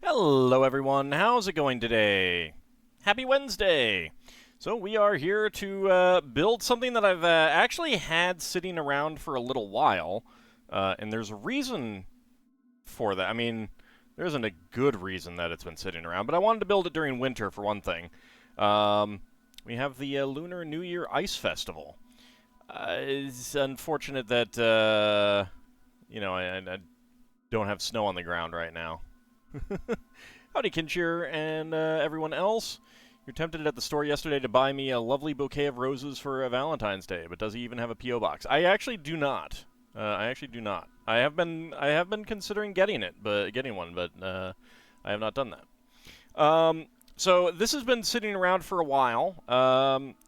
Hello everyone, how's it going today? Happy Wednesday! So we are here to build something that I've actually had sitting around for a little while, and there's a reason for that. I mean, there isn't a good reason that it's been sitting around, but I wanted to build it during winter for one thing. We have the Lunar New Year Ice Festival. It's unfortunate that, I don't have snow on the ground right now. Howdy, Kinshir, and everyone else. You're tempted at the store yesterday to buy me a lovely bouquet of roses for Valentine's Day, but does he even have a P.O. box? I actually do not. I have been considering getting one, but I have not done that. So this has been sitting around for a while,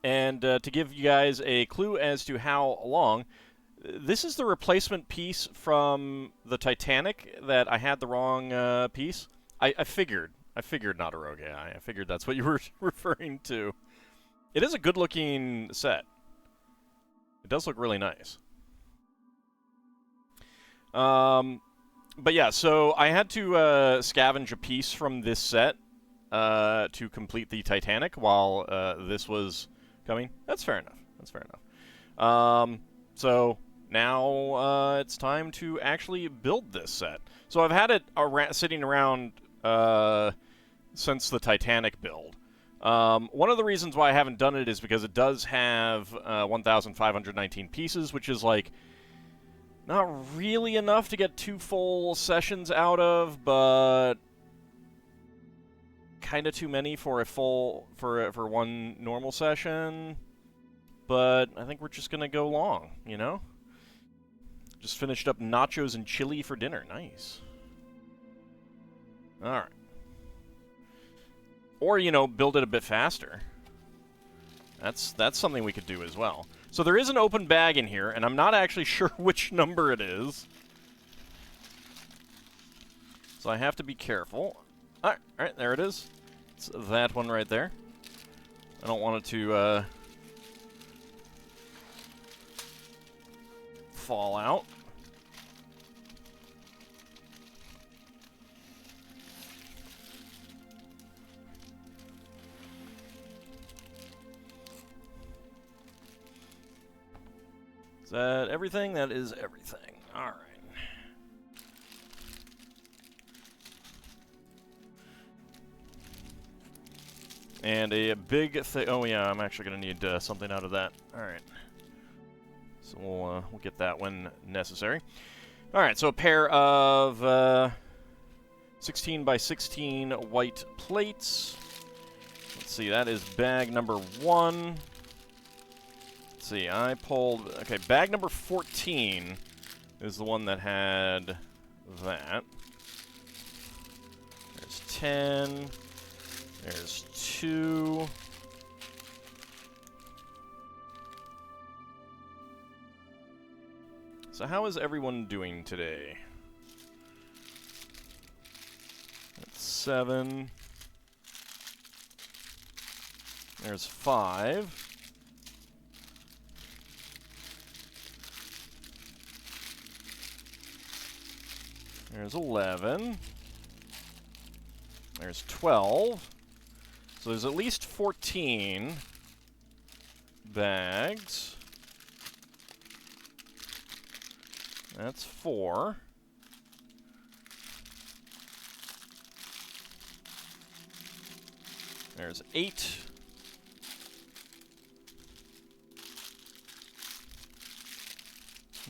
and to give you guys a clue as to how long, this is the replacement piece from the Titanic that I had the wrong piece. I figured, not a rogue AI. I figured that's what you were referring to. It is a good-looking set. It does look really nice. But yeah, so I had to scavenge a piece from this set to complete the Titanic while this was coming. That's fair enough. That's fair enough. So now it's time to actually build this set. So I've had it sitting around since the Titanic build. One of the reasons why I haven't done it is because it does have 1,519 pieces, which is like not really enough to get 2 full sessions out of, but kind of too many for for one normal session. But I think we're just gonna go long, you know? Just finished up nachos and chili for dinner. Nice. Alright. Or, build it a bit faster. That's something we could do as well. So there is an open bag in here, and I'm not actually sure which number it is. So I have to be careful. Alright, there it is. It's that one right there. I don't want it to fall out. Is that everything? That is everything. Alright. And a big thing. Oh yeah, I'm actually going to need something out of that. Alright. So we'll get that when necessary. Alright, so a pair of 16 by 16 white plates. Let's see, that is bag number 1. Let's see, I pulled... Okay, bag number 14 is the one that had that. There's 10. There's 2. So how is everyone doing today? That's 7. There's 5. There's 11. There's 12. So there's at least 14 bags. That's 4. There's 8.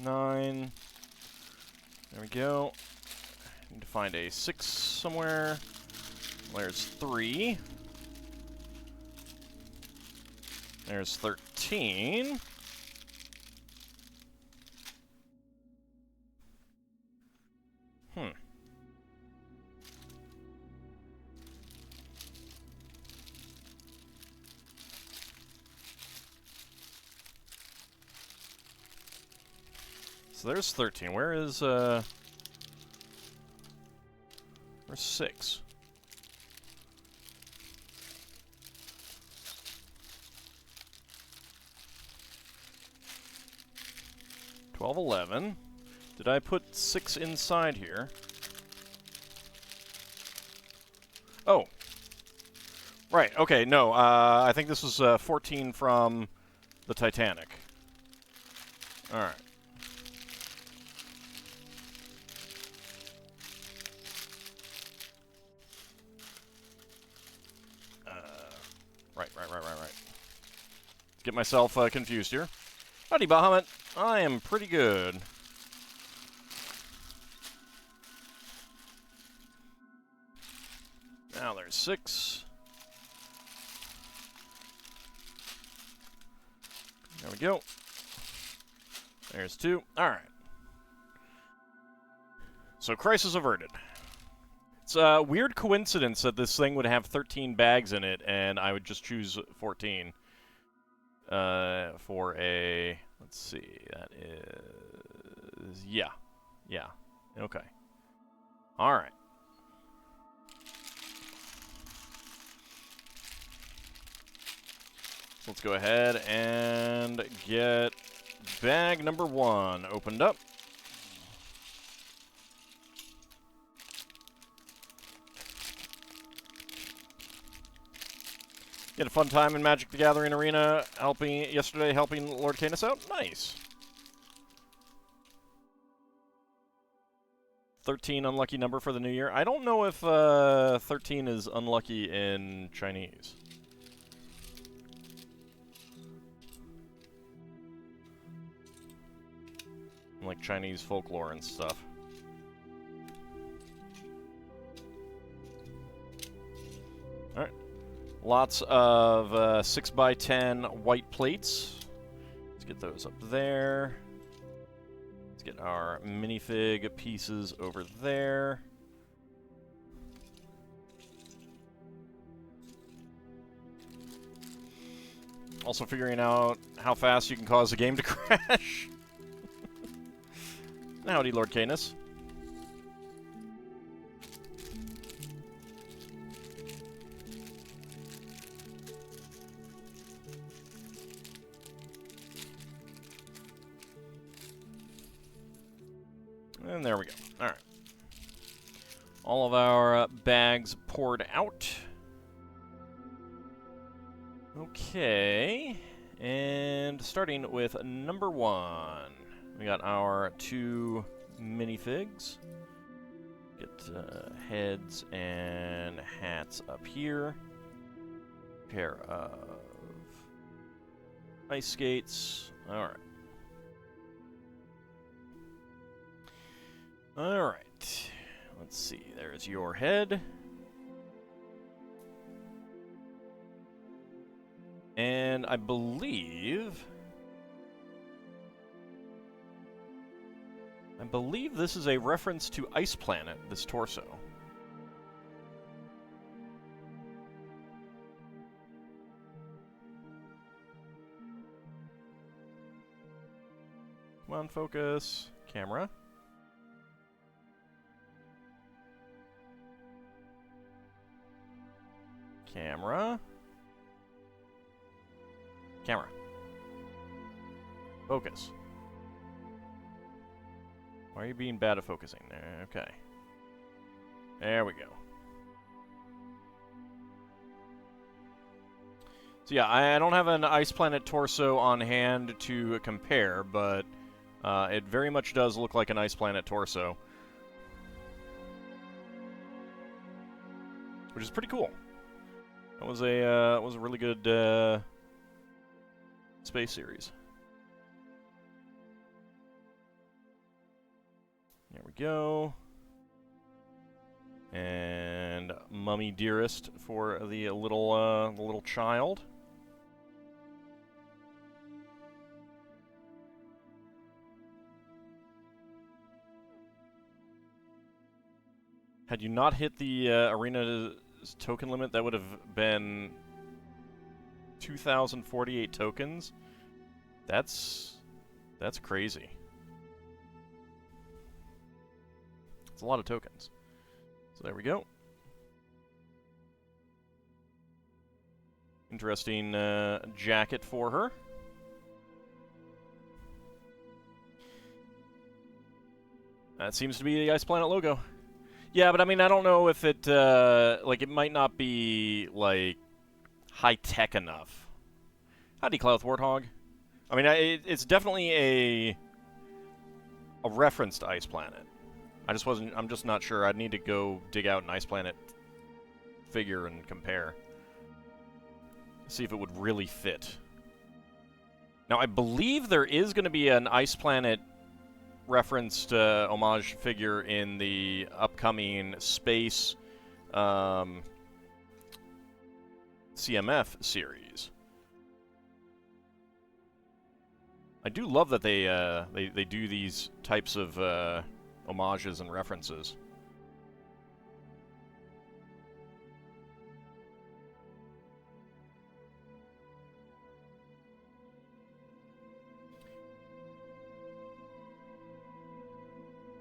Nine. There we go. Need to find a 6 somewhere. There's 3. There's 13. So there's 13. Where's 6? $12, $11. Did I put 6 inside here? Oh. Right, okay, no, I think this was 14 from the Titanic. Alright. Right. Get myself confused here. Howdy, Bahamut. I am pretty good. Now there's 6. There we go. There's 2. Alright. So, crisis averted. It's a weird coincidence that this thing would have 13 bags in it, and I would just choose 14. For a... Let's see, that is... Yeah. Okay. Alright. So let's go ahead and get bag number 1 opened up. You had a fun time in Magic the Gathering Arena yesterday helping Lord Canis out? Nice. 13 unlucky number for the new year. I don't know if 13 is unlucky in Chinese. Like Chinese folklore and stuff. Alright. Lots of 6x10 white plates. Let's get those up there. Let's get our minifig pieces over there. Also figuring out how fast you can cause a game to crash. Howdy, Lord Canis. And there we go. Alright. All of our bags poured out. Okay. And starting with number 1. We got our 2 minifigs. Get heads and hats up here. Pair of ice skates. Alright. Alright. Let's see. There's your head. And I believe this is a reference to Ice Planet, this torso. Come on, focus. Camera. Camera. Camera. Focus. Why are you being bad at focusing? Okay. There we go. So yeah, I don't have an Ice Planet torso on hand to compare, but it very much does look like an Ice Planet torso. Which is pretty cool. That was a really good space series. There we go. And Mummy Dearest for the little child. Had you not hit the arena's token limit, that would have been 2,048 tokens. That's crazy. It's a lot of tokens. So there we go. Interesting jacket for her. That seems to be the Ice Planet logo. Yeah, but I mean, I don't know if it, like, it might not be, like, high-tech enough. Howdy, Cloud Warthog. I mean, it's definitely a referenced ice planet. I'm just not sure. I'd need to go dig out an ice planet figure and compare. See if it would really fit. Now, I believe there is going to be an ice planet referenced homage figure in the upcoming space CMF series. I do love that they do these types of homages and references.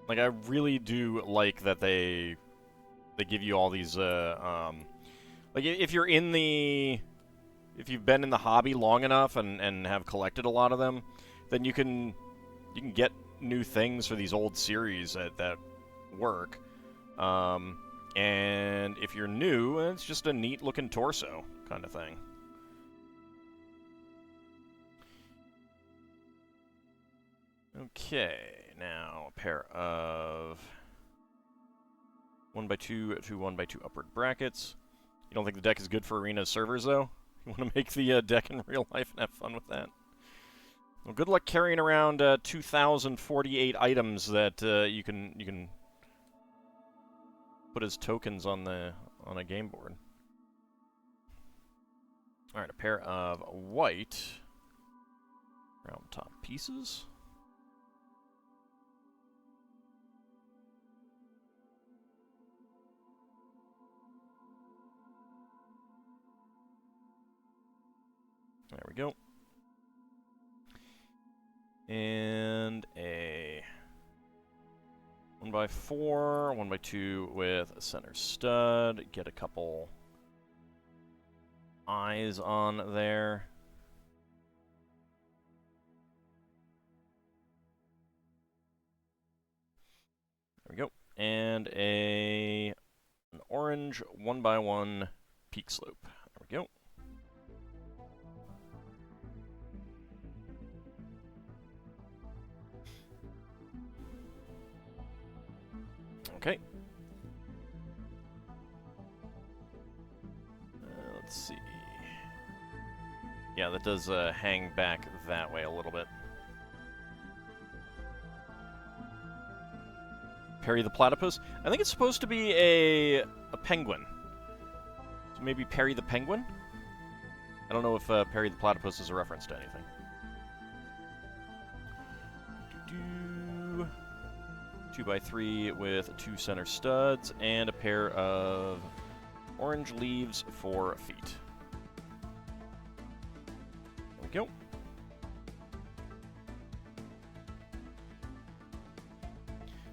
Like, I really do like that they give you all these like, if you've been in the hobby long enough and have collected a lot of them, then you can get new things for these old series that work. And if you're new, it's just a neat looking torso kind of thing. Okay, now a pair of 1x2 to 1x2 upward brackets. You don't think the deck is good for arena servers, though? You want to make the deck in real life and have fun with that? Well, good luck carrying around 2,048 items that you can put as tokens on a game board. All right, a pair of white round top pieces. There we go. And a 1x4, 1x2 with a center stud. Get a couple eyes on there. There we go. And an orange 1x1 peak slope. There we go. Okay. Let's see. Yeah, that does hang back that way a little bit. Perry the Platypus? I think it's supposed to be a penguin. So maybe Perry the Penguin? I don't know if Perry the Platypus is a reference to anything. 2x3 with 2 center studs and a pair of orange leaves for feet. There we go.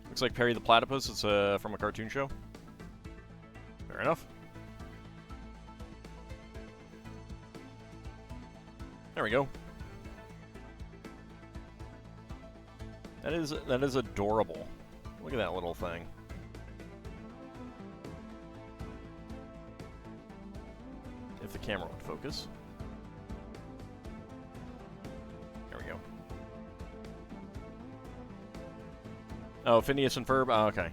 Looks like Perry the Platypus is from a cartoon show. Fair enough. There we go. That is adorable. Look at that little thing. If the camera would focus. There we go. Oh, Phineas and Ferb? Oh, okay.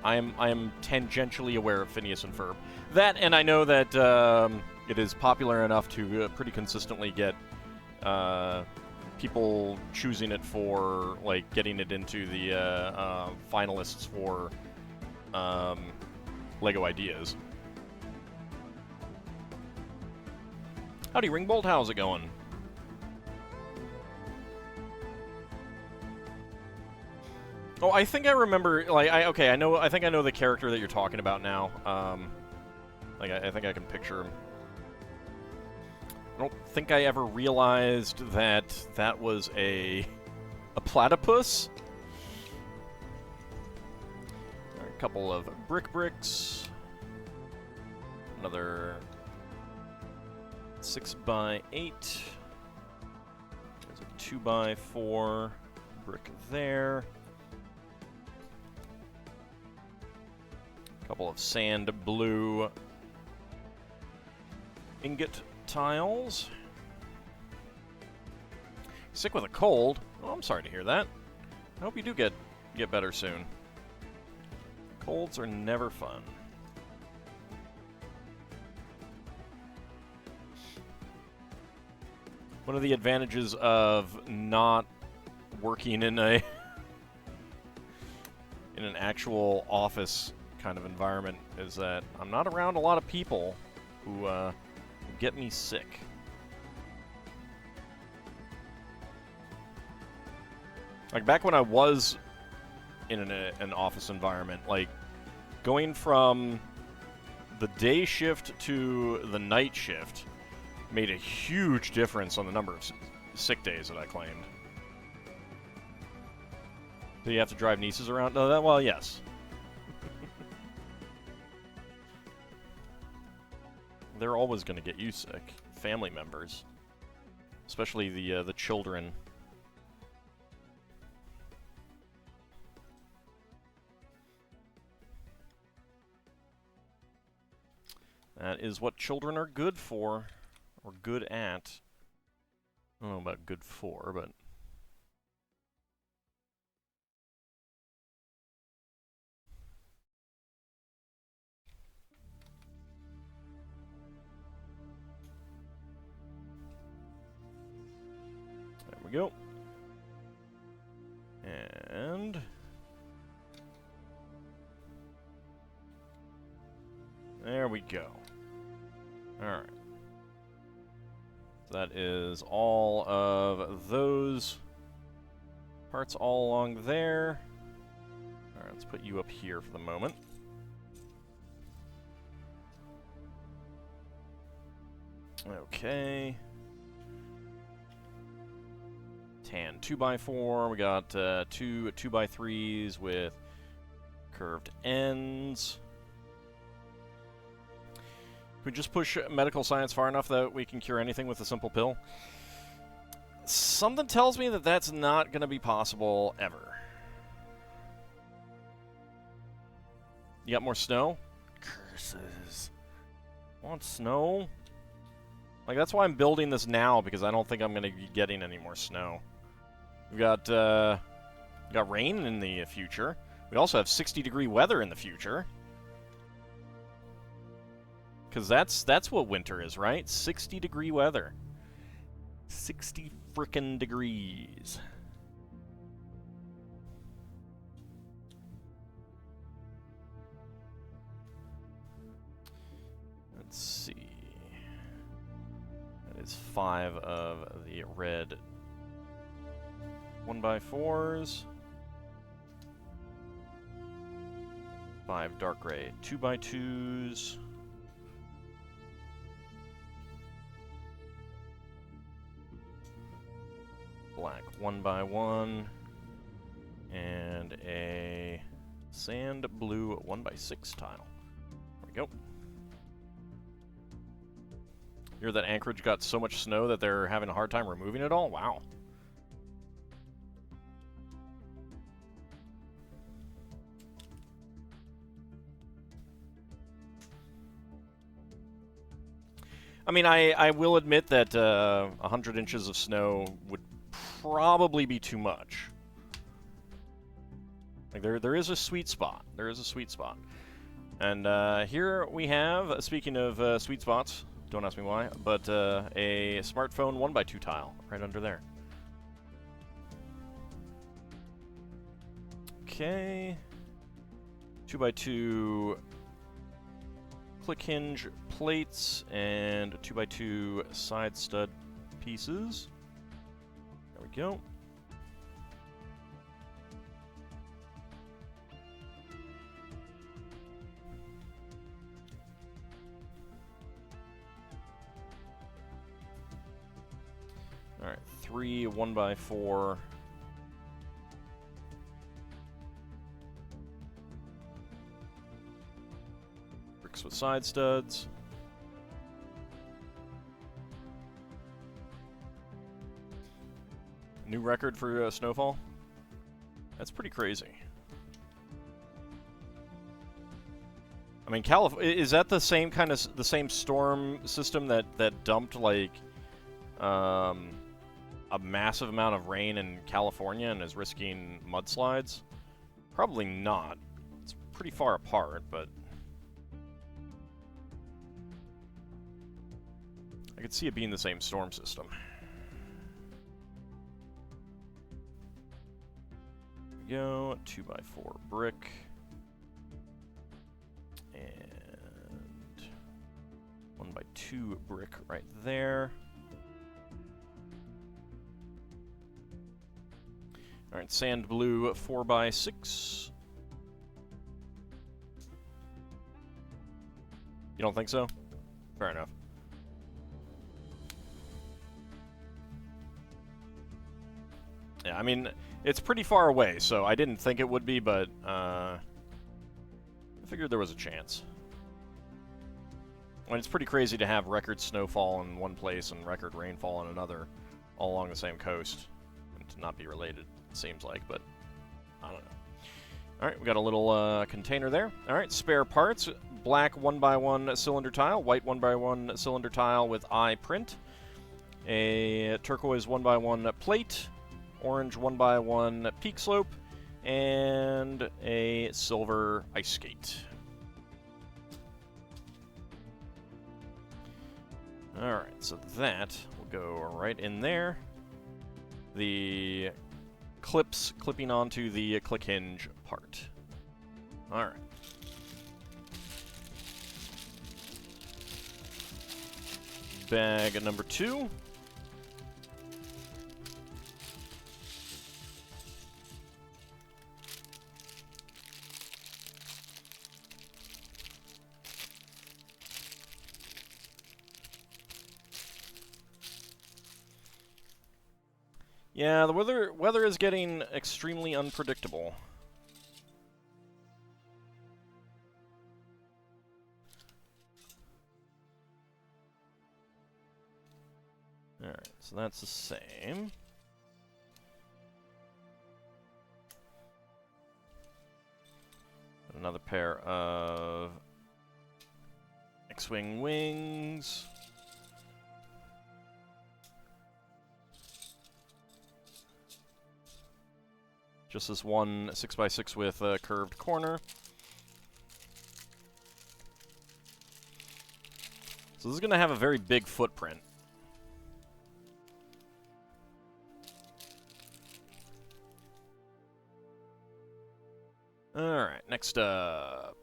I am tangentially aware of Phineas and Ferb. That, and I know that it is popular enough to pretty consistently get people choosing it for, like, getting it into the finalists for LEGO Ideas. Howdy, Ringbolt, how's it going? Oh, I think I remember, like, I think I know the character that you're talking about now. Like, I think I can picture him. I don't think I ever realized that that was a platypus. Right, a couple of bricks. Another 6x8. There's a 2x4 brick there. A couple of sand blue ingot tiles. Sick with a cold. Oh, I'm sorry to hear that. I hope you do get better soon. Colds are never fun. One of the advantages of not working in a in an actual office kind of environment is that I'm not around a lot of people who get me sick. Like back when I was in an office environment, like going from the day shift to the night shift made a huge difference on the number of sick days that I claimed. Do you have to drive nieces around? No, that, well, yes. They're always going to get you sick. Family members. Especially the children. That is what children are good for. Or good at. I don't know about good for, but... There we go. And... there we go. Alright. That is all of those parts all along there. Alright, let's put you up here for the moment. Okay. Tan 2x4. We got two 2x3s with curved ends. We just push medical science far enough that we can cure anything with a simple pill. Something tells me that that's not going to be possible ever. You got more snow? Curses. Want snow? Like, that's why I'm building this now, because I don't think I'm going to be getting any more snow. We've got rain in the future. We also have 60-degree weather in the future. Because that's what winter is, right? 60-degree weather. 60 frickin' degrees. Let's see. That is 5 of the red 1x4s. 5 dark gray 2x2s. Black 1x1, and a sand blue 1x6 tile. There we go. You heard that Anchorage got so much snow that they're having a hard time removing it all? Wow. I mean, I will admit that 100 inches of snow would probably be too much. Like there is a sweet spot. There is a sweet spot. And here we have, speaking of sweet spots, don't ask me why, but a smartphone 1x2 tile right under there. Okay. 2x2 click hinge plates and 2x2 side stud pieces. There we go. Alright, 3 1x4 bricks with side studs. New record for snowfall? That's pretty crazy. I mean, is that the same kind of the same storm system that dumped like a massive amount of rain in California and is risking mudslides? Probably not. It's pretty far apart, but I could see it being the same storm system. Here we go, 2x4 brick. And 1x2 brick right there. Alright, sand blue 4x6. You don't think so? Fair enough. Yeah, I mean, it's pretty far away, so I didn't think it would be, but I figured there was a chance. I mean, it's pretty crazy to have record snowfall in one place and record rainfall in another, all along the same coast, and to not be related, it seems like, but I don't know. Alright, we got a little container there. Alright, spare parts. Black 1x1 cylinder tile, white 1x1 cylinder tile with eye print, a turquoise 1x1 plate, orange 1x1 peak slope, and a silver ice skate. Alright, so that will go right in there. The clips clipping onto the click hinge part. Alright. Bag number 2. Yeah, the weather is getting extremely unpredictable. Alright, so that's the same. Another pair of X-Wing wings. Just this one 6x6 with a curved corner. So this is going to have a very big footprint. Alright, next up.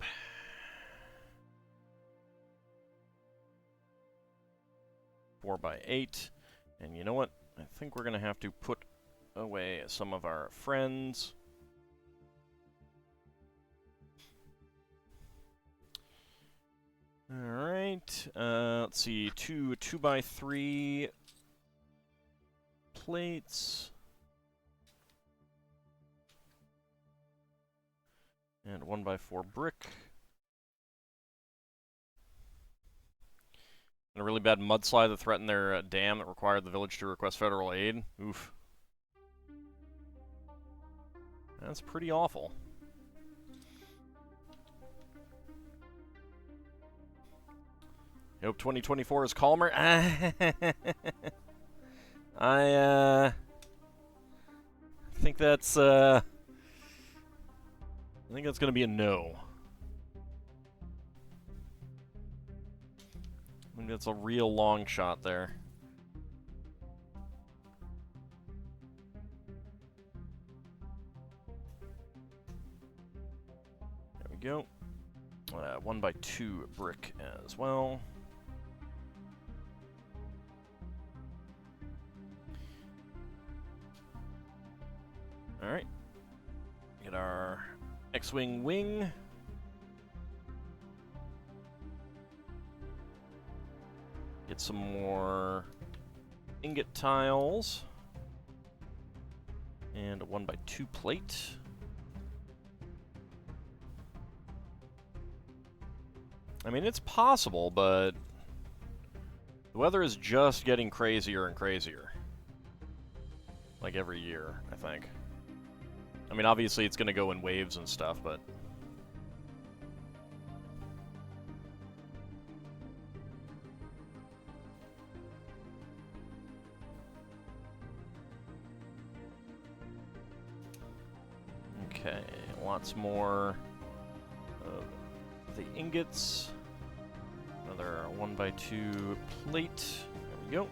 Four by 8. And you know what? I think we're going to have to put away some of our friends. Alright, let's see, two 2x3 plates. And 1x4 brick. And a really bad mudslide that threatened their dam that required the village to request federal aid. Oof. That's pretty awful. I hope 2024 is calmer. I think that's I think that's going to be a no. I think that's a real long shot there. There we go. 1x2 brick as well. Alright. Get our X-Wing wing. Get some more ingot tiles. And a 1x2 plate. I mean, it's possible, but the weather is just getting crazier and crazier. Like every year, I think. I mean, obviously it's going to go in waves and stuff, but... Okay, lots more of the ingots. Another 1x2 plate. There we go.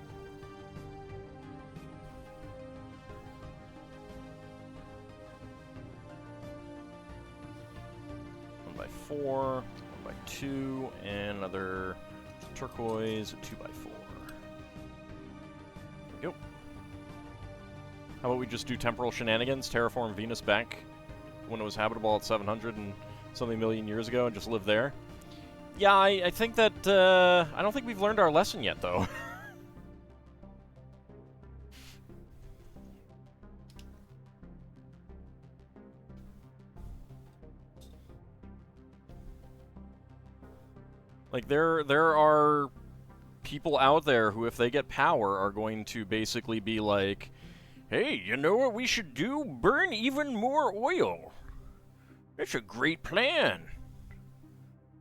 One by 4, 1x2, and another turquoise 2x4. There we go. How about we just do temporal shenanigans, terraform Venus back when it was habitable at 700 and something million years ago, and just live there? Yeah, I think that, I don't think we've learned our lesson yet, though. Like, there are people out there who, if they get power, are going to basically be like, hey, you know what we should do? Burn even more oil. That's a great plan.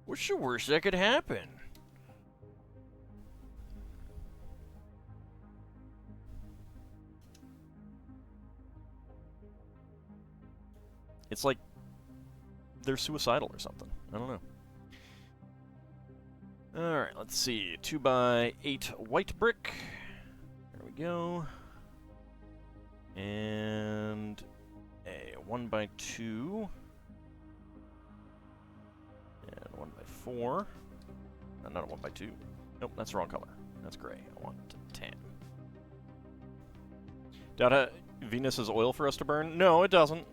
What's the worst that could happen? It's like they're suicidal or something. I don't know. Alright, let's see. 2x8 white brick. There we go. And a 1x2. And 1x4. Not a 1x2. Nope, that's the wrong color. That's gray. I want tan. Doubt Venus has oil for us to burn? No, it doesn't.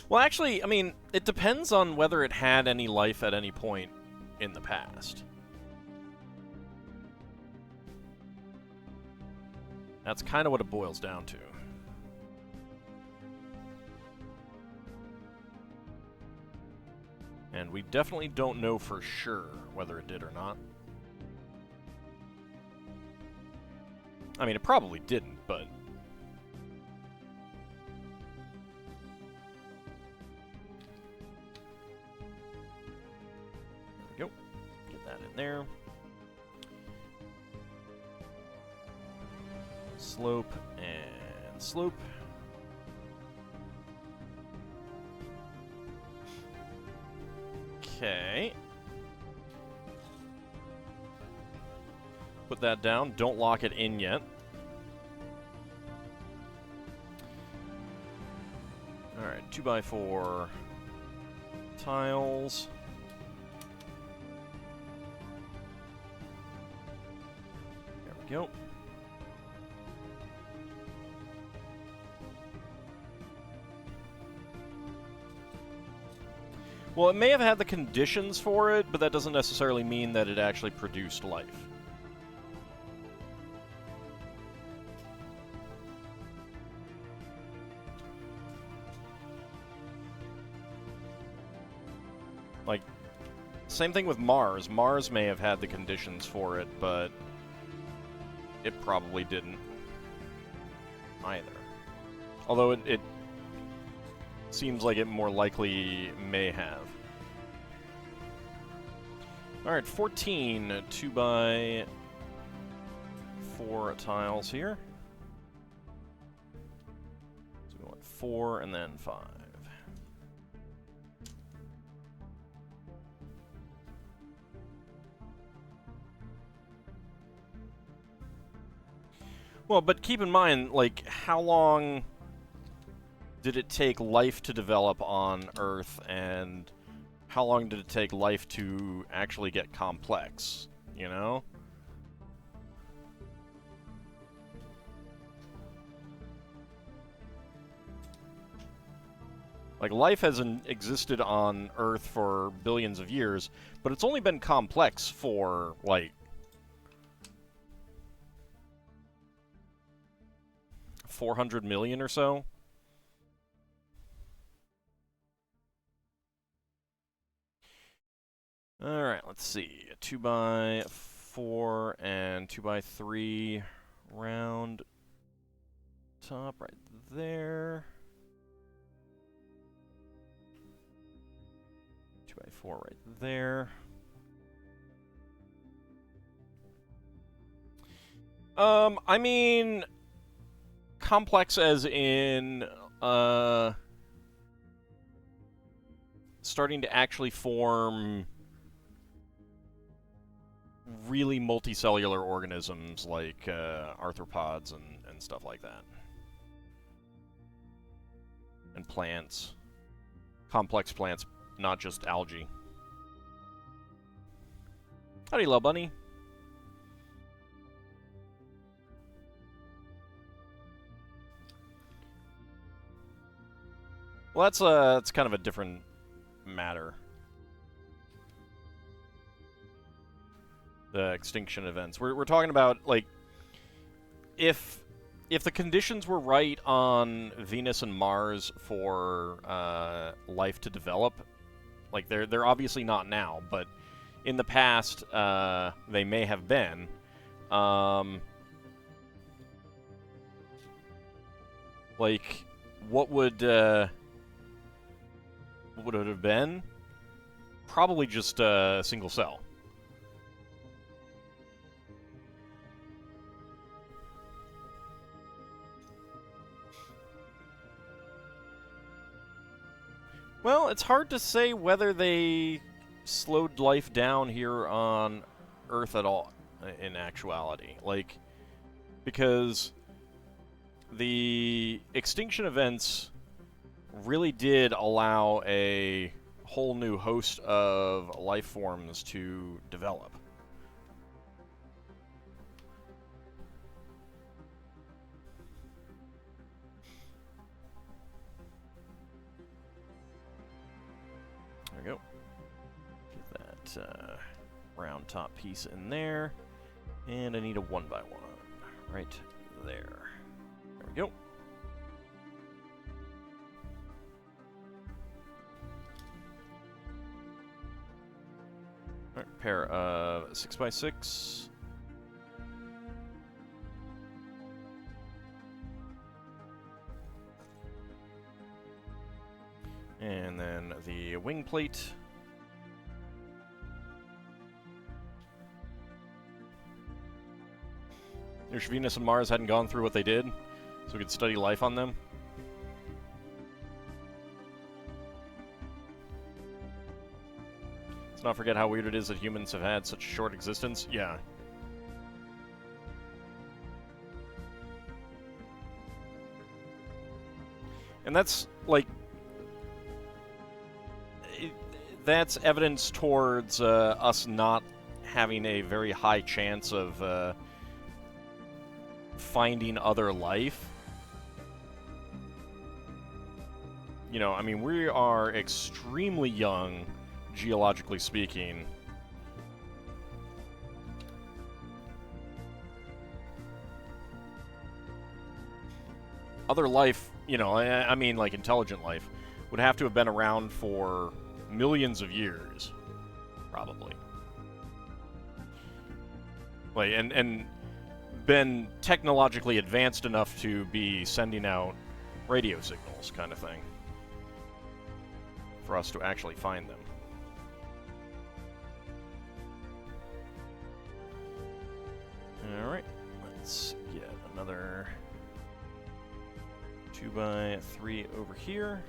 Well, actually, I mean, it depends on whether it had any life at any point in the past. That's kind of what it boils down to. And we definitely don't know for sure whether it did or not. I mean, it probably didn't, but... There we go. Get that in there. Slope and slope. Okay. Put that down. Don't lock it in yet. Alright, 2x4 tiles. There we go. Well, it may have had the conditions for it, but that doesn't necessarily mean that it actually produced life. Like, same thing with Mars. Mars may have had the conditions for it, but it probably didn't either. Although it seems like it more likely may have. Alright, 14 2x4 tiles here. So we want 4 and then 5. Well, but keep in mind, like, how long did it take life to develop on Earth, and how long did it take life to actually get complex, you know? Like, life has existed on Earth for billions of years, but it's only been complex for, like, 400 million or so. Alright, let's see. 2x4 and 2x3 round top right there. 2x4 right there. I mean, complex as in, starting to actually form really multicellular organisms like arthropods and stuff like that. And plants. Complex plants, not just algae. Howdy, little bunny. Well, that's kind of a different matter. The extinction events. We're talking about, like, if the conditions were right on Venus and Mars for life to develop, like they're obviously not now, but in the past they may have been. Like, what would it have been? Probably just a single cell. Well, it's hard to say whether they slowed life down here on Earth at all, in actuality. Like, because the extinction events really did allow a whole new host of life forms to develop. There we go. Get that round top piece in there. And I need a 1x1 right there. There we go. Alright, pair of 6x6. And then the wing plate. Wish Venus and Mars hadn't gone through what they did, so we could study life on them. Let's not forget how weird it is that humans have had such a short existence. Yeah. And that's, like, that's evidence towards us not having a very high chance of finding other life. You know, I mean, we are extremely young, geologically speaking. Other life, you know, I mean, like, intelligent life, would have to have been around for millions of years, probably. Like, and been technologically advanced enough to be sending out radio signals, kind of thing, for us to actually find them. Alright, let's get another 2x3 over here.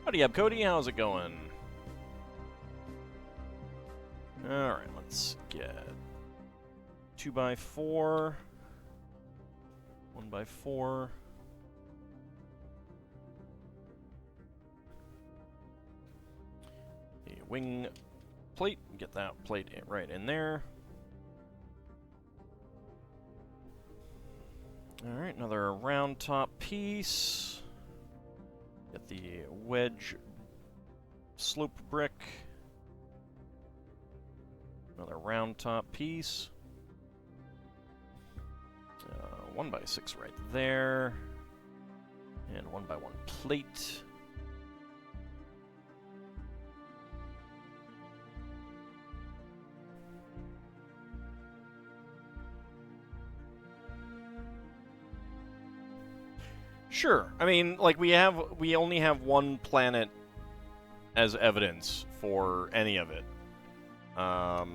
Howdy up, Cody. How's it going? Alright, let's get 2x4, 1x4. The wing plate, get that plate right in there. Alright, another round top piece. Get the wedge slope brick. Another round top piece. 1x6 right there. And 1x1 plate. Sure. I mean, like, we only have one planet as evidence for any of it. And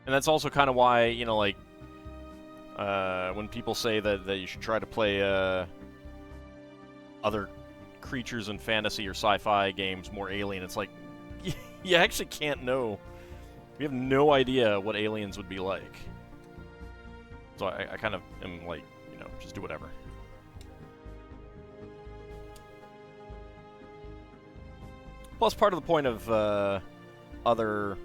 that's also kind of why, you know, like, when people say that you should try to play other creatures in fantasy or sci-fi games more alien, it's like, you actually can't know. We have no idea what aliens would be like. So I kind of am like, you know, just do whatever. Plus, part of the point of other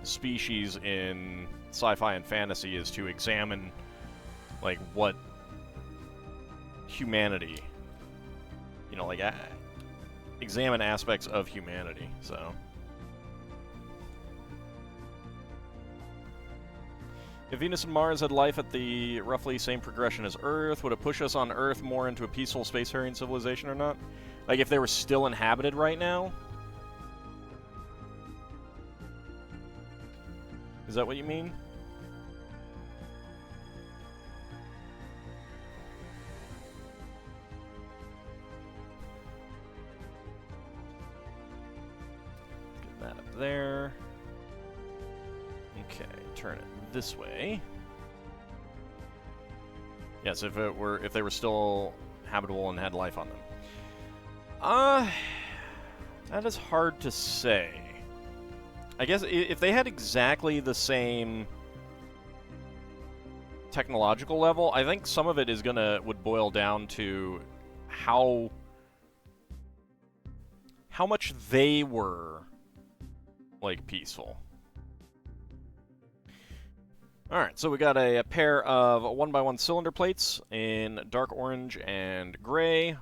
species in sci-fi and fantasy is to examine, like, what humanity, you know, like, examine aspects of humanity, so. If Venus and Mars had life at the roughly same progression as Earth, would it push us on Earth more into a peaceful spacefaring civilization or not? Like, if they were still inhabited right now? Is that what you mean? Get that up there. Okay, turn it this way. Yes, if they were still habitable and had life on them. That is hard to say. I guess if they had exactly the same technological level, I think some of it would boil down to how much they were, like, peaceful. Alright, so we got a pair of 1x1 cylinder plates in dark orange and gray,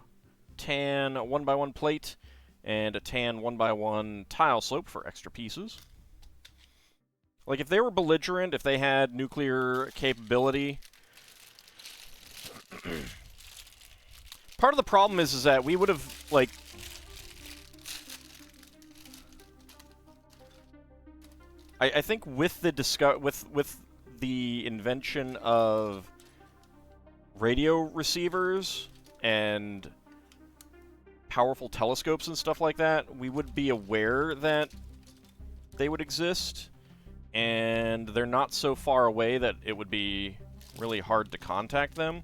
tan 1x1 plate, and a tan 1x1 tile slope for extra pieces. Like, if they were belligerent, if they had nuclear capability, part of the problem is that we would have, like, I think with the with the invention of radio receivers and powerful telescopes and stuff like that, we would be aware that they would exist, and they're not so far away that it would be really hard to contact them.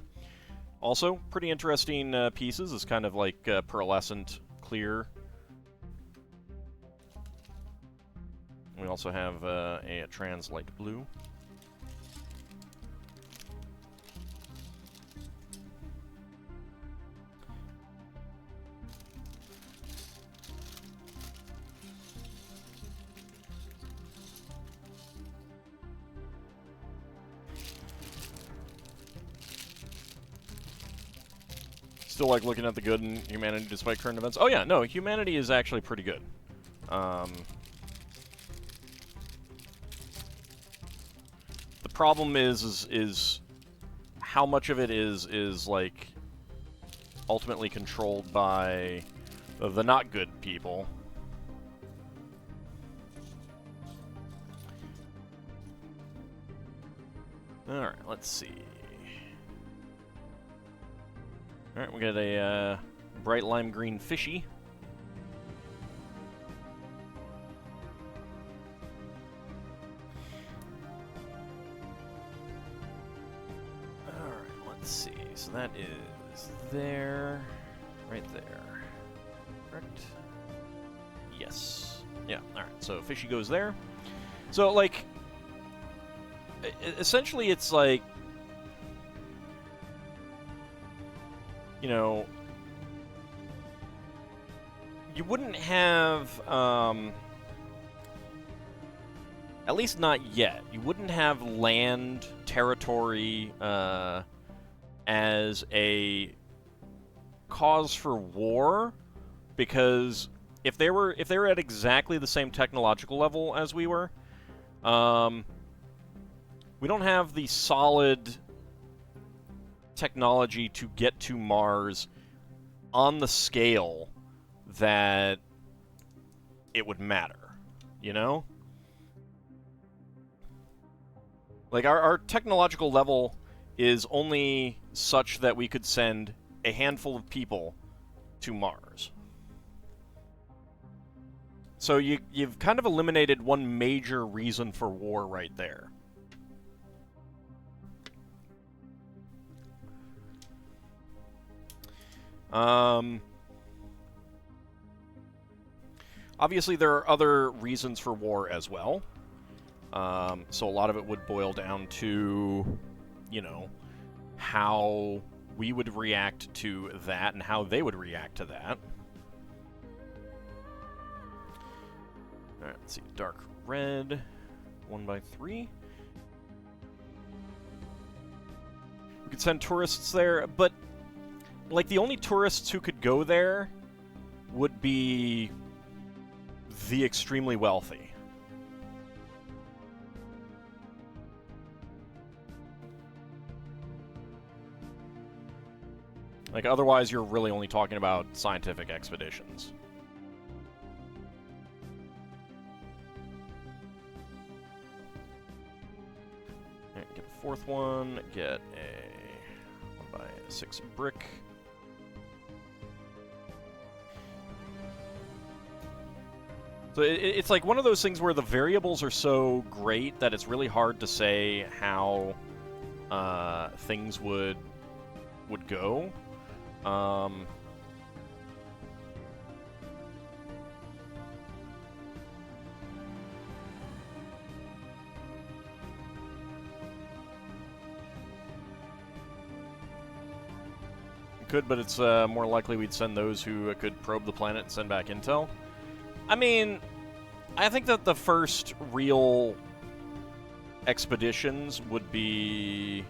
Also, pretty interesting pieces. It's kind of like pearlescent clear. We also have a trans light blue. Still like looking at the good in humanity despite current events. Oh yeah, no, humanity is actually pretty good. The problem is how much of it is like ultimately controlled by the not good people. All right, let's see. Alright, we got a bright lime green fishy. Alright, let's see. So that is there. Right there. Correct? Yes. Yeah, alright. So fishy goes there. So, like, essentially it's like, you know, you wouldn't have, at least not yet, you wouldn't have land territory as a cause for war, because if they were at exactly the same technological level as we were, we don't have the solid technology to get to Mars on the scale that it would matter, you know? Like, our technological level is only such that we could send a handful of people to Mars. So you've kind of eliminated one major reason for war right there. Obviously, there are other reasons for war as well. So a lot of it would boil down to, you know, how we would react to that and how they would react to that. Alright, let's see. Dark red, 1/3. We could send tourists there, but, like, the only tourists who could go there would be the extremely wealthy. Like, otherwise you're really only talking about scientific expeditions. Alright, get a fourth one, get a 1/6 brick. So it's like one of those things where the variables are so great that it's really hard to say how things would go. Could, but it's more likely we'd send those who could probe the planet and send back intel. I mean, I think that the first real expeditions would be...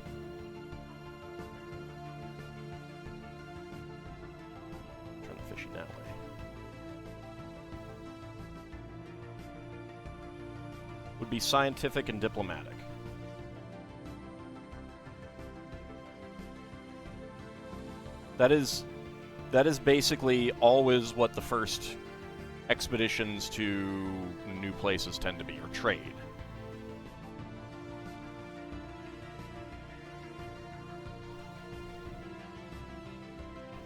Turn the fishy that way. Would be scientific and diplomatic. That is basically always what the first expeditions to new places tend to be, or trade.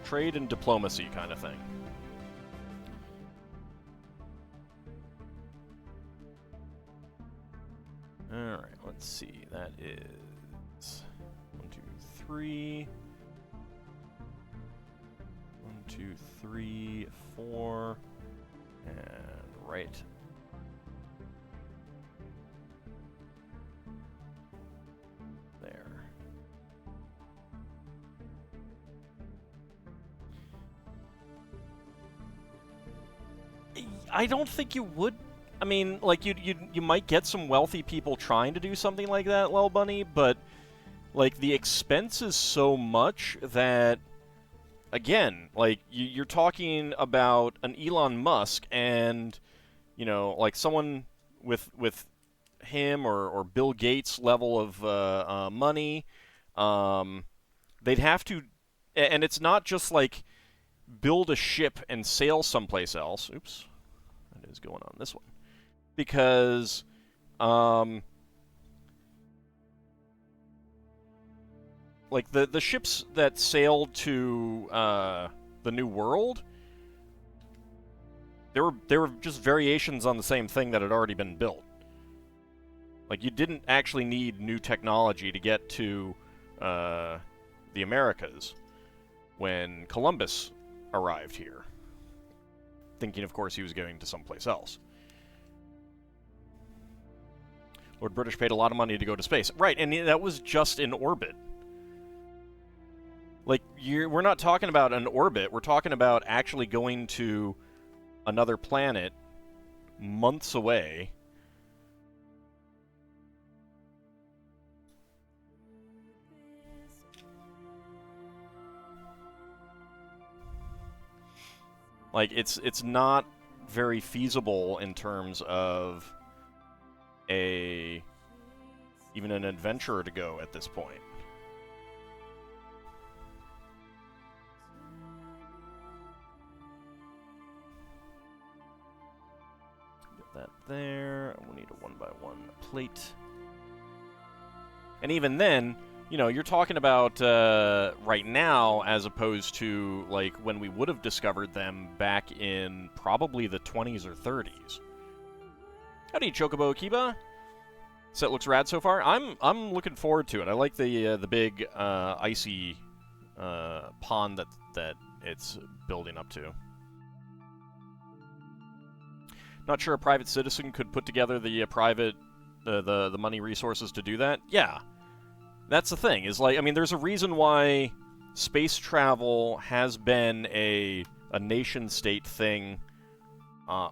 Trade and diplomacy kind of thing. Alright, let's see. That is 1, 2, 3. 1, 2, 3, 4. And right. There. I don't think you would. I mean, like, you might get some wealthy people trying to do something like that, Lel Bunny, but, like, the expense is so much that, again, like, you're talking about an Elon Musk and, you know, like, someone with him or Bill Gates level of money, they'd have to, and it's not just, like, build a ship and sail someplace else. Oops. That is going on this one. Because, like, the ships that sailed to the New World, they were just variations on the same thing that had already been built. Like, you didn't actually need new technology to get to the Americas when Columbus arrived here. Thinking, of course, he was going to someplace else. Lord British paid a lot of money to go to space. Right, and that was just in orbit. Like, we're not talking about an orbit. We're talking about actually going to another planet months away. Like, it's not very feasible in terms of even an adventurer to go at this point. Get that there. We'll need a 1x1 plate. And even then, you know, you're talking about right now as opposed to, like, when we would have discovered them back in probably the 20s or 30s. Howdy, Chocobo Akiba. Set looks rad so far. I'm looking forward to it. I like the big icy pond that it's building up to. Not sure a private citizen could put together the the money resources to do that. Yeah, that's the thing. Is like, I mean, there's a reason why space travel has been a nation-state thing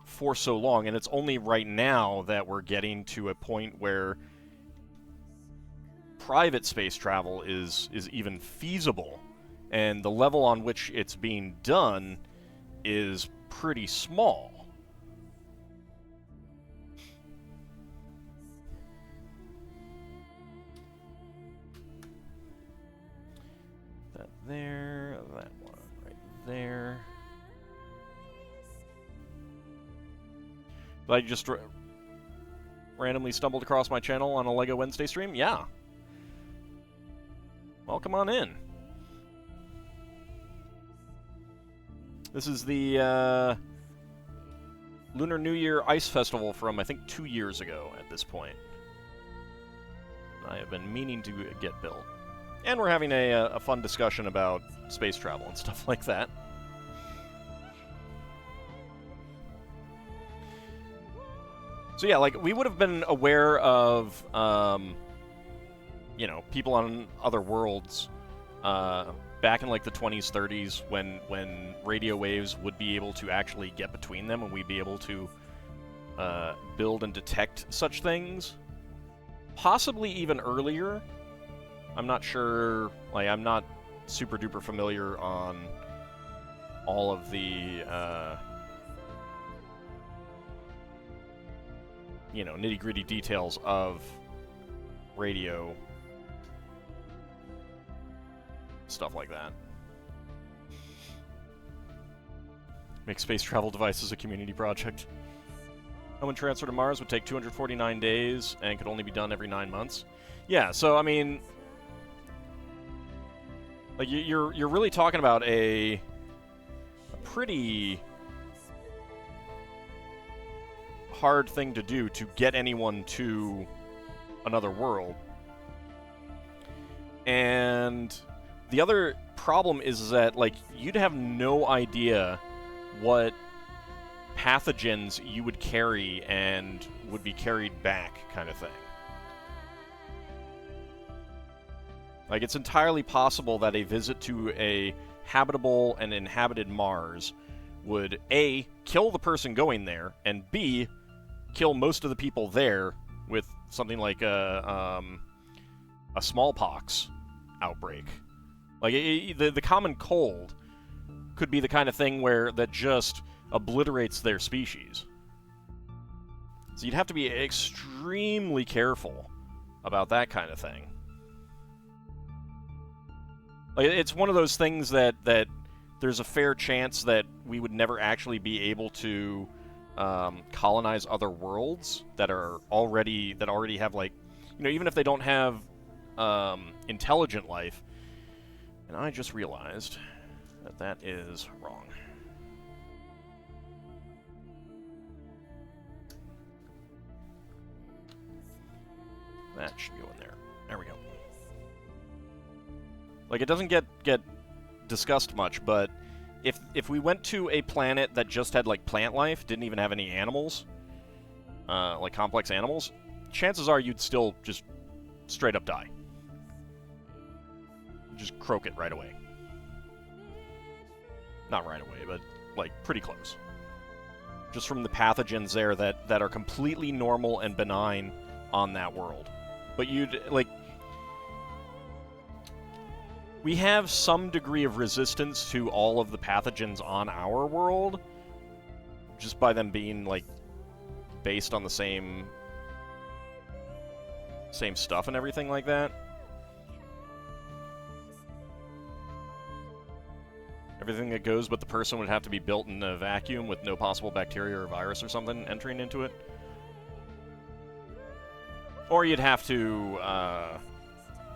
for so long, and it's only right now that we're getting to a point where private space travel is even feasible, and the level on which it's being done is pretty small. That there, that one right there. I just randomly stumbled across my channel on a LEGO Wednesday stream? Yeah. Welcome on in. This is the Lunar New Year Ice Festival from, I think, 2 years ago at this point. I have been meaning to get built. And we're having a fun discussion about space travel and stuff like that. So yeah, like, we would have been aware of, you know, people on other worlds back in, like, the 20s, 30s, when radio waves would be able to actually get between them, and we'd be able to build and detect such things. Possibly even earlier. I'm not sure, like, I'm not super duper familiar on all of the, you know, nitty-gritty details of radio, stuff like that. Make space travel devices a community project. Human transfer to Mars would take 249 days and could only be done every 9 months. Yeah, so, I mean, like, you're really talking about a pretty hard thing to do to get anyone to another world. And the other problem is that, like, you'd have no idea what pathogens you would carry and would be carried back, kind of thing. Like, it's entirely possible that a visit to a habitable and inhabited Mars would A, kill the person going there, and B, kill most of the people there with something like a smallpox outbreak. Like, the common cold could be the kind of thing where that just obliterates their species. So you'd have to be extremely careful about that kind of thing. Like, it's one of those things that there's a fair chance that we would never actually be able to colonize other worlds that already have, like, you know, even if they don't have intelligent life. And I just realized that is wrong. That should go in there. There we go. Like, it doesn't get discussed much, but if we went to a planet that just had, like, plant life, didn't even have any animals, like complex animals, chances are you'd still just straight up die. Just croak it right away. Not right away, but, like, pretty close. Just from the pathogens there that are completely normal and benign on that world. But you'd, like, we have some degree of resistance to all of the pathogens on our world, just by them being, like, based on the same stuff and everything like that. Everything that goes but the person would have to be built in a vacuum with no possible bacteria or virus or something entering into it. Or you'd have to,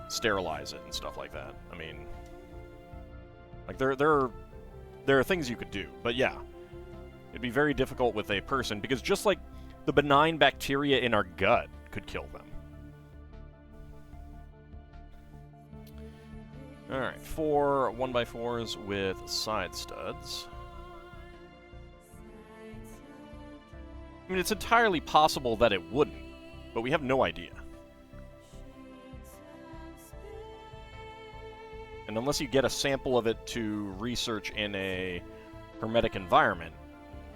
sterilize it and stuff like that. I mean, like there are things you could do, but yeah, it'd be very difficult with a person because just like the benign bacteria in our gut could kill them. All right, 4 1x4s with side studs. I mean, it's entirely possible that it wouldn't, but we have no idea. And unless you get a sample of it to research in a hermetic environment,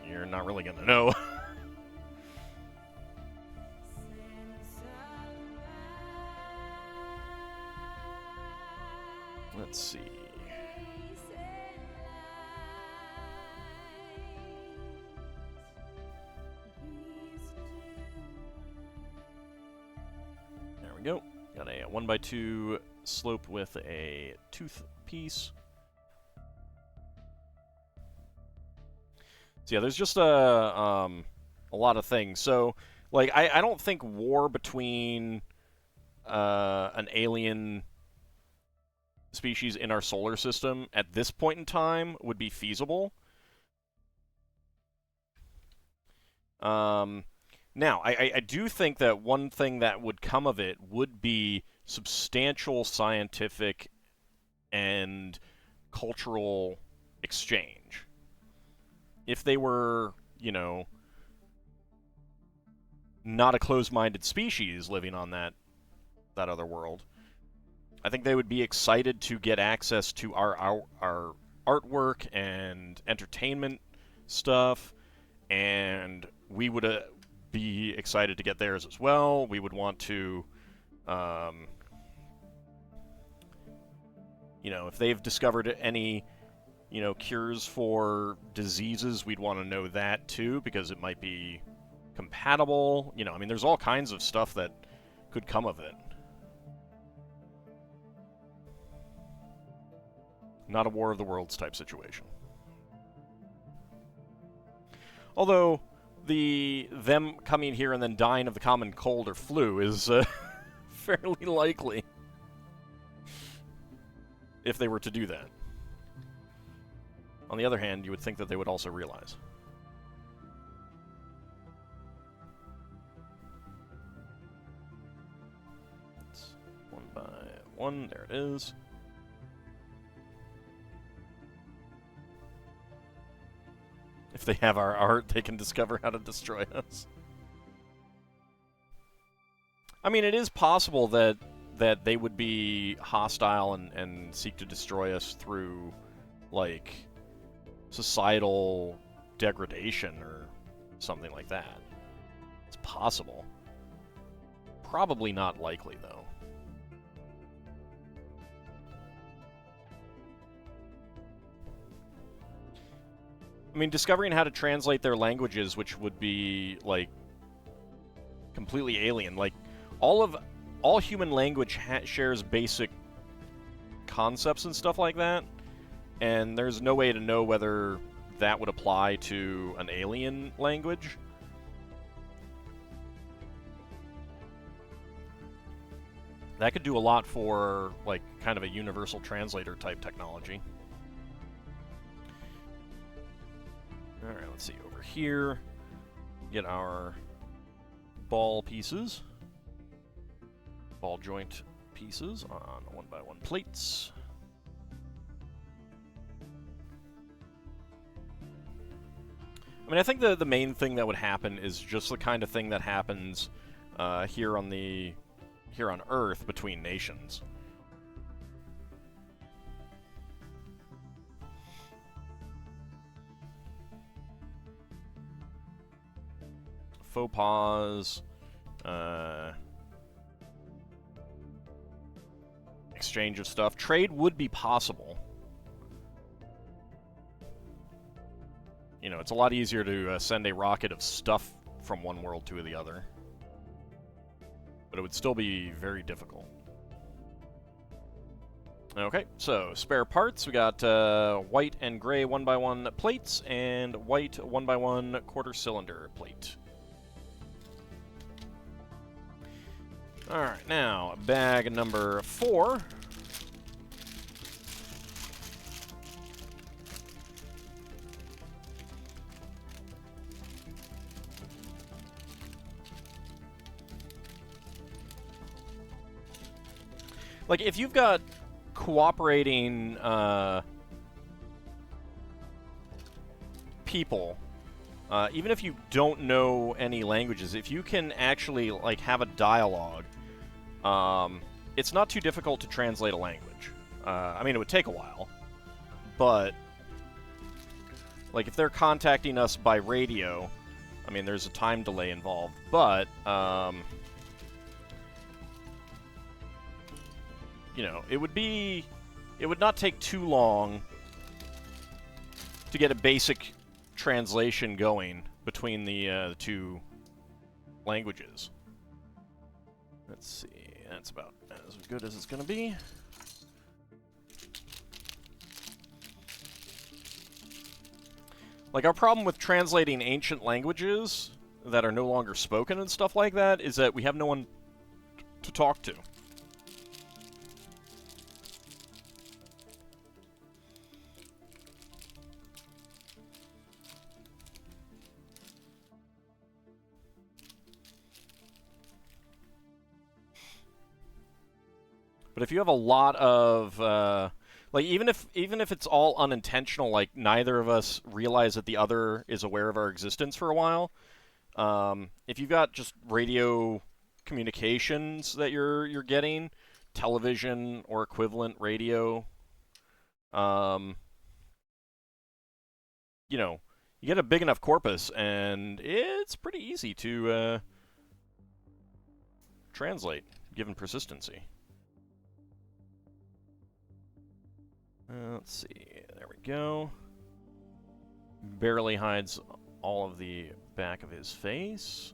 you're not really going to know. Let's see. There we go. Got a 1x2 slope with a tooth piece. So yeah, there's just a lot of things. So, like, I don't think war between an alien species in our solar system at this point in time would be feasible. Now, I do think that one thing that would come of it would be substantial scientific and cultural exchange. If they were, you know, not a closed-minded species living on that other world, I think they would be excited to get access to our artwork and entertainment stuff, and we would be excited to get theirs as well. We would want to, you know, if they've discovered any, you know, cures for diseases, we'd want to know that too, because it might be compatible. You know, I mean, there's all kinds of stuff that could come of it. Not a War of the Worlds type situation. Although, them coming here and then dying of the common cold or flu is fairly likely. If they were to do that. On the other hand, you would think that they would also realize. It's 1x1, there it is. If they have our art, they can discover how to destroy us. I mean, it is possible that they would be hostile and seek to destroy us through, like, societal degradation or something like that. It's possible. Probably not likely, though. I mean, discovering how to translate their languages, which would be, like, completely alien. Like, all human language shares basic concepts and stuff like that, and there's no way to know whether that would apply to an alien language. That could do a lot for, like, kind of a universal translator type technology. Alright, let's see, over here, get our ball pieces, ball joint pieces on 1x1 plates. I mean, I think the main thing that would happen is just the kind of thing that happens here on Earth between nations. Faux pas, exchange of stuff. Trade would be possible. You know, it's a lot easier to send a rocket of stuff from one world to the other. But it would still be very difficult. Okay, so spare parts. We got white and gray 1x1 plates and white 1x1 quarter cylinder plate. Alright, now, bag number 4. Like, if you've got cooperating people, even if you don't know any languages, if you can actually, like, have a dialogue, it's not too difficult to translate a language. I mean, it would take a while, but, like, if they're contacting us by radio, I mean, there's a time delay involved, but, you know, it would not take too long to get a basic translation going between the two languages. Let's see, that's about as good as it's going to be. Like, our problem with translating ancient languages that are no longer spoken and stuff like that is that we have no one to talk to. But if you have a lot of, like, even if it's all unintentional, like, neither of us realize that the other is aware of our existence for a while, if you've got just radio communications that you're getting, television or equivalent radio, you know, you get a big enough corpus, and it's pretty easy to translate, given persistency. Let's see, there we go. Barely hides all of the back of his face.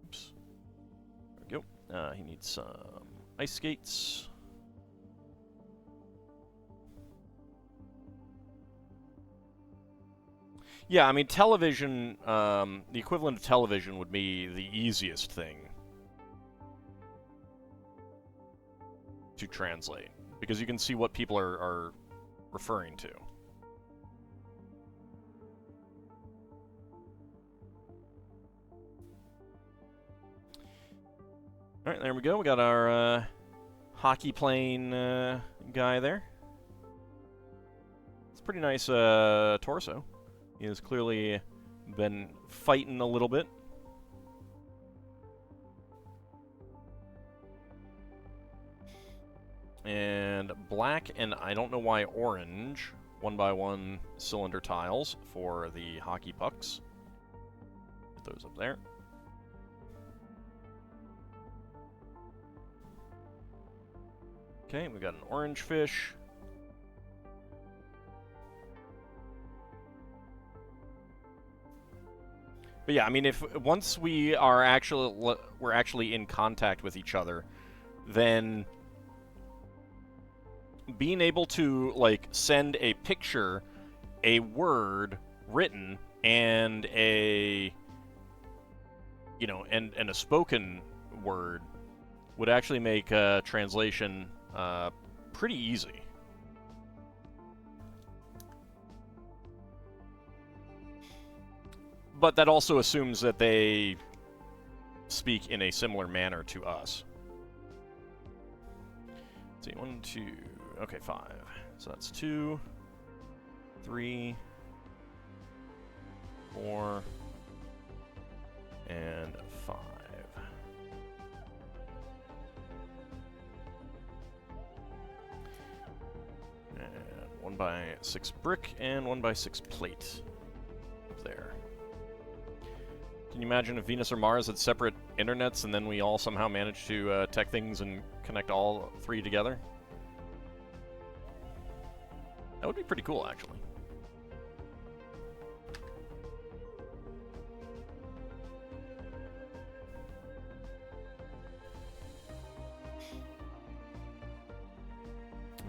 Oops. There we go. He needs some ice skates. Yeah, I mean, television, the equivalent of television would be the easiest thing to translate, because you can see what people are referring to. Alright, there we go. We got our hockey playing guy there. It's a pretty nice torso. He has clearly been fighting a little bit. And black, and I don't know why orange, 1x1 cylinder tiles for the hockey pucks. Put those up there. Okay, we got an orange fish. But yeah, I mean, if once we're actually in contact with each other, then being able to, like, send a picture, a word written, and a, you know, and a spoken word would actually make translation pretty easy. But that also assumes that they speak in a similar manner to us. Let's see, 1, 2, okay, 5. So that's 2, 3, 4, and 5. And 1x6 brick and 1x6 plate up there. Can you imagine if Venus or Mars had separate internets and then we all somehow managed to tech things and connect all 3 together? That would be pretty cool, actually.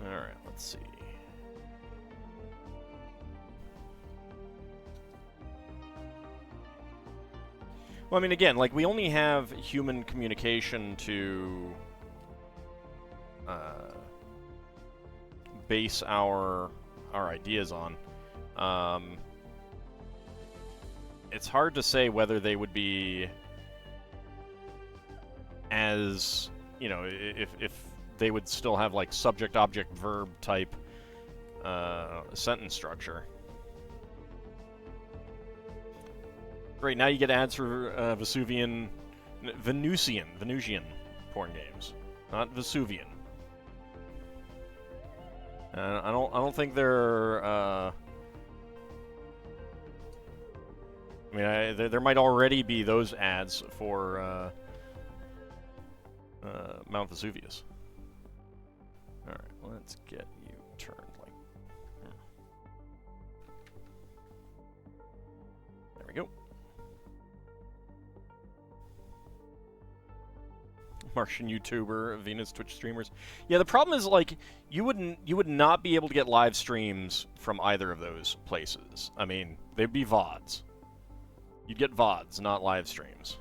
Alright, let's see. Well, I mean, again, like, we only have human communication to base our ideas on. It's hard to say whether they would be as, you know, if they would still have like subject, object, verb type sentence structure. Great, now you get ads for Venusian porn games, not Vesuvian. I don't think they're. I mean, there might already be those ads for Mount Vesuvius. All right, let's get you turned like. There we go. Martian YouTuber, Venus Twitch streamers. Yeah, the problem is like you would not be able to get live streams from either of those places. I mean, they'd be VODs. You'd get VODs, not live streams,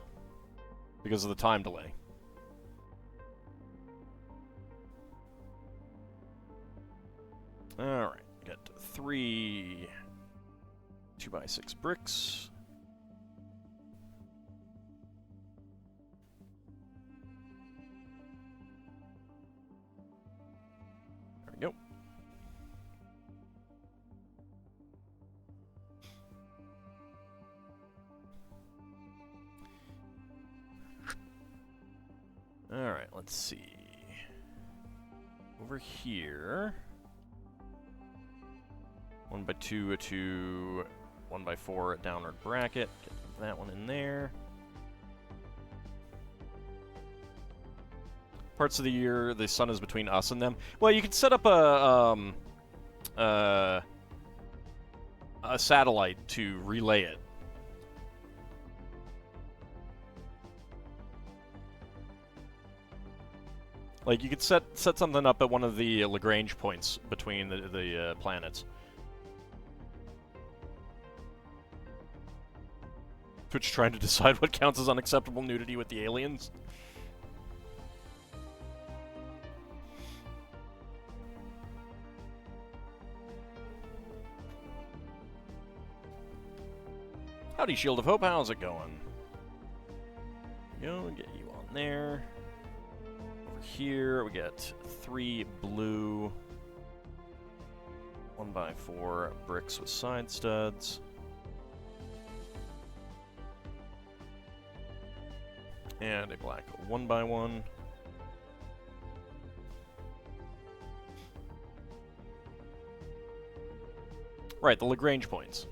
because of the time delay. All right, got 3 2x6 bricks. There we go. All right, let's see. Over here. 1x2, a 2, 1x4, a downward bracket. Get that one in there. Parts of the year, the sun is between us and them. Well, you could set up a satellite to relay it. Like, you could set something up at one of the Lagrange points between the planets. Twitch trying to decide what counts as unacceptable nudity with the aliens. Howdy, Shield of Hope, how's it going? Go, get you on there. Over here, we get 3 blue 1x4 bricks with side studs. And a black 1x1. Right, the Lagrange points.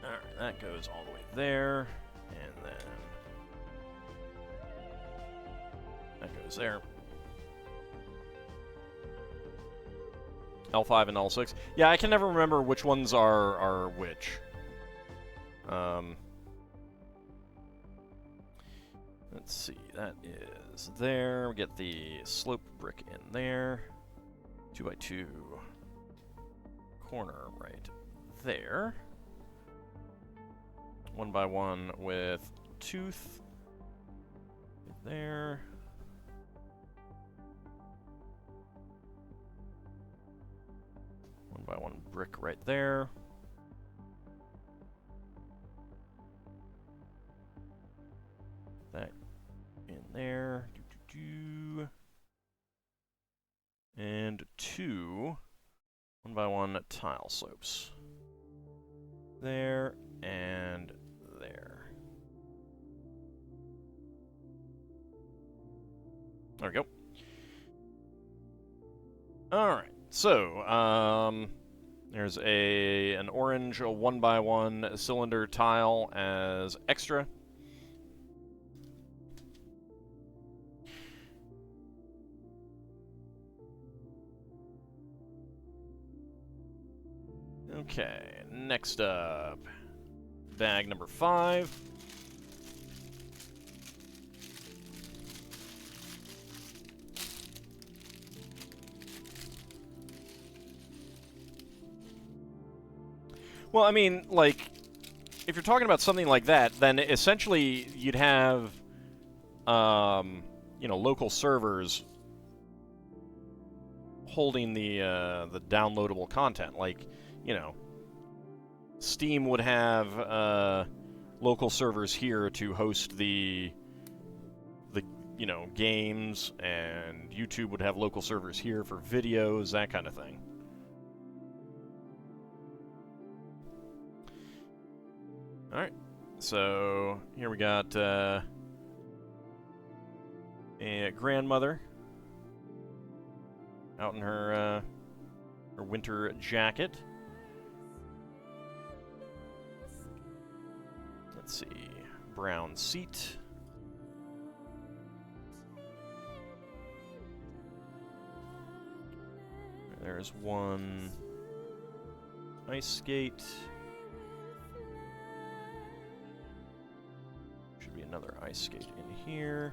Alright, that goes all the way there, and then that goes there. L5 and L6. Yeah, I can never remember which ones are which. Let's see, that is there. We get the slope brick in there. 2x2 corner right there. 1x1 with tooth right there. By one brick right there. That in there. And 2 1x1 tile slopes. There and there. There we go. Alright. So, there's an orange 1x1 cylinder tile as extra. Okay, next up, bag number 5. Well, I mean, like, if you're talking about something like that, then essentially you'd have you know, local servers holding the downloadable content. Like, you know, Steam would have local servers here to host the you know, games, and YouTube would have local servers here for videos, that kind of thing. Alright, so here we got a grandmother out in her winter jacket. Let's see, brown seat. There's one ice skate. Should be another ice skate in here.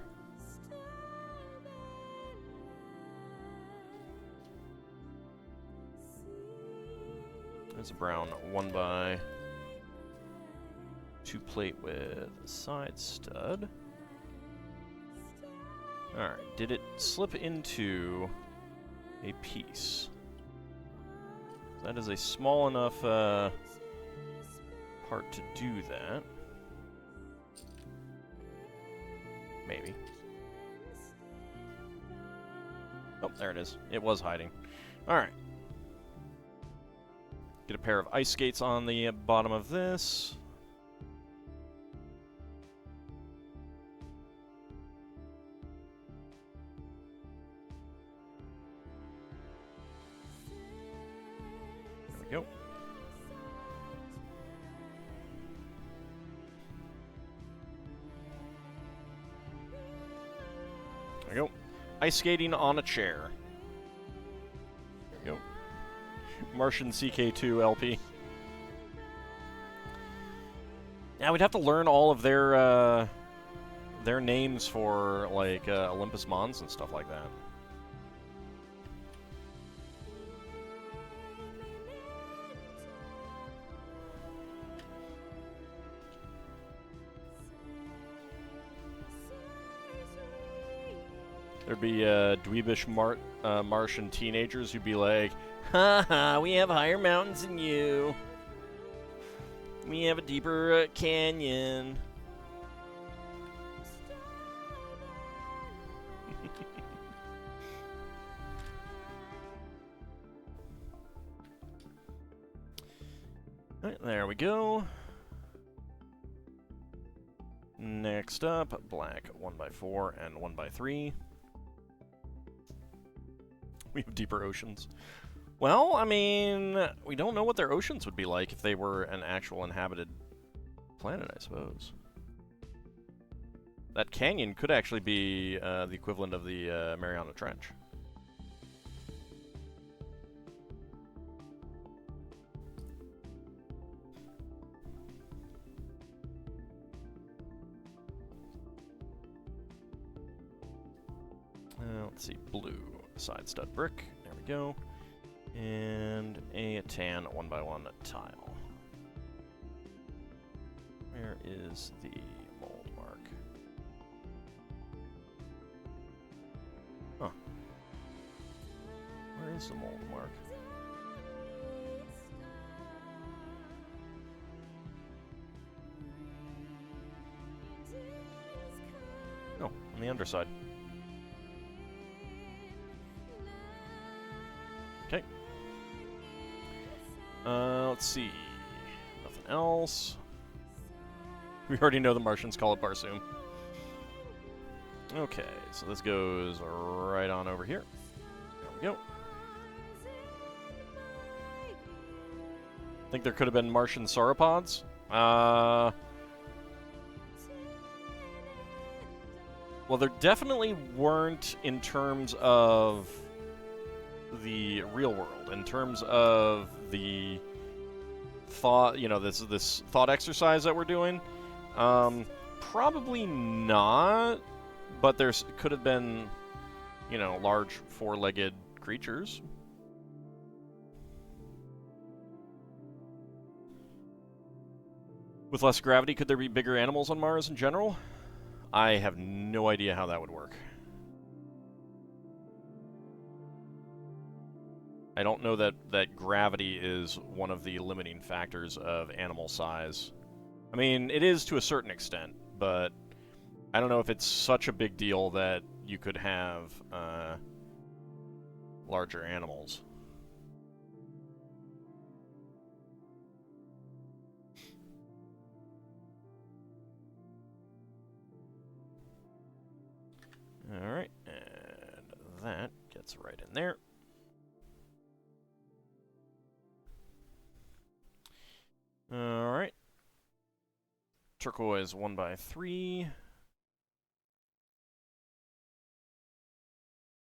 There's a brown 1x2 plate with a side stud. Alright, did it slip into a piece? That is a small enough part to do that. Maybe. Oh, there it is. It was hiding. Alright. Get a pair of ice skates on the bottom of this. There we go. There we go. Ice skating on a chair. There we go. Martian CK2 LP. Yeah, we'd have to learn all of their names for, like, Olympus Mons and stuff like that. There'd be dweebish Martian teenagers who'd be like, "Ha, we have higher mountains than you. We have a deeper canyon." Alright, there we go. Next up, black 1x4 and 1x3. We have deeper oceans. Well, I mean, we don't know what their oceans would be like if they were an actual inhabited planet, I suppose. That canyon could actually be the equivalent of the Mariana Trench. Let's see, blue side stud brick. There we go. And a tan 1x1 tile. Where is the mold mark? Huh. Where is the mold mark? Oh, on the underside. Okay. Let's see. Nothing else. We already know the Martians call it Barsoom. Okay, so this goes right on over here. There we go. Think there could have been Martian sauropods? Well, there definitely weren't in terms of the real world. In terms of the thought, you know, this thought exercise that we're doing, probably not, but there could have been, you know, large four-legged creatures. With less gravity, could there be bigger animals on Mars in general? I have no idea how that would work. I don't know that gravity is one of the limiting factors of animal size. I mean, it is to a certain extent, but I don't know if it's such a big deal that you could have larger animals. Alright, and that gets right in there. Alright. Turquoise 1x3.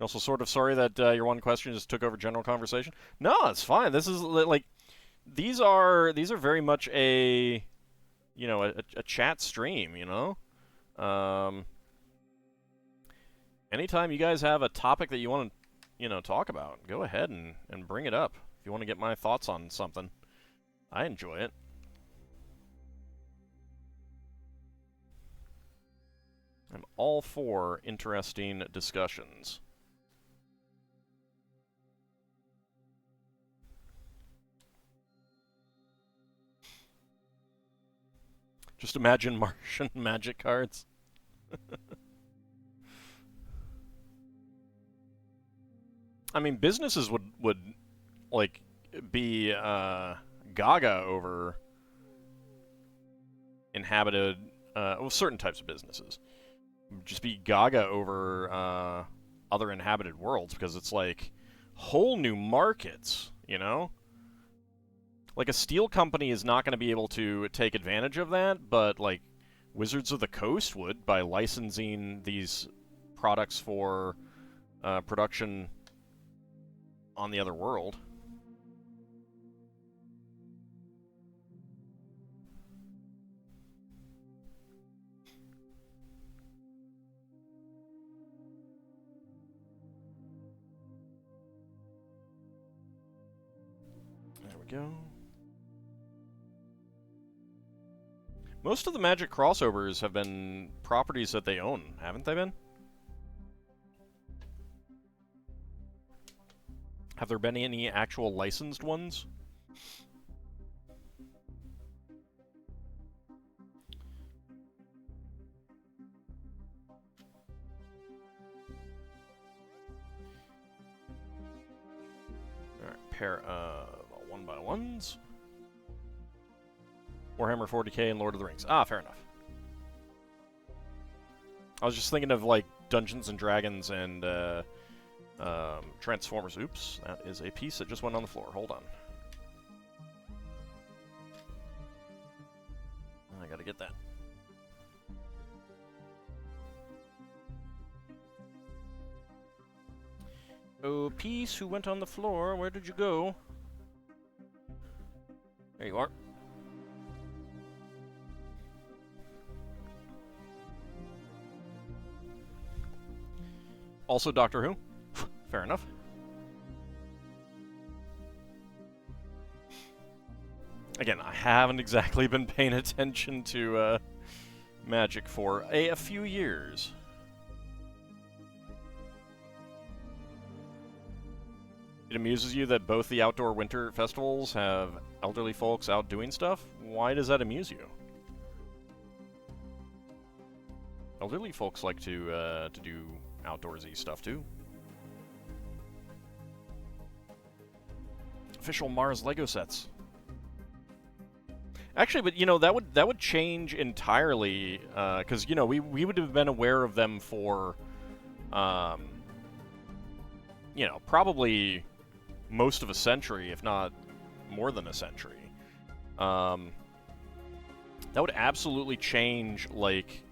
Also, sort of sorry that your one question just took over general conversation. No, it's fine. This is like these are very much a a chat stream. Anytime you guys have a topic that you want to talk about, go ahead and bring it up. If you want to get my thoughts on something, I enjoy it. I'm all for interesting discussions. Just imagine Martian magic cards. I mean, businesses would like be gaga over inhabited, well, certain types of businesses. Just be gaga over other inhabited worlds because it's like whole new markets, Like a steel company is not going to be able to take advantage of that, but like Wizards of the Coast would by licensing these products for production on the other world. There we go. Most of the Magic crossovers have been properties that they own, haven't they been? Have there been any actual licensed ones? Alright, pair of 1x1s. Warhammer 40k and Lord of the Rings. Ah, fair enough. I was just thinking of, like, Dungeons and Dragons and, Transformers. Oops, that is a piece that just went on the floor. Hold on. I gotta get that. Oh, piece who went on the floor. Where did you go? There you are. Also Doctor Who. Fair enough. Again, I haven't exactly been paying attention to Magic for a few years. It amuses you that both the outdoor winter festivals have elderly folks out doing stuff? Why does that amuse you? Elderly folks like to do outdoorsy stuff too. Official Mars Lego sets. Actually, but that would change entirely because we would have been aware of them for probably most of a century, if not more than a century. That would absolutely change like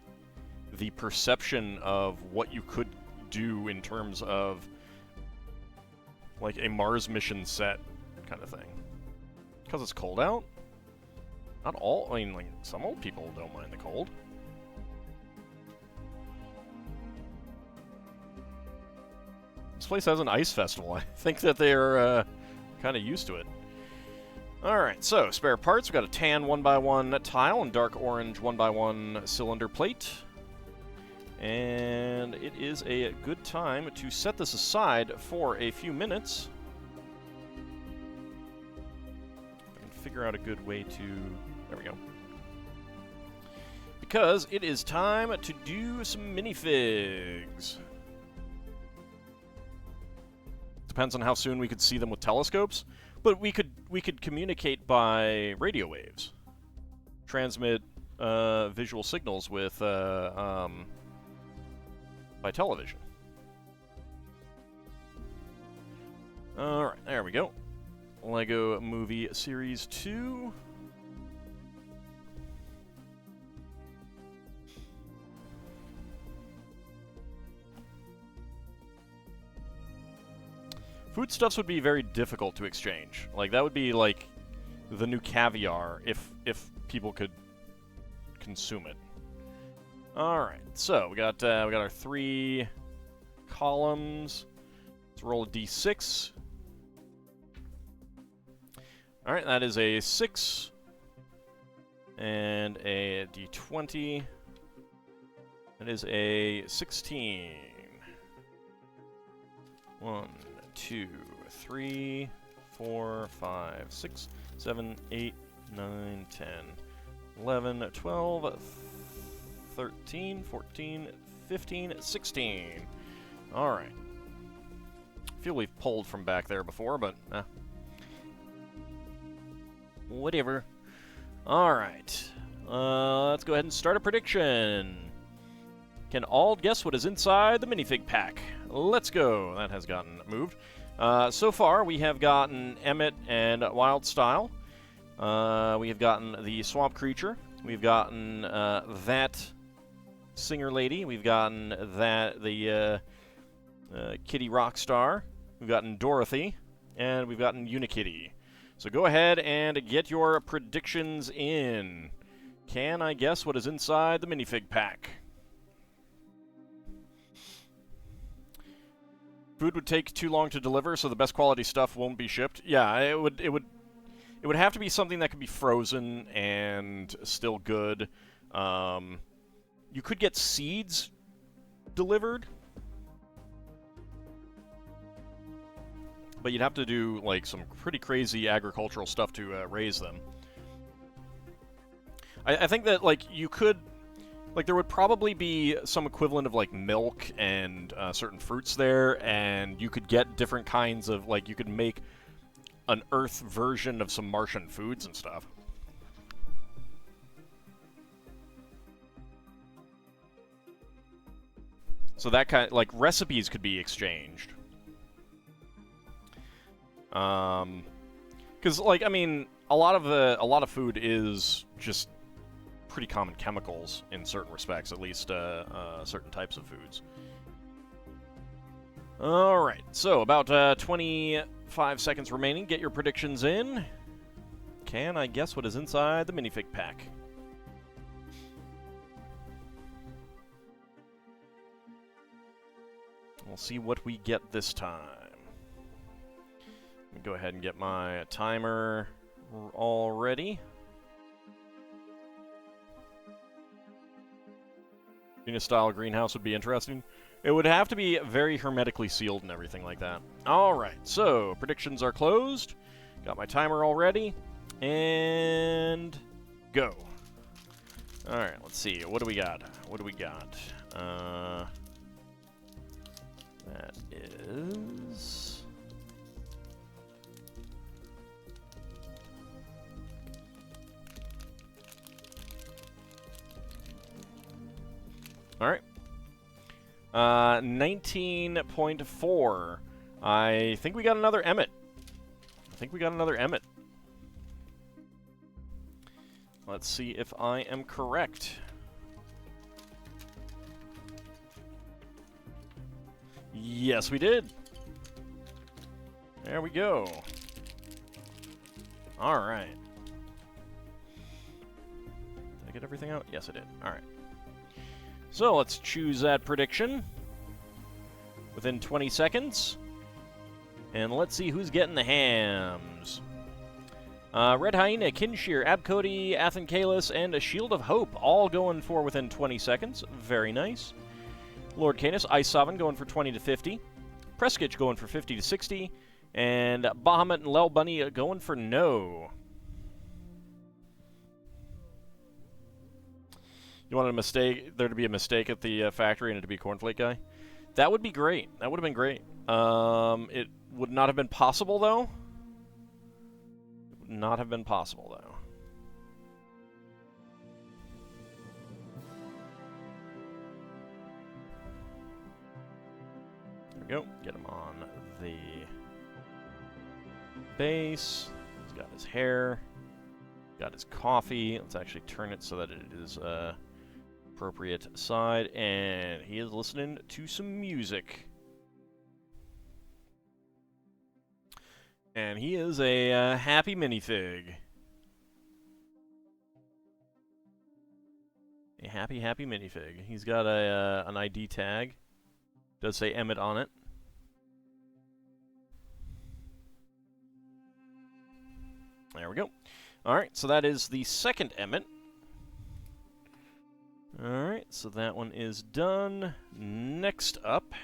the perception of what you could do in terms of like a Mars mission set kind of thing. Because it's cold out? Not all, I mean, like, some old people don't mind the cold. This place has an ice festival. I think that they're kind of used to it. Alright, so, spare parts. We've got a tan 1x1 tile and dark orange 1x1 cylinder plate. And it is a good time to set this aside for a few minutes. I can figure out a good way to... There we go. Because it is time to do some minifigs. Depends on how soon we could see them with telescopes, but we could communicate by radio waves. Transmit visual signals with by television. Alright, there we go. Lego Movie Series 2. Foodstuffs would be very difficult to exchange. Like, that would be like the new caviar if people could consume it. Alright, so we got our 3 columns. Let's roll a d6. Alright, that is a 6 and a d20. That is a 16. 1, 2, 3, 4, 5, 6, 7, 8, 9, 10, 11, 12, 13, 14, 15, 16. Alright. I feel we've pulled from back there before, but whatever. Alright. Let's go ahead and start a prediction. Can Ald guess what is inside the minifig pack? Let's go. That has gotten moved. So far, we have gotten Emmett and Wild Style. We have gotten the Swamp Creature. We've gotten that Singer Lady. We've gotten the Kitty Rockstar. We've gotten Dorothy. And we've gotten Unikitty. So go ahead and get your predictions in. Can I guess what is inside the minifig pack? Food would take too long to deliver, so the best quality stuff won't be shipped. Yeah, it would have to be something that could be frozen and still good. You could get seeds delivered, but you'd have to do like some pretty crazy agricultural stuff to raise them. I think that like you could, like there would probably be some equivalent of like milk and certain fruits there, and you could get different kinds of, like you could make an Earth version of some Martian foods and stuff. So that kind of, like recipes could be exchanged. Because like I mean, a lot of food is just pretty common chemicals in certain respects, at least certain types of foods. Alright, so about 25 seconds remaining. Get your predictions in. Can I guess what is inside the minifig pack? We'll see what we get this time. Let me go ahead and get my timer all ready. Style greenhouse would be interesting. It would have to be very hermetically sealed and everything like that. Alright, so predictions are closed. Got my timer all ready. And go. Alright, let's see. What do we got? What do we got? That is... Alright. 19.4. I think we got another Emmett. Let's see if I am correct. Yes, we did. There we go. Alright. Did I get everything out? Yes, I did. Alright. So let's choose that prediction within 20 seconds. And let's see who's getting the hams. Red Hyena, Kinshir, Abcody, Athenkalis, and a Shield of Hope all going for within 20 seconds. Very nice. Lord Canis, Ice Sovereign going for 20 to 50. Preskitch going for 50 to 60. And Bahamut and Lel Bunny going for no. You wanted there to be a mistake at the factory and it to be Cornflake Guy? That would be great. That would have been great. It would not have been possible, though. It would not have been possible, though. There we go. Get him on the base. He's got his hair. Got his coffee. Let's actually turn it so that it is appropriate side. And he is listening to some music. And he is a happy minifig. A happy minifig. He's got an ID tag. Does say Emmett on it. There we go. Alright, so that is the second Emmett. Alright, so that one is done. Next up.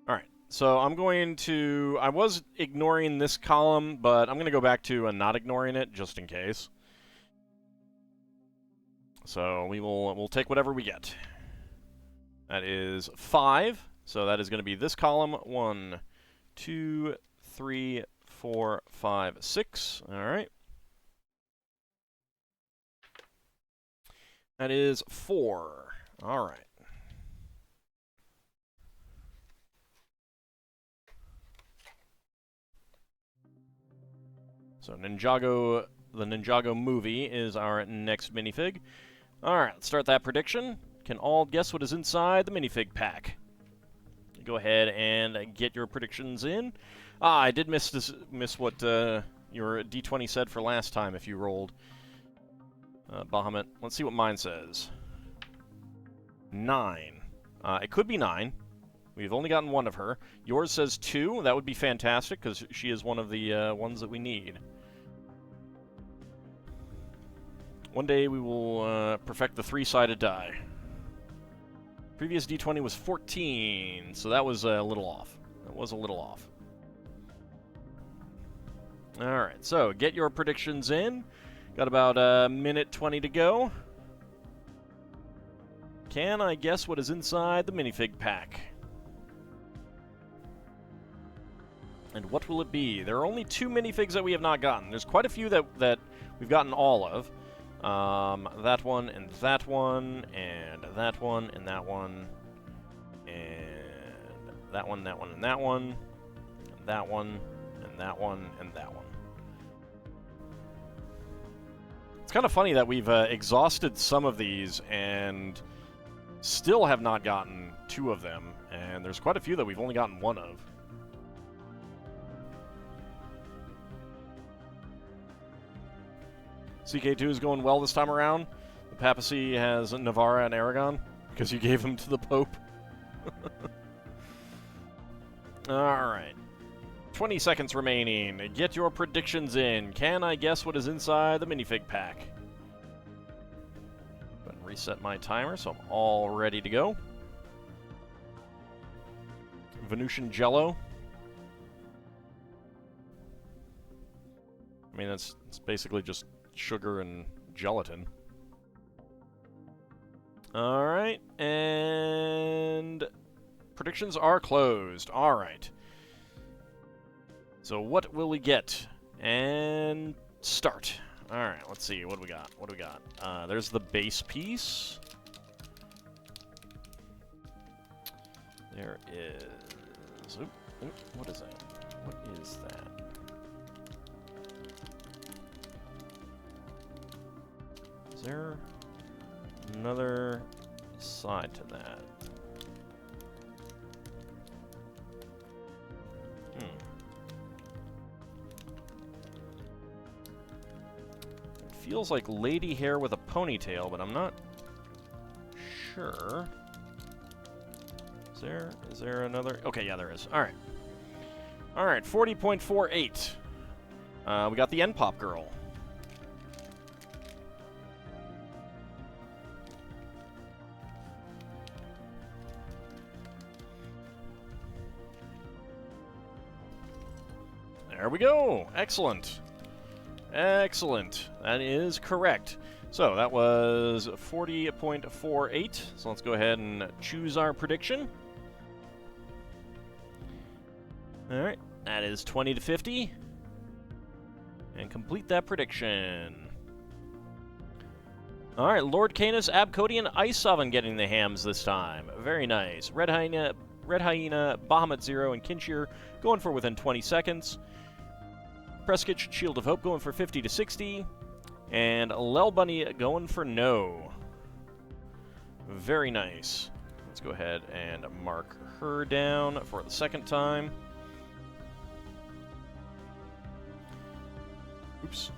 Alright, so I'm going to... I was ignoring this column, but I'm going to go back to not ignoring it, just in case. So we'll take whatever we get. That is 5. So that is going to be this column. 1, 2, 3, 4, 5, 6. All right. That is 4. All right. So the Ninjago Movie is our next minifig. All right, let's start that prediction. Can all guess what is inside the minifig pack? Go ahead and get your predictions in. I did miss what your D20 said for last time if you rolled. Bahamut. Let's see what mine says. 9. It could be 9. We've only gotten one of her. Yours says 2. That would be fantastic because she is one of the ones that we need. One day we will perfect the 3-sided die. Previous D20 was 14, so that was a little off. That was a little off. Alright, so get your predictions in. Got about a minute 20 to go. Can I guess what is inside the minifig pack? And what will it be? There are only 2 minifigs that we have not gotten. There's quite a few that we've gotten all of. That one, and that one, and that one, and that one, and that one, that one, and that one, and that one, and that one, and that one. It's kind of funny that we've exhausted some of these and still have not gotten 2 of them, and there's quite a few that we've only gotten 1 of. CK2 is going well this time around. The papacy has Navarra and Aragon because you gave them to the Pope. Alright. 20 seconds remaining. Get your predictions in. Can I guess what is inside the minifig pack? Go ahead and reset my timer so I'm all ready to go. Venusian Jello. I mean, it's basically just sugar and gelatin. Alright, and predictions are closed. Alright. So what will we get? And start. Alright, let's see. What do we got? What do we got? There's the base piece. There is... Oop, what is that? What is that? Is there another side to that? It feels like lady hair with a ponytail, but I'm not sure. Is there another? Okay, yeah, there is. All right. All right, 40.48. We got the N-Pop girl. There we go. Excellent. Excellent. That is correct. So that was 40.48. So let's go ahead and choose our prediction. All right. That is 20 to 50. And complete that prediction. All right. Lord Canis, Abcodian, Ice Oven getting the hams this time. Very nice. Red Hyena, Bahamut Zero, and Kinshir going for within 20 seconds. Prescott, Shield of Hope going for 50 to 60. And Lel Bunny going for no. Very nice. Let's go ahead and mark her down for the second time. Oops.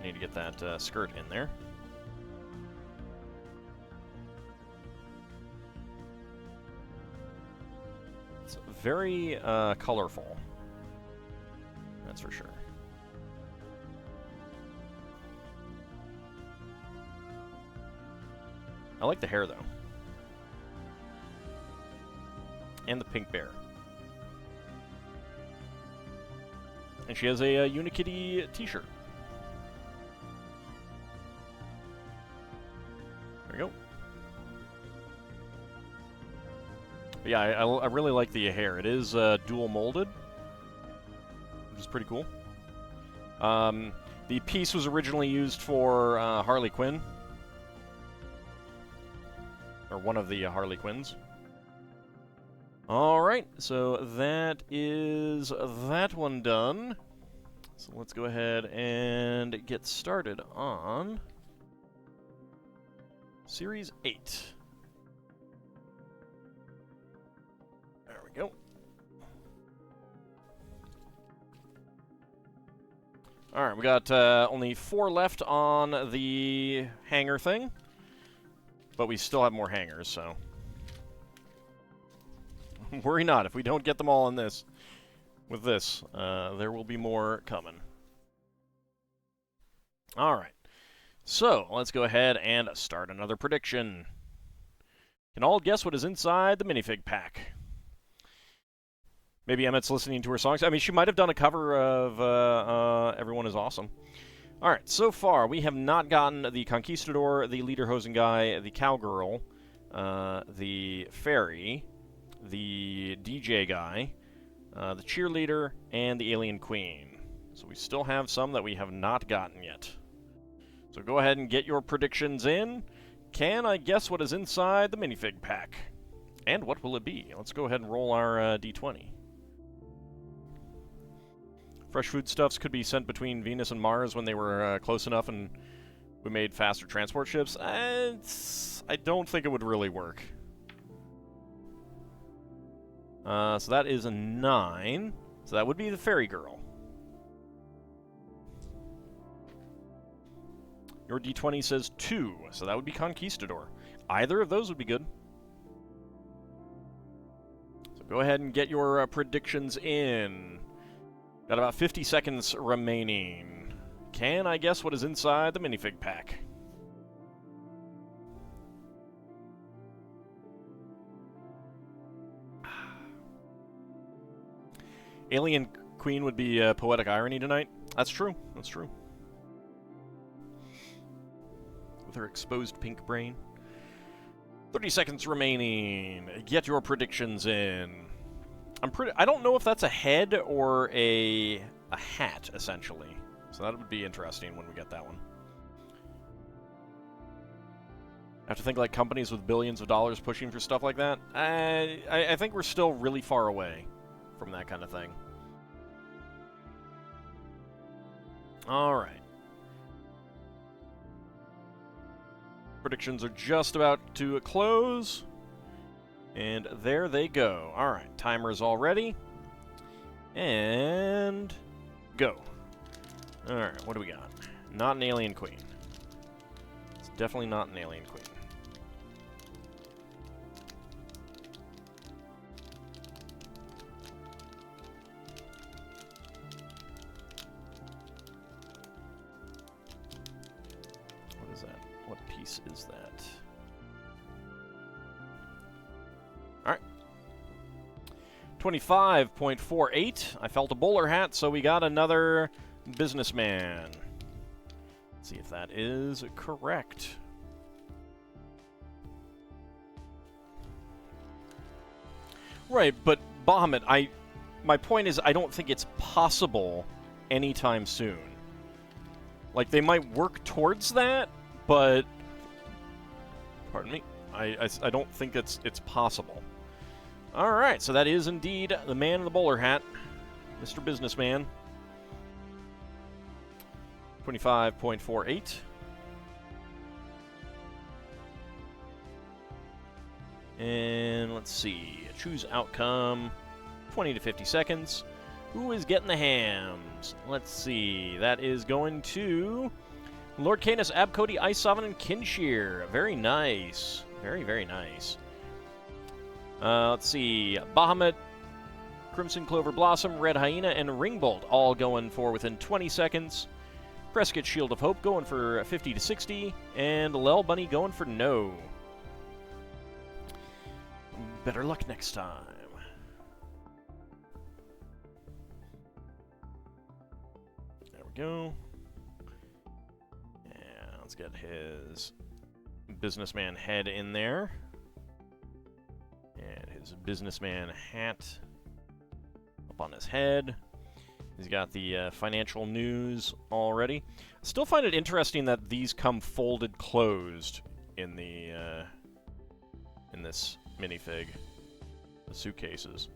Need to get that skirt in there. It's very colorful. That's for sure. I like the hair, though. And the pink bear. And she has a Unikitty t-shirt. There we go. But yeah, I really like the hair. It is dual molded, which is pretty cool. The piece was originally used for Harley Quinn. Or one of the Harley Quinns. Alright, so that is that one done. So let's go ahead and get started on Series 8. There we go. Alright, we got only 4 left on the hanger thing. But we still have more hangers, so worry not. If we don't get them all in this, with this, there will be more coming. All right. So let's go ahead and start another prediction. Can all guess what is inside the minifig pack? Maybe Emmett's listening to her songs. I mean, she might have done a cover of Everyone is Awesome. All right, so far we have not gotten the Conquistador, the Lederhosen guy, the Cowgirl, the Fairy, the DJ guy, the Cheerleader, and the Alien Queen. So we still have some that we have not gotten yet. So go ahead and get your predictions in. Can I guess what is inside the minifig pack? And what will it be? Let's go ahead and roll our D20. Fresh foodstuffs could be sent between Venus and Mars when they were close enough and we made faster transport ships. I don't think it would really work. So that is a 9. So that would be the Fairy Girl. Your D20 says 2, so that would be Conquistador. Either of those would be good. So go ahead and get your predictions in. Got about 50 seconds remaining. Can I guess what is inside the minifig pack? Alien Queen would be poetic irony tonight. That's true. That's true. With her exposed pink brain. 30 seconds remaining. Get your predictions in. I don't know if that's a head or a hat, essentially. So that would be interesting when we get that one. I have to think like companies with billions of dollars pushing for stuff like that. I think we're still really far away from that kind of thing. All right. Predictions are just about to close. And there they go. All right, timer is all ready. And go. All right, what do we got? Not an Alien Queen. It's definitely not an Alien Queen. What is that? What piece is that? 25.48. I felt a bowler hat, so we got another businessman. Let's see if that is correct. Right, but Bahamut, my point is I don't think it's possible anytime soon. Like, they might work towards that, but pardon me, I don't think it's possible. All right, so that is indeed the man in the bowler hat, Mr. Businessman. 25.48. And let's see, choose outcome, 20 to 50 seconds. Who is getting the hams? Let's see, that is going to Lord Canis, Abcody, Ice Sovereign, and Kinshir. Very nice. Very, very nice. Let's see, Bahamut, Crimson Clover Blossom, Red Hyena, and Ringbolt all going for within 20 seconds. Prescott Shield of Hope going for 50 to 60, and Lel Bunny going for no. Better luck next time. There we go. Yeah, let's get his businessman head in there. And his businessman hat up on his head. He's got the financial news already. Still find it interesting that these come folded closed in the in this minifig, the suitcases.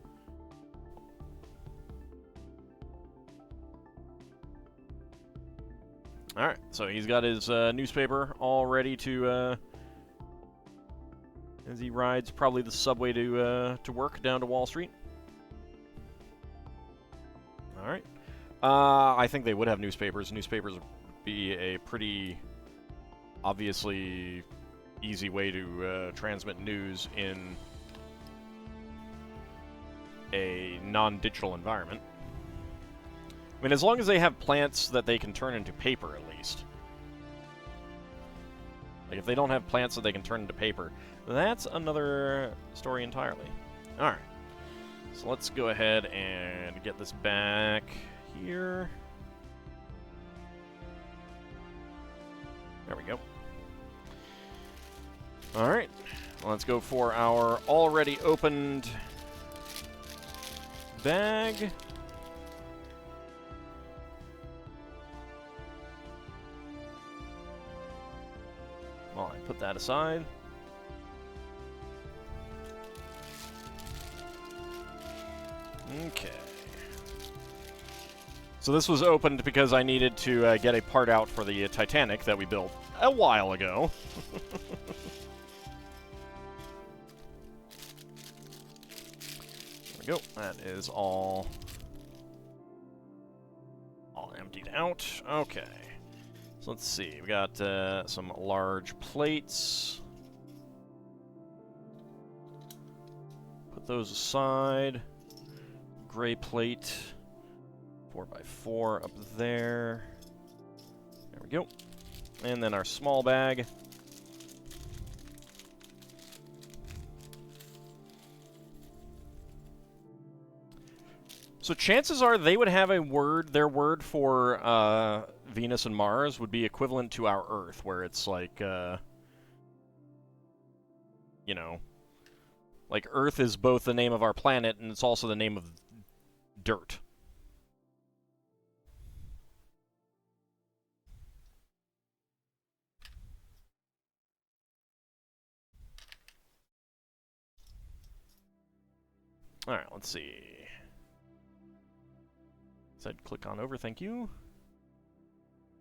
All right, so he's got his newspaper all ready to as he rides probably the subway to work down to Wall Street. All right. I think they would have newspapers. Newspapers would be a pretty obviously easy way to transmit news in a non-digital environment. I mean, as long as they have plants that they can turn into paper, at least. Like, if they don't have plants that they can turn into paper, that's another story entirely. Alright. So let's go ahead and get this back here. There we go. Alright. Let's go for our already opened bag. Well, I put that aside. Okay. So this was opened because I needed to get a part out for the Titanic that we built a while ago. There we go. That is all emptied out. Okay. So let's see. We got some large plates. Put those aside. Gray plate. 4x4 up there. There we go. And then our small bag. So chances are they would have a word, their word for Venus and Mars would be equivalent to our Earth, where it's like, you know, like Earth is both the name of our planet and it's also the name of dirt. Alright, let's see. Said click on over, thank you.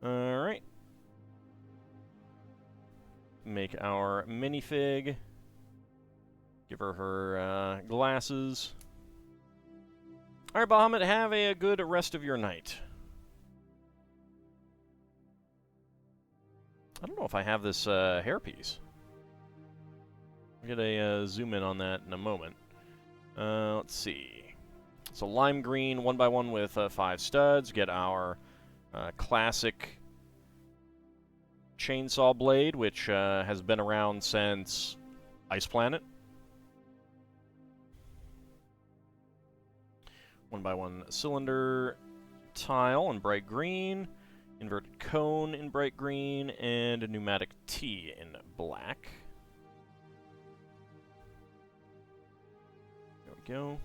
Alright. Make our minifig. Give her her glasses. Alright, Bahamut, have a good rest of your night. I don't know if I have this hairpiece. I'll get a zoom in on that in a moment. Let's see. So lime green, 1x1 with 5 studs. Get our classic chainsaw blade, which has been around since Ice Planet. 1x1 cylinder tile in bright green, inverted cone in bright green, and a pneumatic T in black. There we go.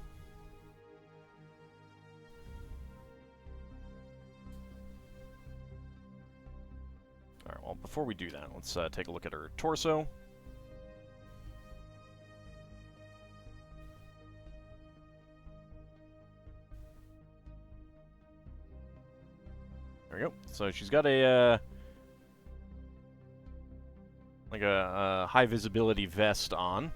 Alright, well, before we do that, let's take a look at her torso. There we go. So she's got a like a high visibility vest on,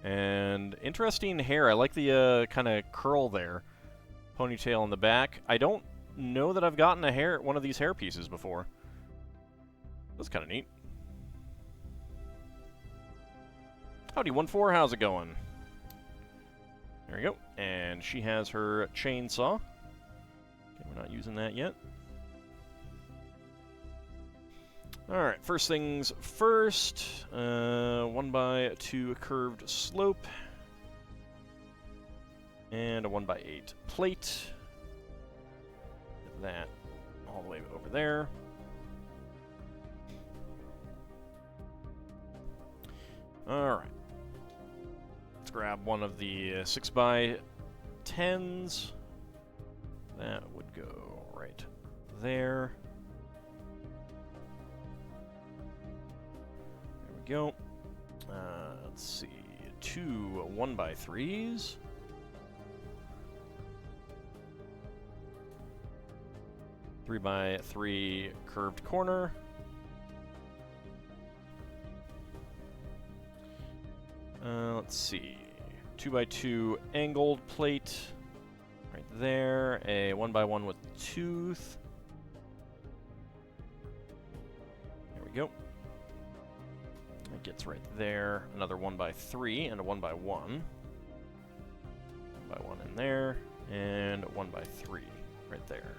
and interesting hair. I like the kind of curl there, ponytail in the back. I don't know that I've gotten one of these hair pieces before. That's kind of neat. Howdy, 1-4. How's it going? There we go. And she has her chainsaw. We're not using that yet. Alright, first things first. 1x2 curved slope. And a 1x8 plate. Get that all the way over there. Alright. Let's grab one of the 6x10s. That would go right there. There we go. Let's see. 2 1x3s. Three by 3 curved corner. Let's see. 2x2 angled plate. Right there, a 1x1 with tooth. There we go. That gets right there. Another 1x3 and a 1x1. 1x1 in there, and a 1x3 right there.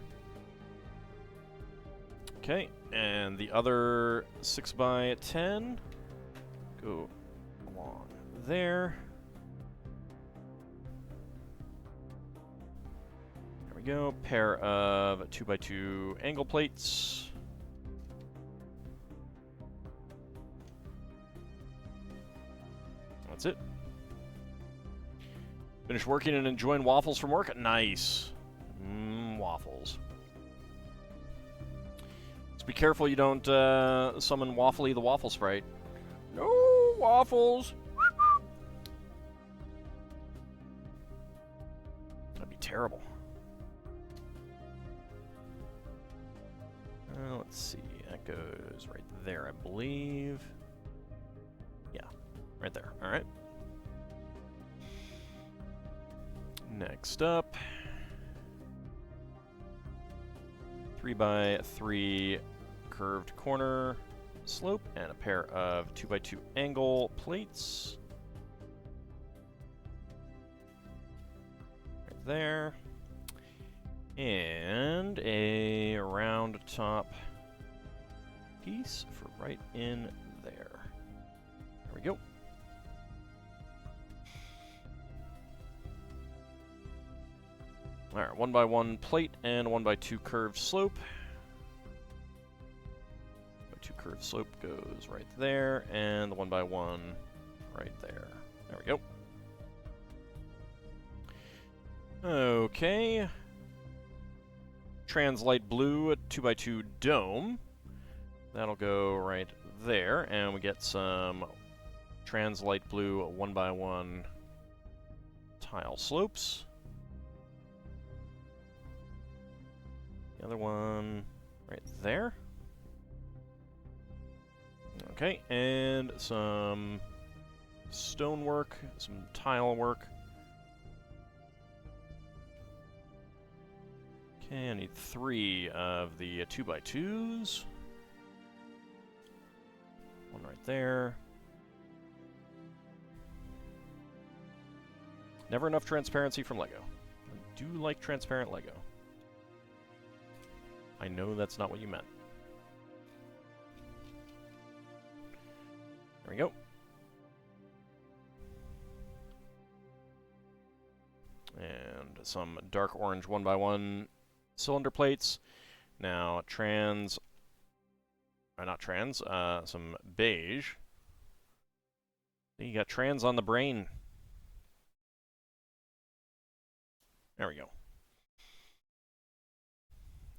Okay, and the other 6x10 go along there. We go. Pair of 2x2 angle plates. That's it. Finish working and enjoying waffles from work? Nice. Waffles. Just be careful you don't summon Waffly the Waffle Sprite. No waffles! That'd be terrible. Let's see, that goes right there, I believe. Yeah, right there, alright. Next up, 3x3 curved corner slope and a pair of 2x2 angle plates. Right there. And a round top piece for right in there. There we go. Alright, 1x1 plate and 1x2 curved slope. 2 curved slope goes right there, and the 1x1 right there. There we go. Okay. Translight blue 2x2 dome. That'll go right there, and we get some translight blue 1x1 tile slopes. The other one right there. Okay, and some stonework, some tile work. Okay, I need 3 of the 2x2s. One right there. Never enough transparency from Lego. I do like transparent Lego. I know that's not what you meant. There we go. some dark orange 1x1 cylinder plates. Now some beige. You got trans on the brain. There we go.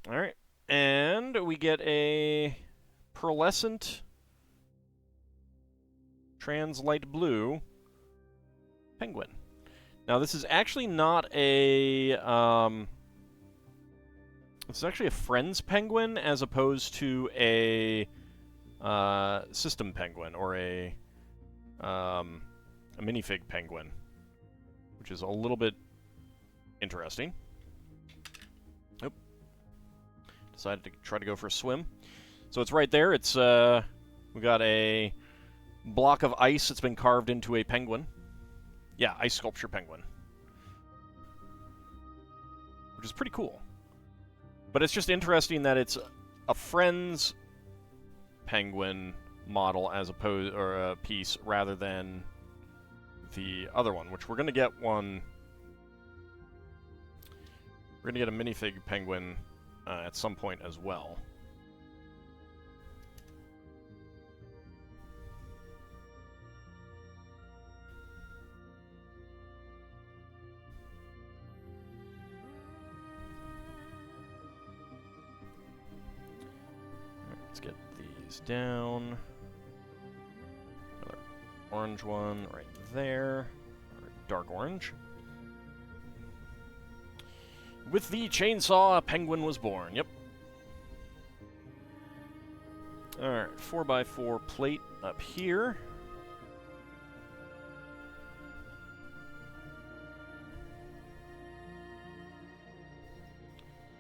Alright, and we get a pearlescent trans light blue penguin. Now this is actually not a, it's actually a Friends penguin as opposed to a system penguin, or a minifig penguin, which is a little bit interesting. Nope. Decided to try to go for a swim. So it's right there. It's we got a block of ice that's been carved into a penguin. Yeah, ice sculpture penguin. Which is pretty cool. But it's just interesting that it's a Friends penguin model as opposed, or a piece, rather than the other one, which we're going to get one. We're going to get a minifig penguin at some point as well. Let's get these down. Another orange one right there. Dark orange. With the chainsaw, a penguin was born. Yep. Alright, 4x4 plate up here.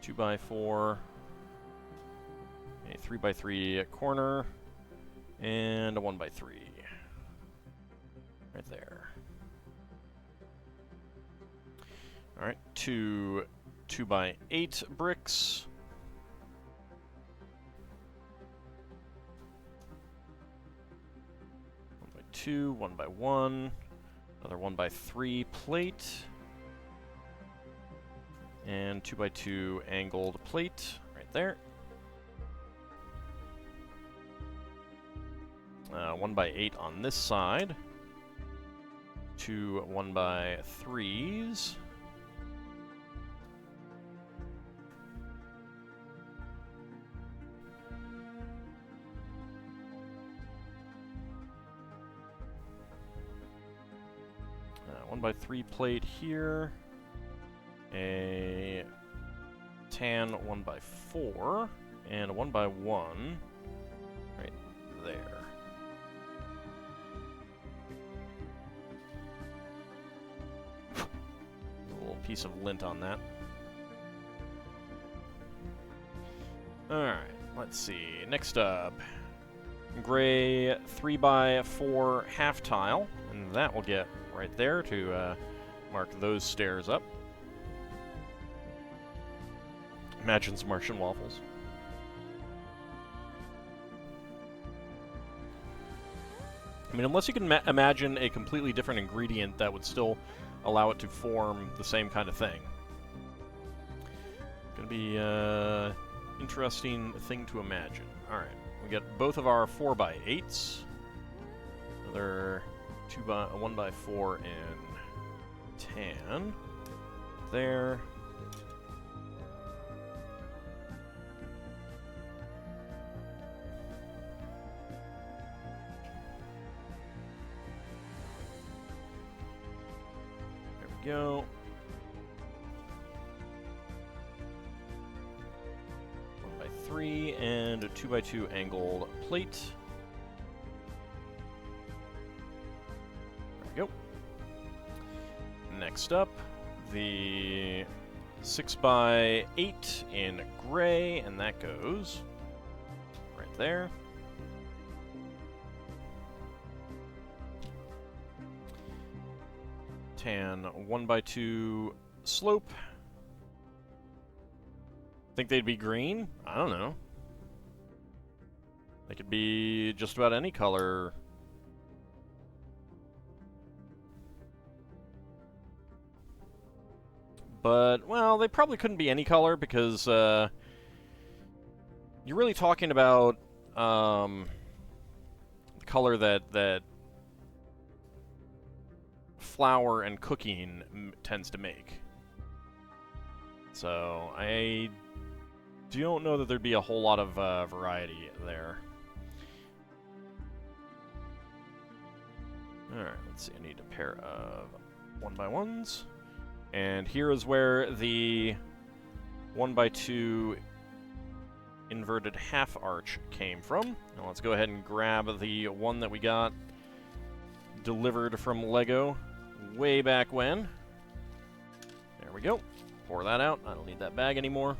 Two by four. A 3x3 corner. And a 1x3. Right there. Alright, two 2x8 bricks. One by two, 1x1. Another 1x3 plate. And 2x2 angled plate right there. 1x8 on this side. Two 1x3s. One by three plate here. A tan 1x4 and a 1x1 right there. A little piece of lint on that. Alright, let's see. Next up, gray 3x4 half tile, and that will get right there to mark those stairs up. Imagine some Martian waffles. I mean, unless you can imagine a completely different ingredient that would still allow it to form the same kind of thing. Gonna be an interesting thing to imagine. Alright, we get both of our 4x8s. Another 1x4 in tan. There. There we go. 1x3 and a 2x2 angled plate. There we go. Next up, the 6x8 in gray, and that goes right there. Tan 1x2 slope. Think they'd be green? I don't know. They could be just about any color. But, well, they probably couldn't be any color because you're really talking about the color that flour and cooking tends to make. So I don't know that there'd be a whole lot of variety there. Alright, let's see. I need a pair of 1x1s. And here is where the 1x2 inverted half arch came from. Now let's go ahead and grab the one that we got delivered from Lego way back when. There we go. Pour that out. I don't need that bag anymore.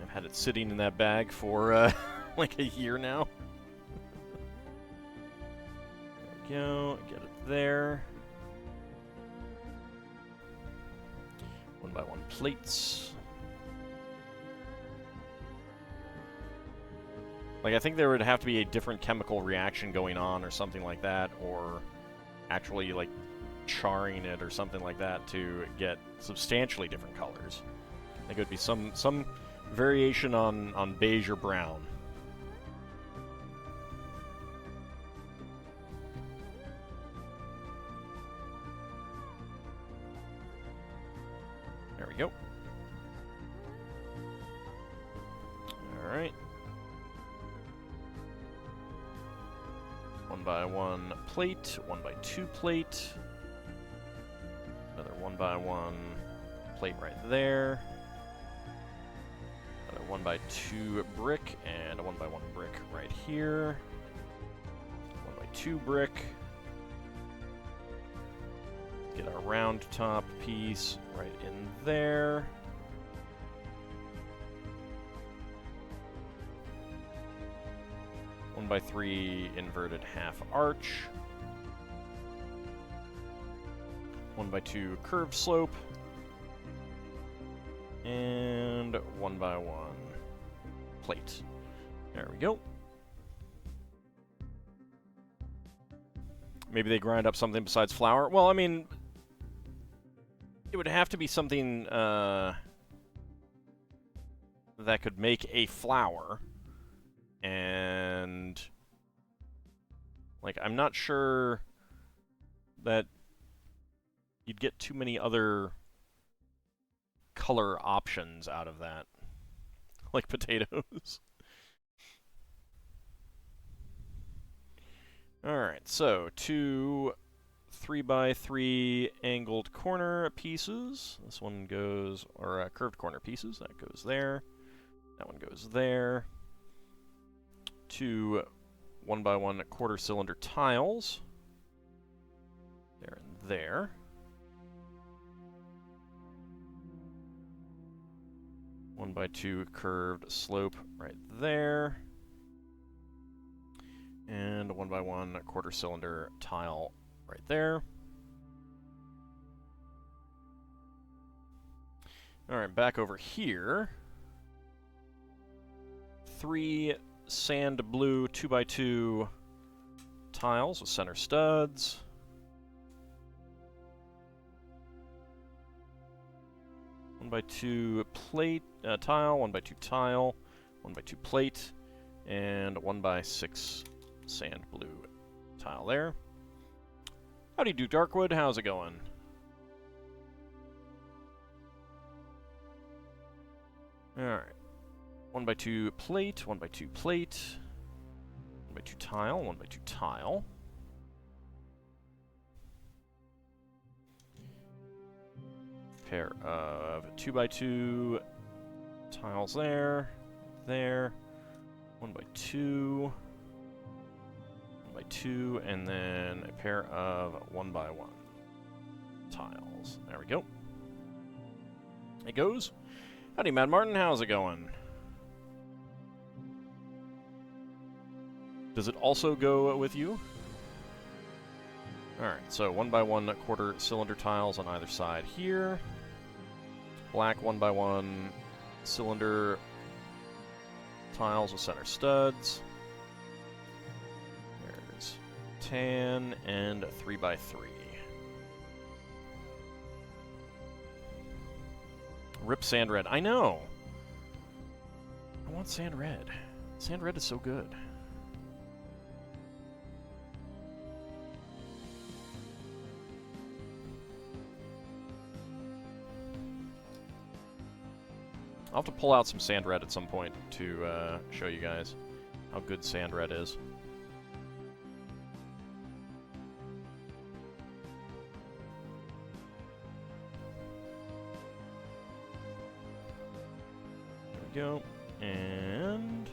I've had it sitting in that bag for like a year now. There we go. Get it there. 1x1 plates. Like, I think there would have to be a different chemical reaction going on or something like that, or actually, like, charring it or something like that to get substantially different colors. I think it would be some variation on beige or brown. There we go. Alright. 1x1 plate, 1x2 plate. Another 1x1 plate right there. Another 1x2 brick and a 1x1 brick right here. 1x2 brick. Get our round top piece right in there. One by 3 inverted half arch. 1x2 curved slope. And 1x1 plate. There we go. Maybe they grind up something besides flour. Well, I mean, it would have to be something that could make a flour. And, like, I'm not sure that you'd get too many other color options out of that. Like potatoes. Alright, so 2 3x3 angled corner pieces. This one goes, or curved corner pieces. That goes there. That one goes there. 2 1x1 quarter cylinder tiles. There and there. One by 2 curved slope right there. And 1x1 quarter cylinder tile right there. Alright, back over here. 3 sand blue 2x2 tiles with center studs. One by 2 plate tile, 1x2 tile, 1x2 plate, and 1x6 sand blue tile there. Howdy do, Darkwood. How's it going? Alright. 1x2 plate, 1x2 plate, 1x2 tile, 1x2 tile. Pair of 2x2 tiles there, there, 1x2, 1x2, and then a pair of 1x1 tiles. There we go. It goes. Howdy, Mad Martin. How's it going? Does it also go with you? Alright, so 1x1 quarter cylinder tiles on either side here. Black 1x1 cylinder tiles with center studs. There's tan and 3x3. Rip Sand Red. I know. I want Sand Red. Sand Red is so good. I'll have to pull out some Sand Red at some point to show you guys how good Sand Red is. There we go. And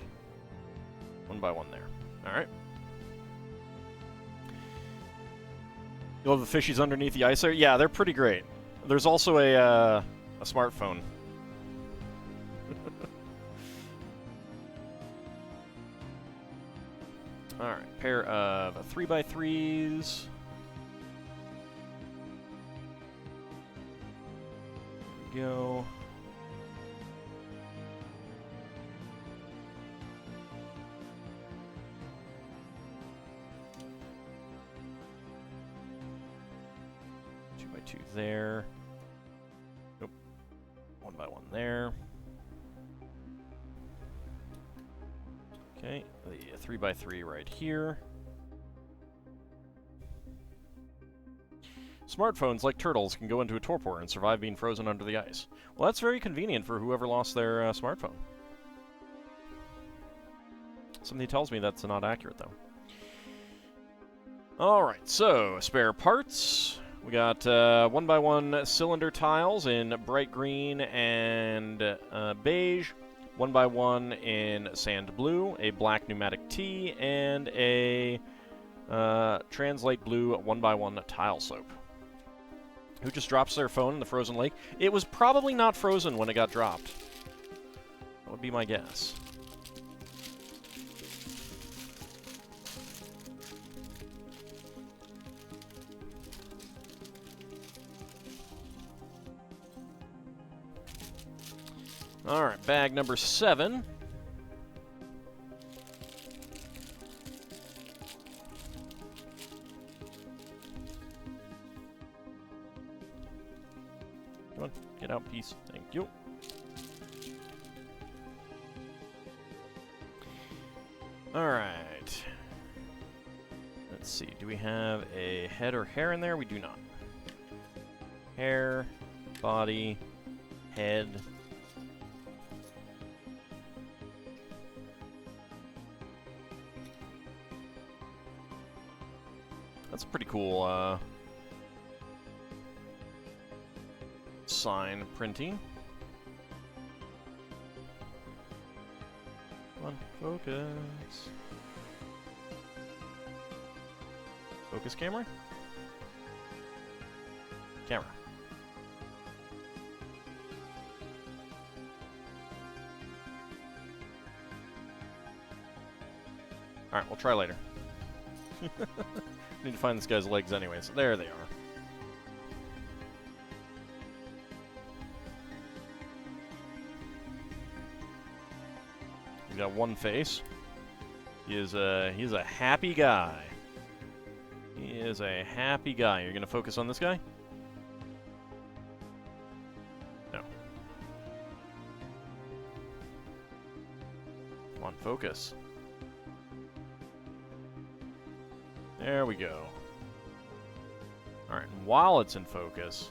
one by one there. Alright. You love the fishies underneath the ice there? Yeah, they're pretty great. There's also a smartphone. Alright, pair of 3x3s. There we go. Two there. Nope. One by one there. Okay, the 3x3 right here. Smartphones, like turtles, can go into a torpor and survive being frozen under the ice. Well, that's very convenient for whoever lost their smartphone. Something tells me that's not accurate, though. Alright, so, spare parts. We got 1x1 cylinder tiles in bright green and beige, 1x1 in sand blue, a black pneumatic tee, and a translate blue 1x1 tile soap. Who just drops their phone in the frozen lake? It was probably not frozen when it got dropped. That would be my guess. Alright, bag number 7. Come on, get out, please. Thank you. Alright. Let's see, do we have a head or hair in there? We do not. Hair, body, head. That's pretty cool, sign printing. Come on, focus. Focus camera? Camera. Alright, we'll try later. Need to find this guy's legs anyways. There they are. He's got one face. He's a happy guy. He is a happy guy. You're gonna focus on this guy? No. Come on, focus. There we go. Alright, and while it's in focus,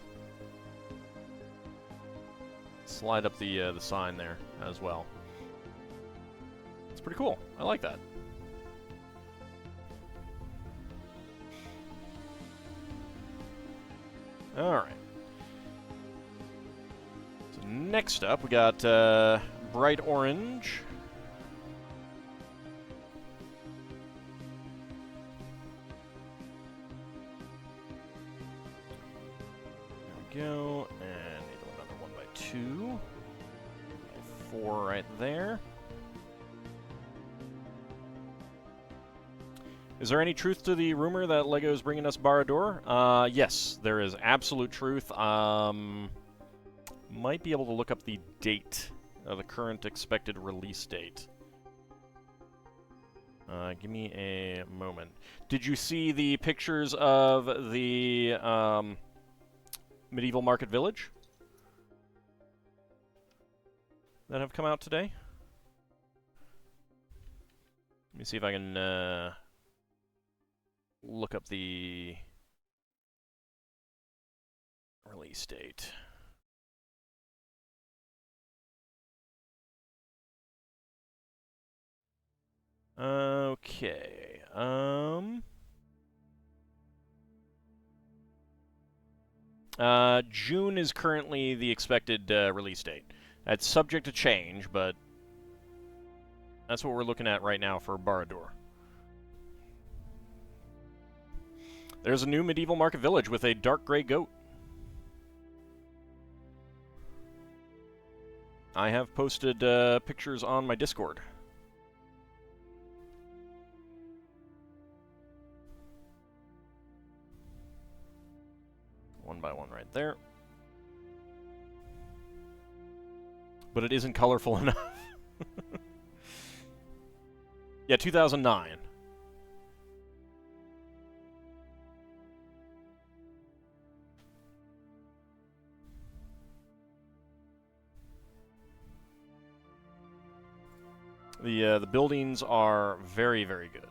slide up the sign there as well. It's pretty cool. I like that. Alright. So next up, we got bright orange. Go, and need another 1x2. 4 right there. Is there any truth to the rumor that LEGO is bringing us Barad-dûr? Yes, there is absolute truth. Might be able to look up the date of the current expected release date. Give me a moment. Did you see the pictures of the Medieval Market Village? that have come out today. Let me see if I can look up the release date. Okay. June is currently the expected release date. That's subject to change, but that's what we're looking at right now for Barad-dûr. There's a new medieval market village with a dark gray goat. I have posted pictures on my Discord. One by one right there. But it isn't colorful enough. Yeah, 2009. The buildings are very, very good.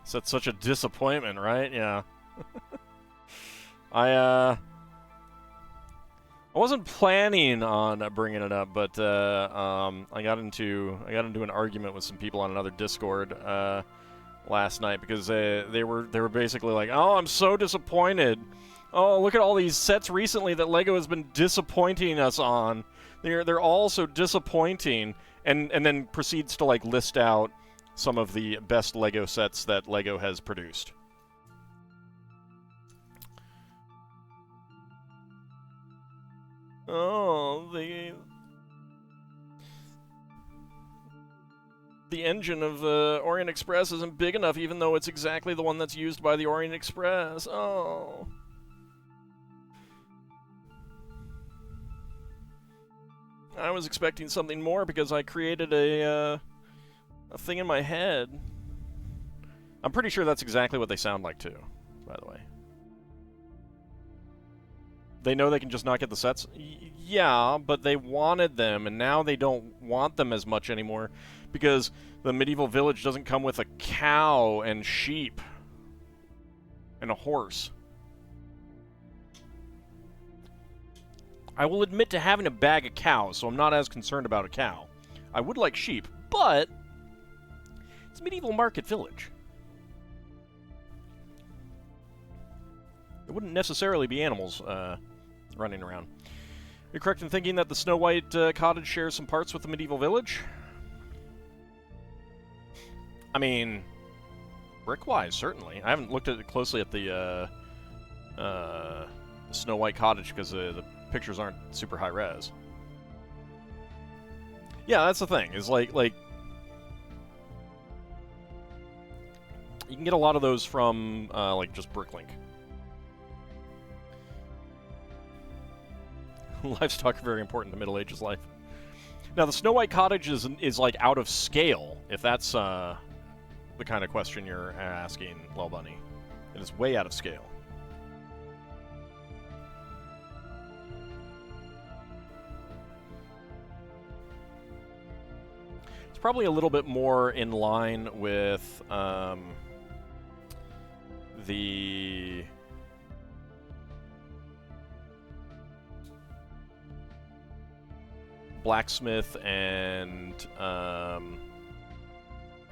So it's such a disappointment, right? Yeah. I wasn't planning on bringing it up, but I got into an argument with some people on another Discord last night because they were basically like, "Oh, I'm so disappointed. Oh, look at all these sets recently that LEGO has been disappointing us on. They're all so disappointing," and then proceeds to like list out some of the best LEGO sets that LEGO has produced. Oh, the engine of the Orient Express isn't big enough, even though it's exactly the one that's used by the Orient Express. Oh. I was expecting something more because I created a thing in my head. I'm pretty sure that's exactly what they sound like, too, by the way. They know they can just not get the sets? Yeah, but they wanted them, and now they don't want them as much anymore because the medieval village doesn't come with a cow and sheep and a horse. I will admit to having a bag of cows, so I'm not as concerned about a cow. I would like sheep, but it's a medieval market village. There wouldn't necessarily be animals running around. Are you correct in thinking that the Snow White cottage shares some parts with the medieval village? I mean, brick-wise, certainly. I haven't looked at it closely at the Snow White cottage because the pictures aren't super high-res. Yeah, that's the thing. Is like you can get a lot of those from like just Bricklink. Livestock are very important to Middle Ages life. Now, the Snow White cottage is like out of scale, if that's the kind of question you're asking, Lil Bunny. It is way out of scale. It's probably a little bit more in line with the blacksmith and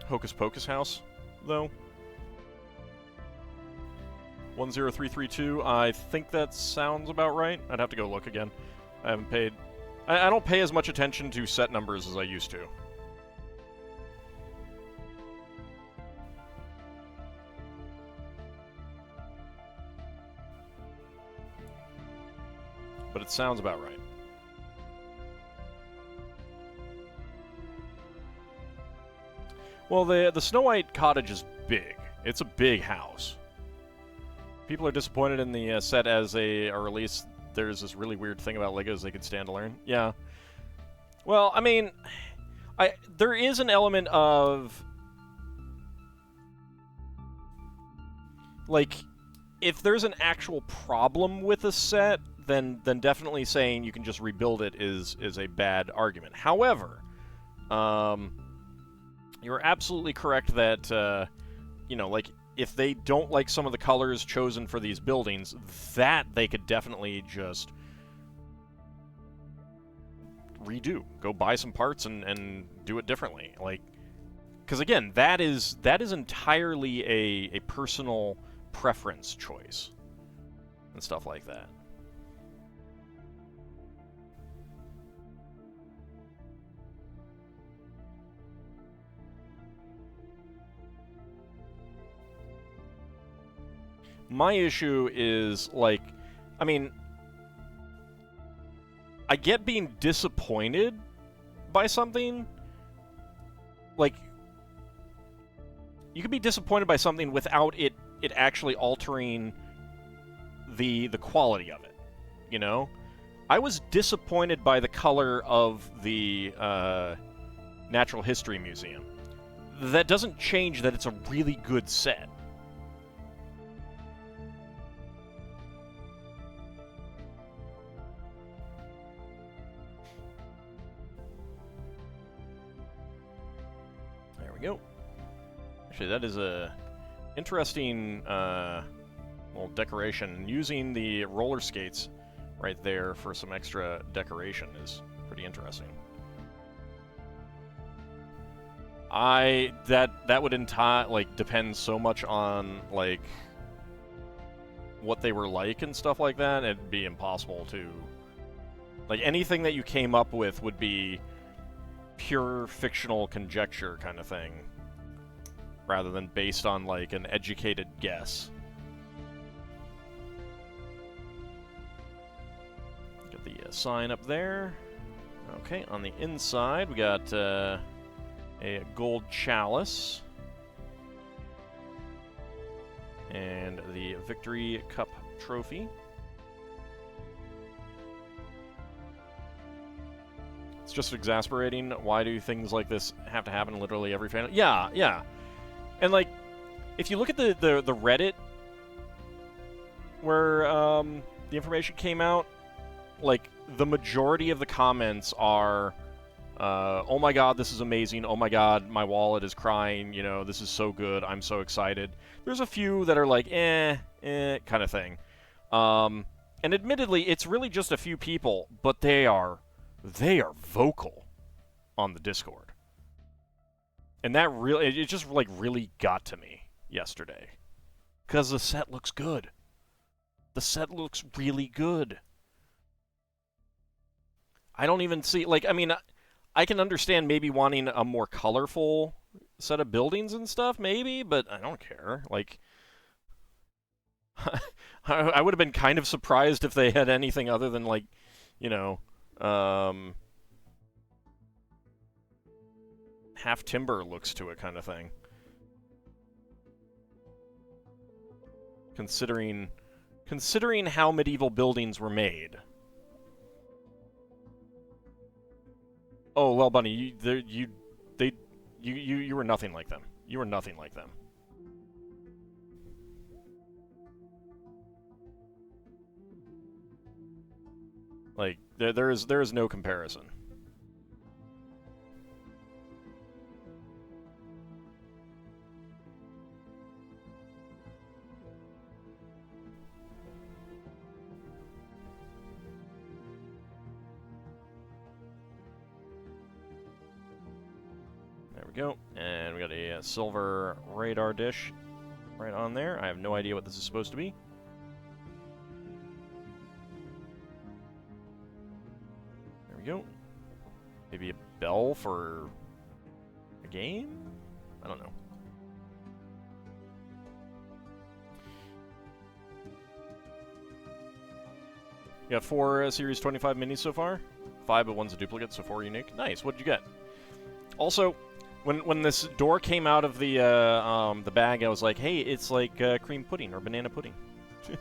Hocus Pocus house, though. 10332, I think that sounds about right. I'd have to go look again. I haven't paid... I don't pay as much attention to set numbers as I used to. But it sounds about right. Well, the Snow White cottage is big. It's a big house. People are disappointed in the set as a release. There's this really weird thing about Legos they could stand to learn. Yeah. Well, I mean, there is an element of... like, if there's an actual problem with a set, then definitely saying you can just rebuild it is a bad argument. However, you're absolutely correct that, you know, like, if they don't like some of the colors chosen for these buildings, that they could definitely just redo. Go buy some parts and do it differently. Like, because again, that is entirely a personal preference choice and stuff like that. My issue is, like, I mean, I get being disappointed by something. Like, you could be disappointed by something without it actually altering the quality of it, you know? I was disappointed by the color of the Natural History Museum. That doesn't change that it's a really good set. There we go. Actually, that is a interesting little decoration. Using the roller skates right there for some extra decoration is pretty interesting. That would depend so much on, like, what they were like and stuff like that. It'd be impossible to, like, anything that you came up with would be pure fictional conjecture kind of thing, rather than based on, like, an educated guess. Get the sign up there. Okay, on the inside, we got a gold chalice. And the Victory Cup trophy. It's just exasperating. Why do things like this have to happen literally every fan? Yeah, yeah. And, like, if you look at the Reddit where the information came out, like, the majority of the comments are, oh my god, this is amazing, oh my god, my wallet is crying, you know, this is so good, I'm so excited. There's a few that are like, kind of thing. And admittedly, it's really just a few people, but they are vocal on the Discord. And that really, it just, like, really got to me yesterday. Because the set looks good. The set looks really good. I don't even see, like, I mean, I can understand maybe wanting a more colorful set of buildings and stuff, maybe, but I don't care. Like, I would have been kind of surprised if they had anything other than, like, you know, half timber looks to it kind of thing. Considering how medieval buildings were made. Oh, well, Bunny, you were nothing like them. You were nothing like them. Like, there is no comparison. There we go. And we got a silver radar dish right on there. I have no idea what this is supposed to be. There we go. Maybe a bell for a game? I don't know. You got 4 Series 25 minis so far? 5, but one's a duplicate, so 4 unique. Nice. What did you get? Also, when this door came out of the bag, I was like, hey, it's like cream pudding or banana pudding. There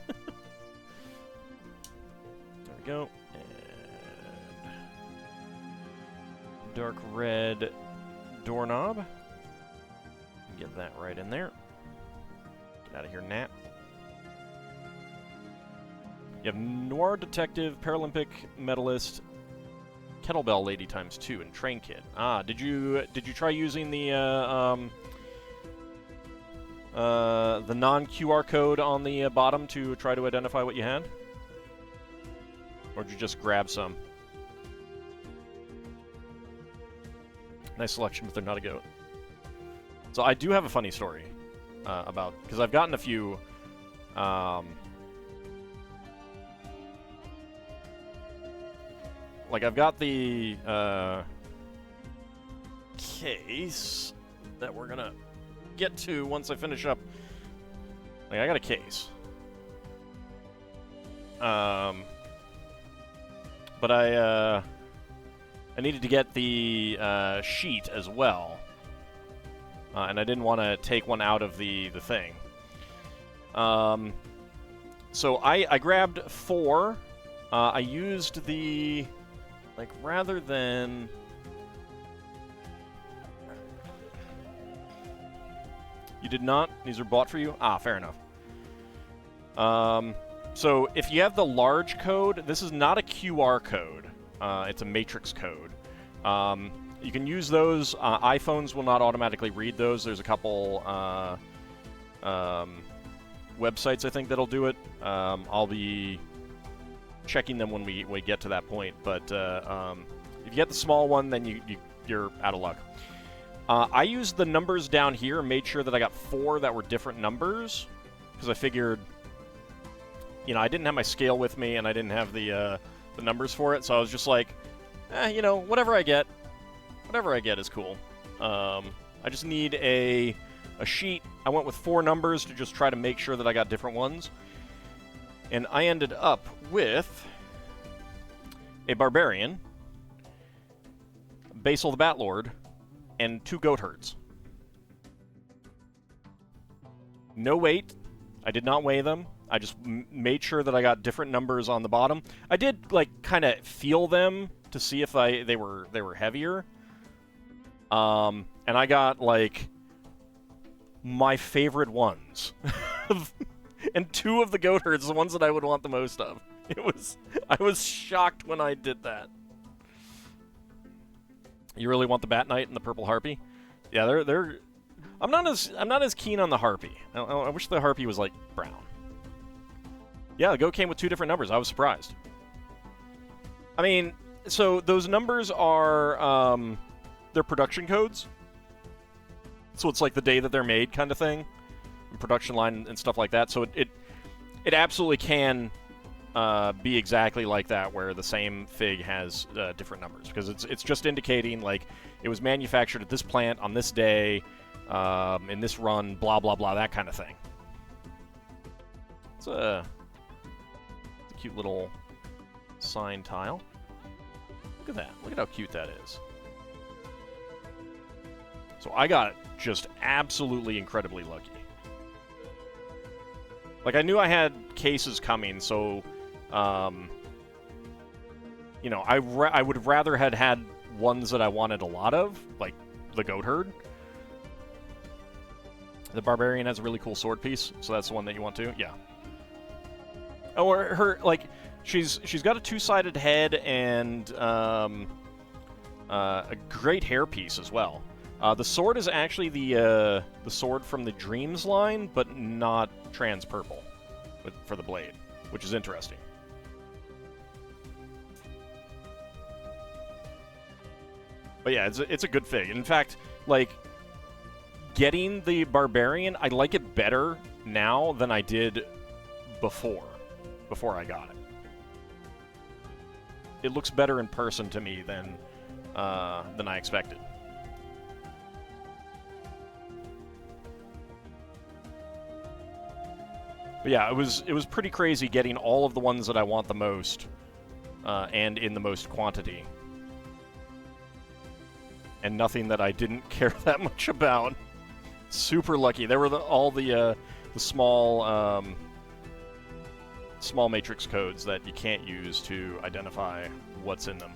we go. And dark red doorknob. Get that right in there. Get out of here, Nat. You have Noir Detective, Paralympic Medalist, Kettlebell Lady ×2, and Train Kit. Ah, did you try using the non-QR code on the bottom to try to identify what you had? Or did you just grab some? Nice selection, but they're not a goat. So I do have a funny story about... Because I've gotten a few... like, I've got the case that we're gonna get to once I finish up. Like, I got a case. But I needed to get the sheet as well. And I didn't want to take one out of the thing. So I grabbed 4. I used the... Like, rather than... You did not? These are bought for you? Ah, fair enough. So, if you have the large code, this is not a QR code. It's a matrix code. You can use those. iPhones will not automatically read those. There's a couple websites, I think, that'll do it. I'll be checking them when we get to that point. But if you get the small one, then you're out of luck. I used the numbers down here and made sure that I got 4 that were different numbers, because I figured, you know, I didn't have my scale with me and I didn't have the numbers for it, so I was just like, you know, whatever I get is cool. I just need a sheet. I went with 4 numbers to just try to make sure that I got different ones. And I ended up with a Barbarian, Basil the Batlord, and 2 goat herds. No weight. I did not weigh them. I just made sure that I got different numbers on the bottom. I did, like, kind of feel them to see if they were heavier. And I got, like, my favorite ones. And 2 of the goat herds, the ones that I would want the most of. I was shocked when I did that. You really want the Bat Knight and the Purple Harpy? Yeah, they're. I'm not as keen on the Harpy. I wish the Harpy was like brown. Yeah, the goat came with 2 different numbers. I was surprised. I mean, so those numbers are they're production codes. So it's like the day that they're made kind of thing, and production line and stuff like that. So it absolutely can be exactly like that, where the same fig has different numbers, because it's just indicating, like, it was manufactured at this plant on this day, in this run, blah blah blah, that kind of thing. It's a cute little sign tile. Look at that. Look at how cute that is. So I got just absolutely incredibly lucky. Like, I knew I had cases coming, so you know, I would have rather had ones that I wanted a lot of, like the goat herd. The Barbarian has a really cool sword piece, so that's the one that you want to? Yeah. Oh, or her, like, she's got a 2-sided head and a great hair piece as well. The sword is actually the sword from the Dreams line, but not trans purple for the blade, which is interesting. But yeah, it's a good fig. In fact, like, getting the Barbarian, I like it better now than I did before I got it. It looks better in person to me than I expected. But yeah, it was pretty crazy getting all of the ones that I want the most, and in the most quantity. And nothing that I didn't care that much about. Super lucky. There were all the small small matrix codes that you can't use to identify what's in them.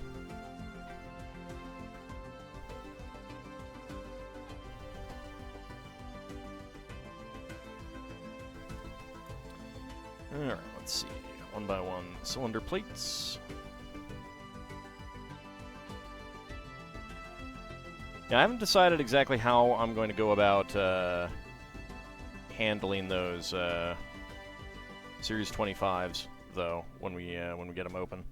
Alright, let's see. one by one cylinder plates. Yeah, I haven't decided exactly how I'm going to go about handling those Series 25s, though, when we get them open.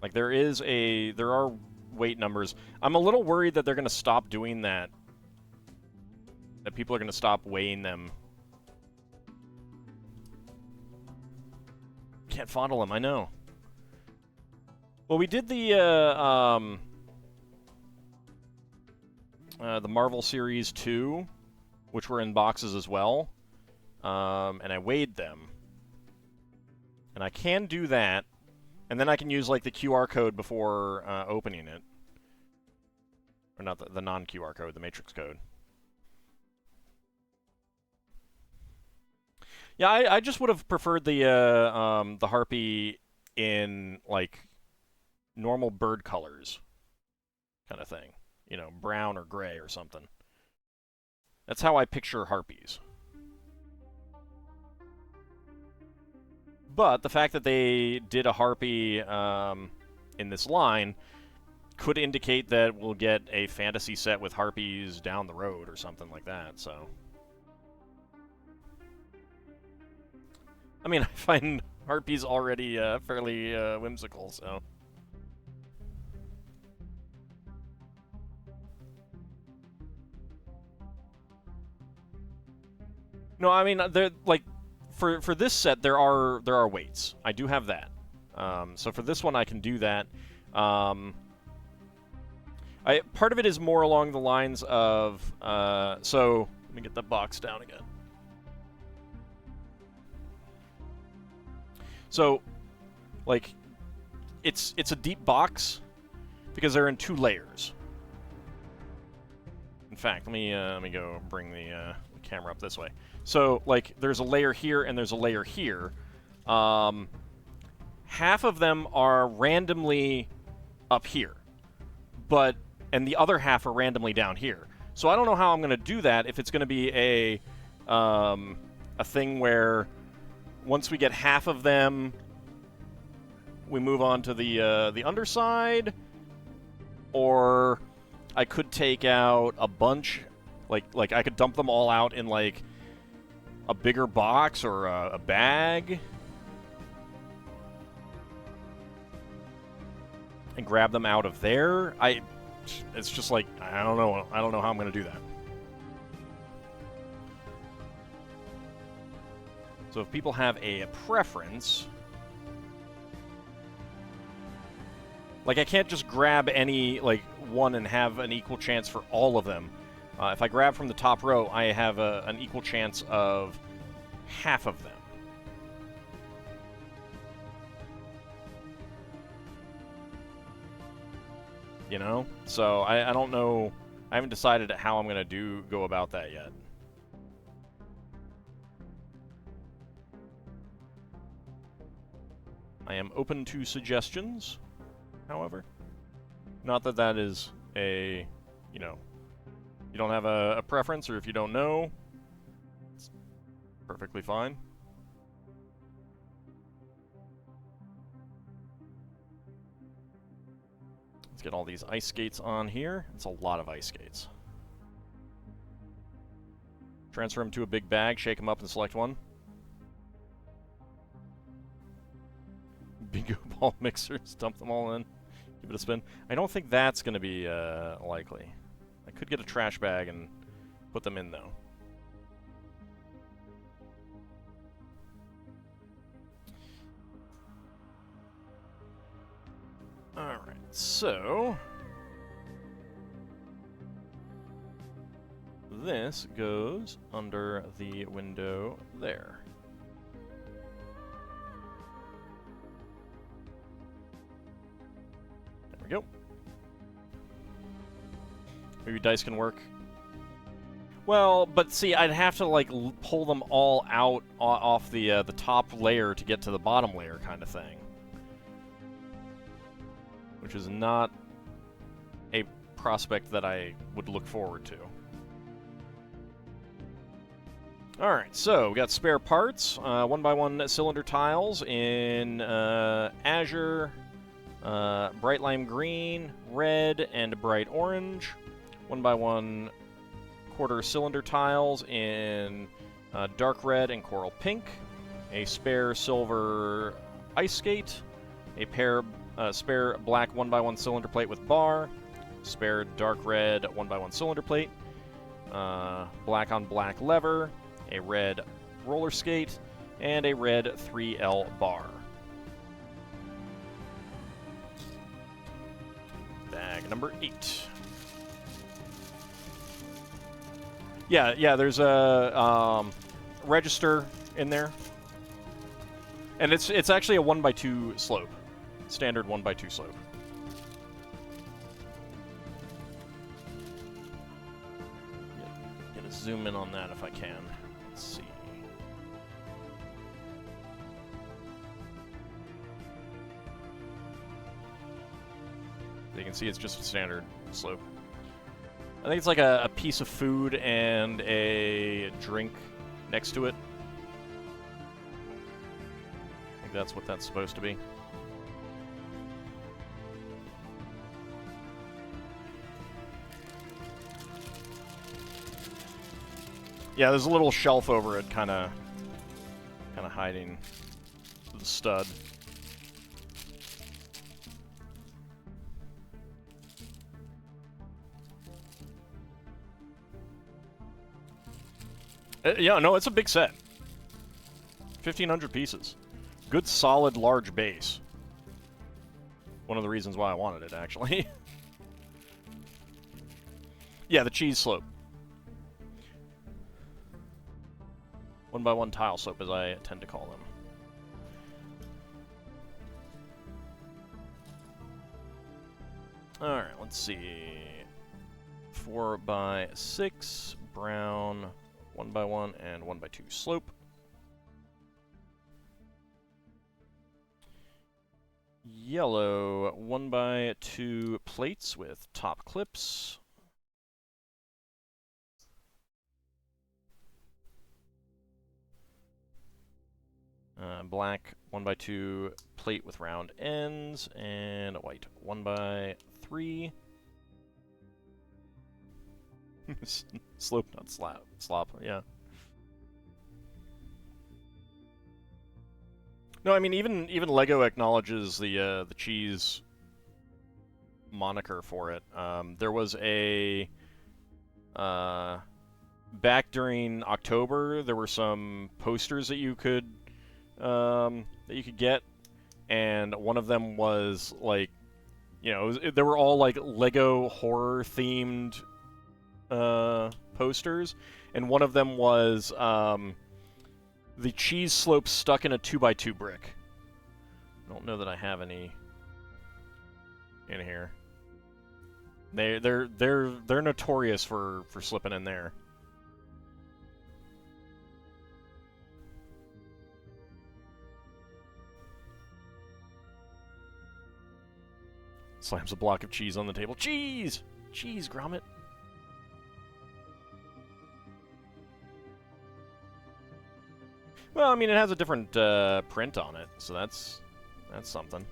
Like, there are weight numbers. I'm a little worried that they're going to stop doing that. That people are going to stop weighing them. Can't fondle them, I know. Well, we did the Marvel Series 2, which were in boxes as well, and I weighed them. And I can do that, and then I can use, like, the QR code before opening it. Or not the non-QR code, the Matrix code. Yeah, I just would have preferred the Harpy in, like, normal bird colors kind of thing. You know, brown or gray or something. That's how I picture Harpies. But the fact that they did a Harpy in this line could indicate that we'll get a fantasy set with Harpies down the road or something like that, so... I mean, I find Harpies already fairly whimsical, so... No, I mean, they're, like, for this set, there are weights. I do have that. So for this one, I can do that. Part of it is more along the lines of... so, let me get the box down again. So, like, it's a deep box because they're in 2 layers. In fact, let me go bring the camera up this way. So, like, there's a layer here and there's a layer here. Half of them are randomly up here, and the other half are randomly down here. So I don't know how I'm going to do that. If it's going to be a thing where once we get half of them, we move on to the underside, or I could take out a bunch, like I could dump them all out in, like, a bigger box or a bag and grab them out of there. It's just like, I don't know how I'm going to do that. So if people have a preference, like, I can't just grab any, like, one and have an equal chance for all of them. If I grab from the top row, I have an equal chance of half of them. You know? So I don't know. I haven't decided how I'm going to go about that yet. I am open to suggestions, however. Not that that is a, you know, you don't have a preference, or if you don't know, it's perfectly fine. Let's get all these ice skates on here. It's a lot of ice skates. Transfer them to a big bag, shake them up, and select one. Bingo ball mixers, dump them all in, give it a spin. I don't think that's going to be likely. I could get a trash bag and put them in, though. Alright, so... this goes under the window there. There we go. Maybe dice can work. Well, but see, I'd have to, like, pull them all out off the top layer to get to the bottom layer kind of thing. Which is not a prospect that I would look forward to. Alright, so we got spare parts, 1x1 cylinder tiles in azure, bright lime green, red, and bright orange. 1x1 quarter cylinder tiles in dark red and coral pink. A spare silver ice skate. A spare black 1x1 cylinder plate with bar. Spare dark red 1x1 cylinder plate. Black on black lever. A red roller skate, and a red 3L bar. Bag number 8. Yeah, there's a register in there. And it's actually a 1x2 slope. Standard 1x2 slope. Gonna zoom in on that if I can. Let's see. You can see it's just a standard slope. I think it's like a piece of food and a drink next to it. I think that's what that's supposed to be. Yeah, there's a little shelf over it, kind of hiding the stud. Yeah, no, it's a big set. 1,500 pieces. Good, solid, large base. One of the reasons why I wanted it, actually. Yeah, the cheese slope. 1x1 tile slope, as I tend to call them. Alright, let's see. 4x6, brown, 1x1, and 1x2 slope. Yellow, 1x2 plates with top clips. Black 1x2 plate with round ends, and a white 1x3. Slope, not slop, yeah. No, I mean even Lego acknowledges the cheese moniker for it. There was a back during October, there were some posters that you could get, and one of them was like, you know, they were all like Lego horror themed posters, and one of them was the cheese slope stuck in a 2x2 brick. I don't know that I have any in here. They're notorious for slipping in there. Slams a block of cheese on the table. Cheese! Cheese, Gromit. Well, I mean, it has a different print on it, so that's something.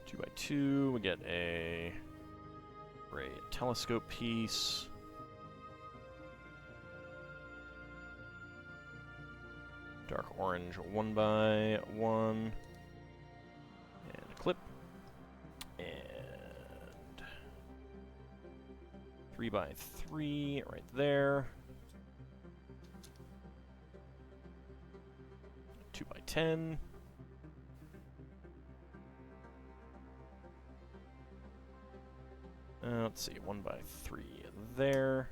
Two by two, we get a telescope piece. Dark orange 1x1. And a clip. And 3x3 right there. 2x10. Let's see, 1x3 there.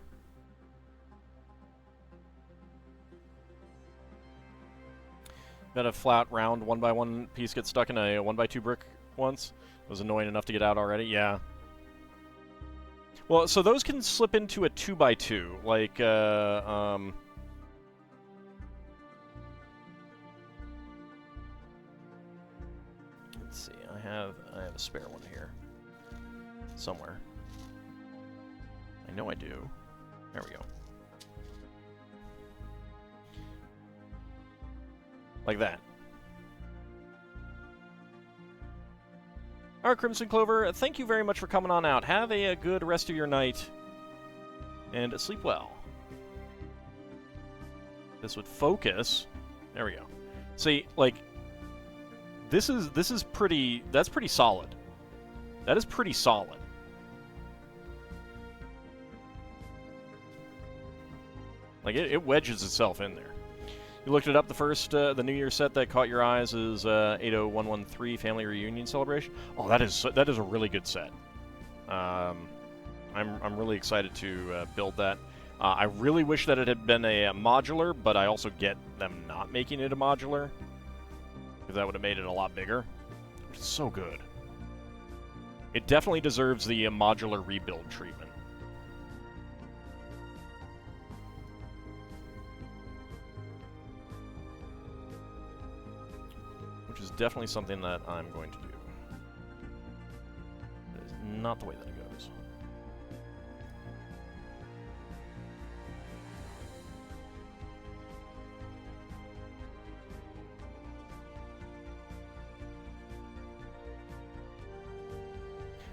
Had a flat, round 1x1 piece get stuck in a 1x2 brick once. It was annoying enough to get out already. Yeah. Well, so those can slip into a 2x2, like let's see. I have a spare one here. somewhere. I know I do. There we go. Like that. Alright, Crimson Clover, thank you very much for coming on out. Have a good rest of your night, and sleep well. This would focus. There we go. See, like, this is pretty, that's pretty solid. That is pretty solid. Like, it wedges itself in there. You looked it up. The first, the New Year set that caught your eyes is 80113 Family Reunion Celebration. Oh, that is a really good set. I'm really excited to build that. I really wish that it had been a modular, but I also get them not making it a modular, because that would have made it a lot bigger. It's so good. It definitely deserves the modular rebuild treatment. Which is definitely something that I'm going to do. That is not the way that it goes.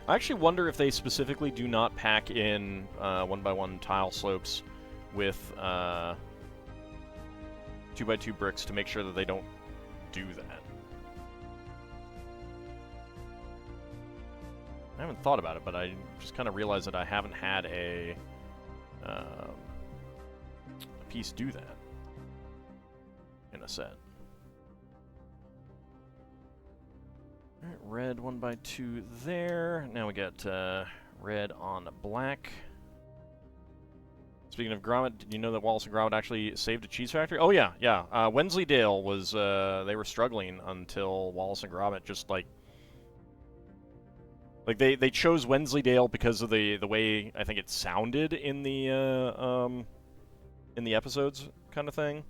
I actually wonder if they specifically do not pack in 1x1 tile slopes with 2x2 bricks to make sure that they don't do that. I haven't thought about it, but I just kind of realized that I haven't had a piece do that in a set. Alright, red 1x2 there. Now we got red on black. Speaking of Gromit, did you know that Wallace and Gromit actually saved a cheese factory? Oh yeah, yeah. Wensleydale was, they were struggling until Wallace and Gromit just like they chose Wensleydale because of the way I think it sounded in the episodes kind of thing.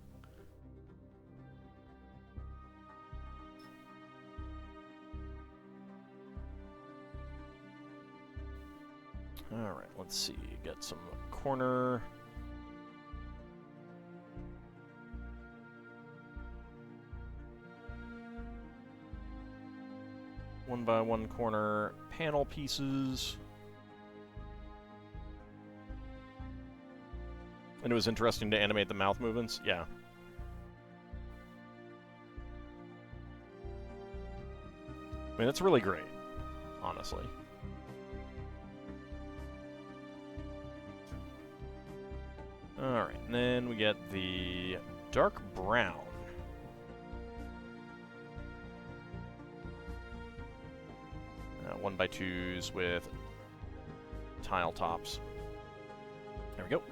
All right, let's see. Get some corner. One by one corner panel pieces. And it was interesting to animate the mouth movements. Yeah. I mean, that's really great, honestly. Alright, and then we get the dark brown. 1x2s with tile tops. There we go.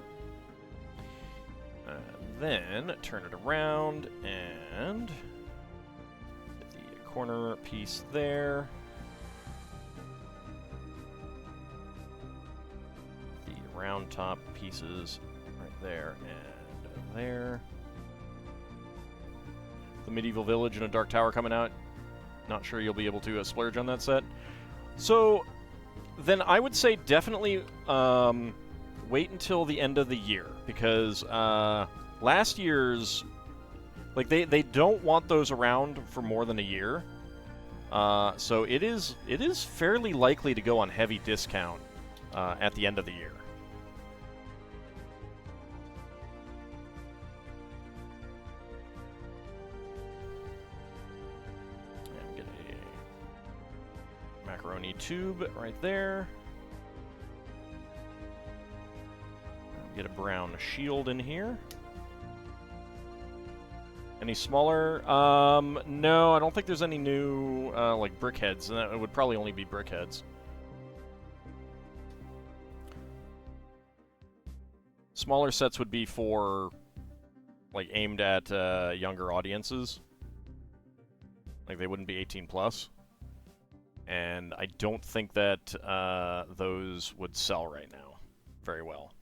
Then turn it around and get the corner piece there. The round top pieces right there and there. The medieval village and a dark tower coming out. Not sure you'll be able to splurge on that set. So, then I would say definitely wait until the end of the year, because last year's, like, they don't want those around for more than a year. So it is fairly likely to go on heavy discount at the end of the year. Macaroni tube right there. Get a brown shield in here. Any smaller? No, I don't think there's any new like brickheads, and it would probably only be brickheads. Smaller sets would be for like aimed at younger audiences. Like they wouldn't be 18 plus. And I don't think that those would sell right now very well.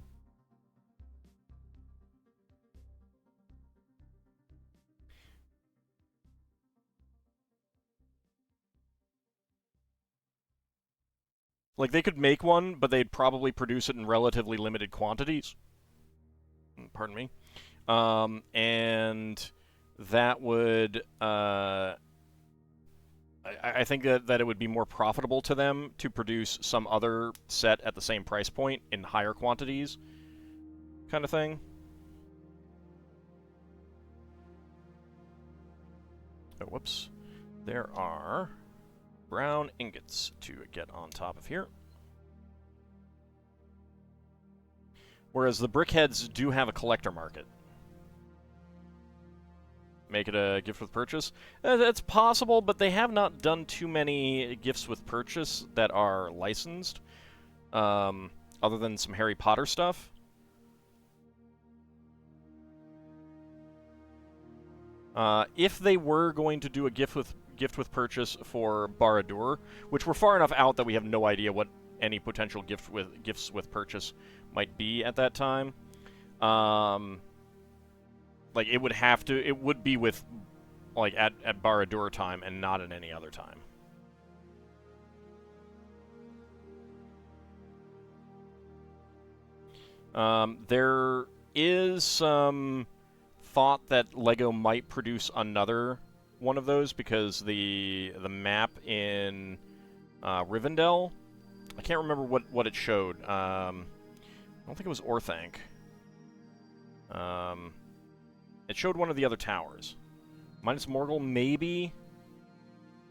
Like, they could make one, but they'd probably produce it in relatively limited quantities. Pardon me. And that would... I think that it would be more profitable to them to produce some other set at the same price point in higher quantities, kind of thing. Oh, whoops. There are brown ingots to get on top of here. Whereas the brickheads do have a collector market. Make it a gift with purchase? That's possible, but they have not done too many gifts with purchase that are licensed, other than some Harry Potter stuff. If they were going to do a gift with purchase for Barad-dûr, which we're far enough out that we have no idea what any potential gifts with purchase might be at that time. Like, it would be with, like, at Barad-dûr time and not at any other time. There is some thought that LEGO might produce another one of those because the map in Rivendell, I can't remember what it showed. I don't think it was Orthanc. It showed one of the other towers. Minus Morgul, maybe?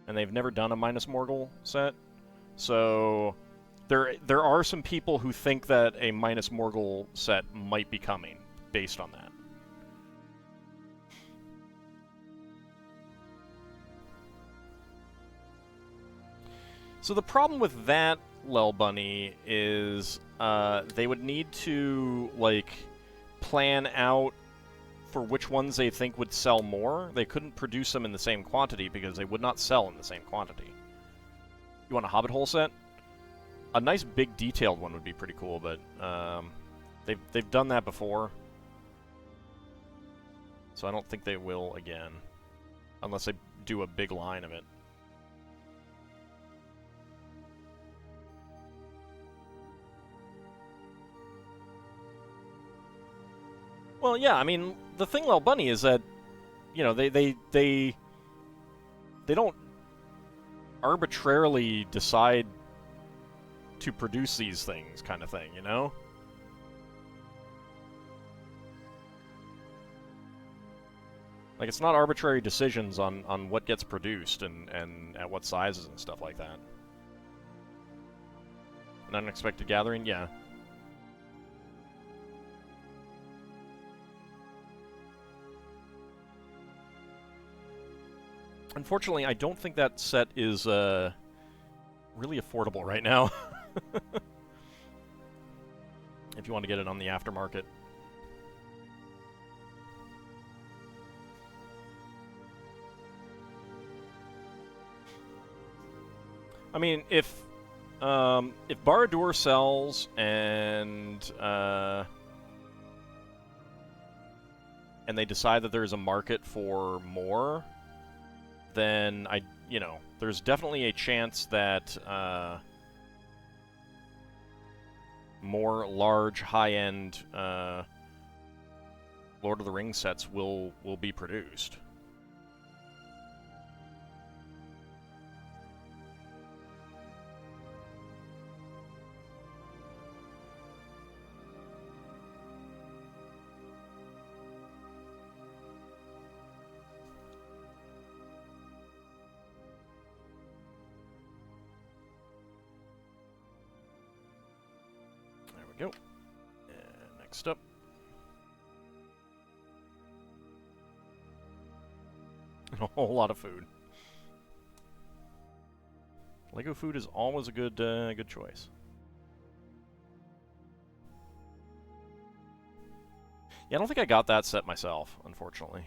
And they've never done a Minus Morgul set. So there are some people who think that a Minus Morgul set might be coming based on that. So the problem with that, Lel Bunny, is they would need to, like, plan out for which ones they think would sell more. They couldn't produce them in the same quantity because they would not sell in the same quantity. You want a Hobbit hole set? A nice big detailed one would be pretty cool, but they've done that before. So I don't think they will again. Unless they do a big line of it. Well, yeah, I mean, the thing, Lel Bunny, is that, you know, they don't arbitrarily decide to produce these things, kind of thing, you know? Like, it's not arbitrary decisions on what gets produced and at what sizes and stuff like that. An unexpected gathering? Yeah. Unfortunately, I don't think that set is really affordable right now. If you want to get it on the aftermarket. I mean, if Barad-dûr sells and they decide that there's a market for more, then there's definitely a chance that more large, high-end Lord of the Rings sets will be produced. Go. And next up. A whole lot of food. Lego food is always a good choice. Yeah, I don't think I got that set myself, unfortunately.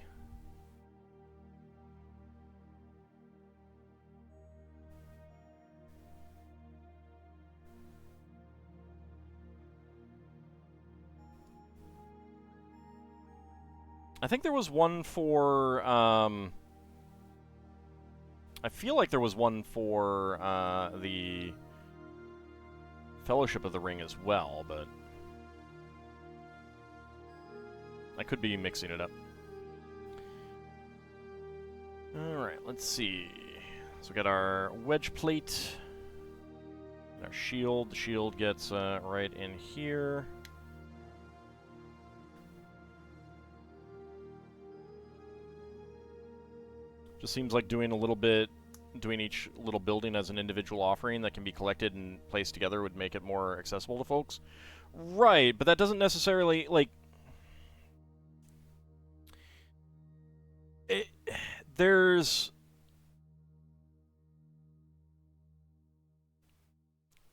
I think there was one for, I feel like there was one for, the Fellowship of the Ring as well, but I could be mixing it up. Alright, let's see. So we got our wedge plate, our shield. The shield gets right in here. Just seems like doing each little building as an individual offering that can be collected and placed together would make it more accessible to folks. Right, but that doesn't necessarily, like... there's...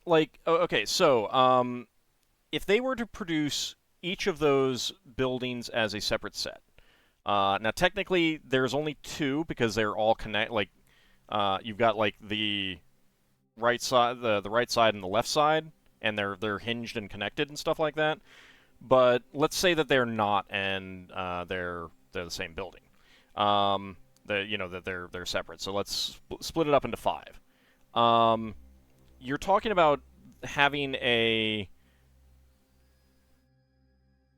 Like, okay, so, if they were to produce each of those buildings as a separate set, now technically there's only two because they're all you've got like the right side, the right side and the left side, and they're hinged and connected and stuff like that. But let's say that they're not, and they're the same building. That they're separate. So let's split it up into 5. You're talking about having a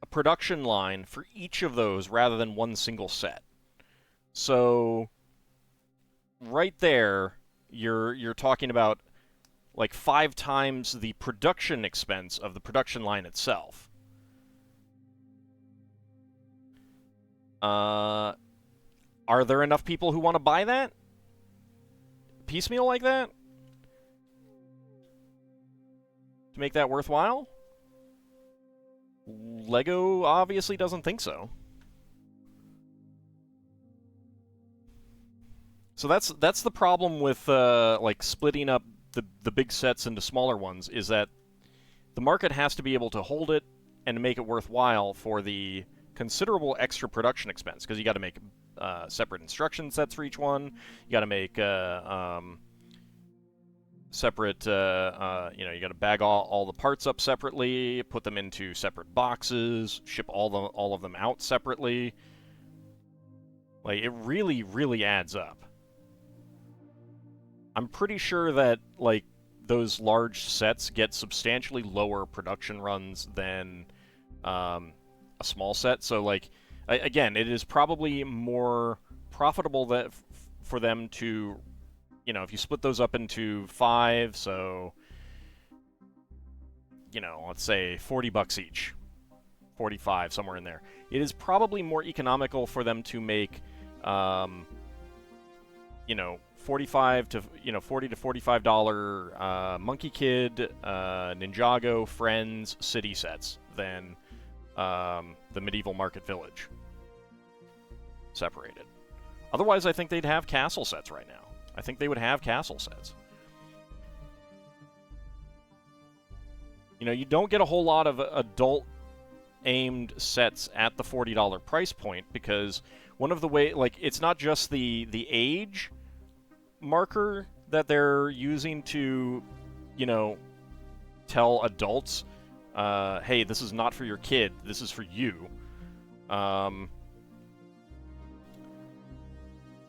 production line for each of those rather than one single set. So right there, you're talking about like 5 times the production expense of the production line itself. Are there enough people who want to buy that? Piecemeal like that? To make that worthwhile? Lego obviously doesn't think so. So that's the problem with like splitting up the big sets into smaller ones, is that the market has to be able to hold it and make it worthwhile for the considerable extra production expense, because you got to make separate instruction sets for each one. You got to make separate, you got to bag all the parts up separately, put them into separate boxes, ship all of them out separately. Like, it really, really adds up. I'm pretty sure that, like, those large sets get substantially lower production runs than a small set. So, like, again, it is probably more profitable for them to, if you split those up into 5, so, let's say $40 each, 45, somewhere in there. It is probably more economical for them to make, $40 to $45 Monkey Kid, Ninjago, Friends, City sets than the Medieval Market Village separated. Otherwise, I think they'd have castle sets right now. I think they would have castle sets. You don't get a whole lot of adult-aimed sets at the $40 price point, because one of the it's not just the age marker that they're using to, tell adults, hey, this is not for your kid, this is for you.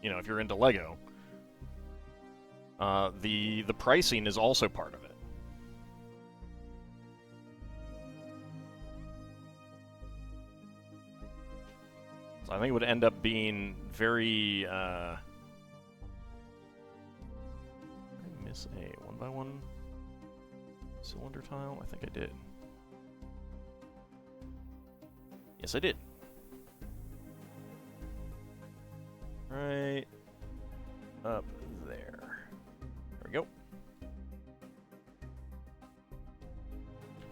If you're into Lego. The pricing is also part of it. So I think it would end up being very, did I miss a 1x1 cylinder tile? I think I did. Yes, I did. Right up there. There we go.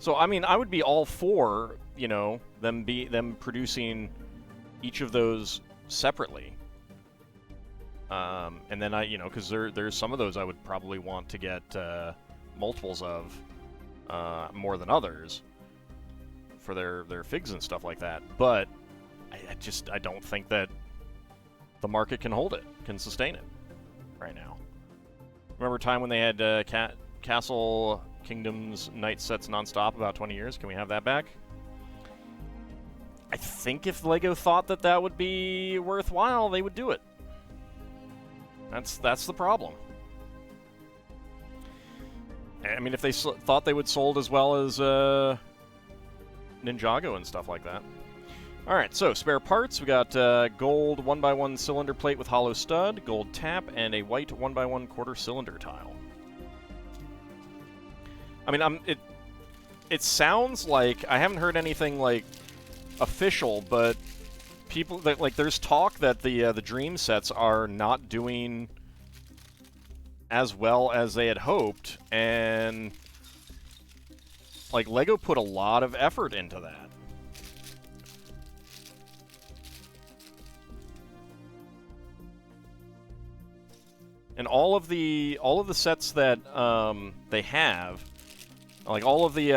So, I mean, I would be all for, them producing each of those separately. And then because there's some of those I would probably want to get multiples of more than others for their figs and stuff like that. But I don't think that the market can hold it, can sustain it right now. Remember a time when they had Castle Kingdoms Knight sets nonstop about 20 years? Can we have that back? I think if LEGO thought that would be worthwhile, they would do it. That's the problem. I mean, if they thought they would sold as well as Ninjago and stuff like that. Alright, so spare parts. We got gold 1x1 cylinder plate with hollow stud, gold tap, and a white 1x1 quarter cylinder tile. I mean, it sounds like, I haven't heard anything like official, but people that like there's talk that the Dream sets are not doing as well as they had hoped, and like LEGO put a lot of effort into that. And all of the sets that they have, like all of the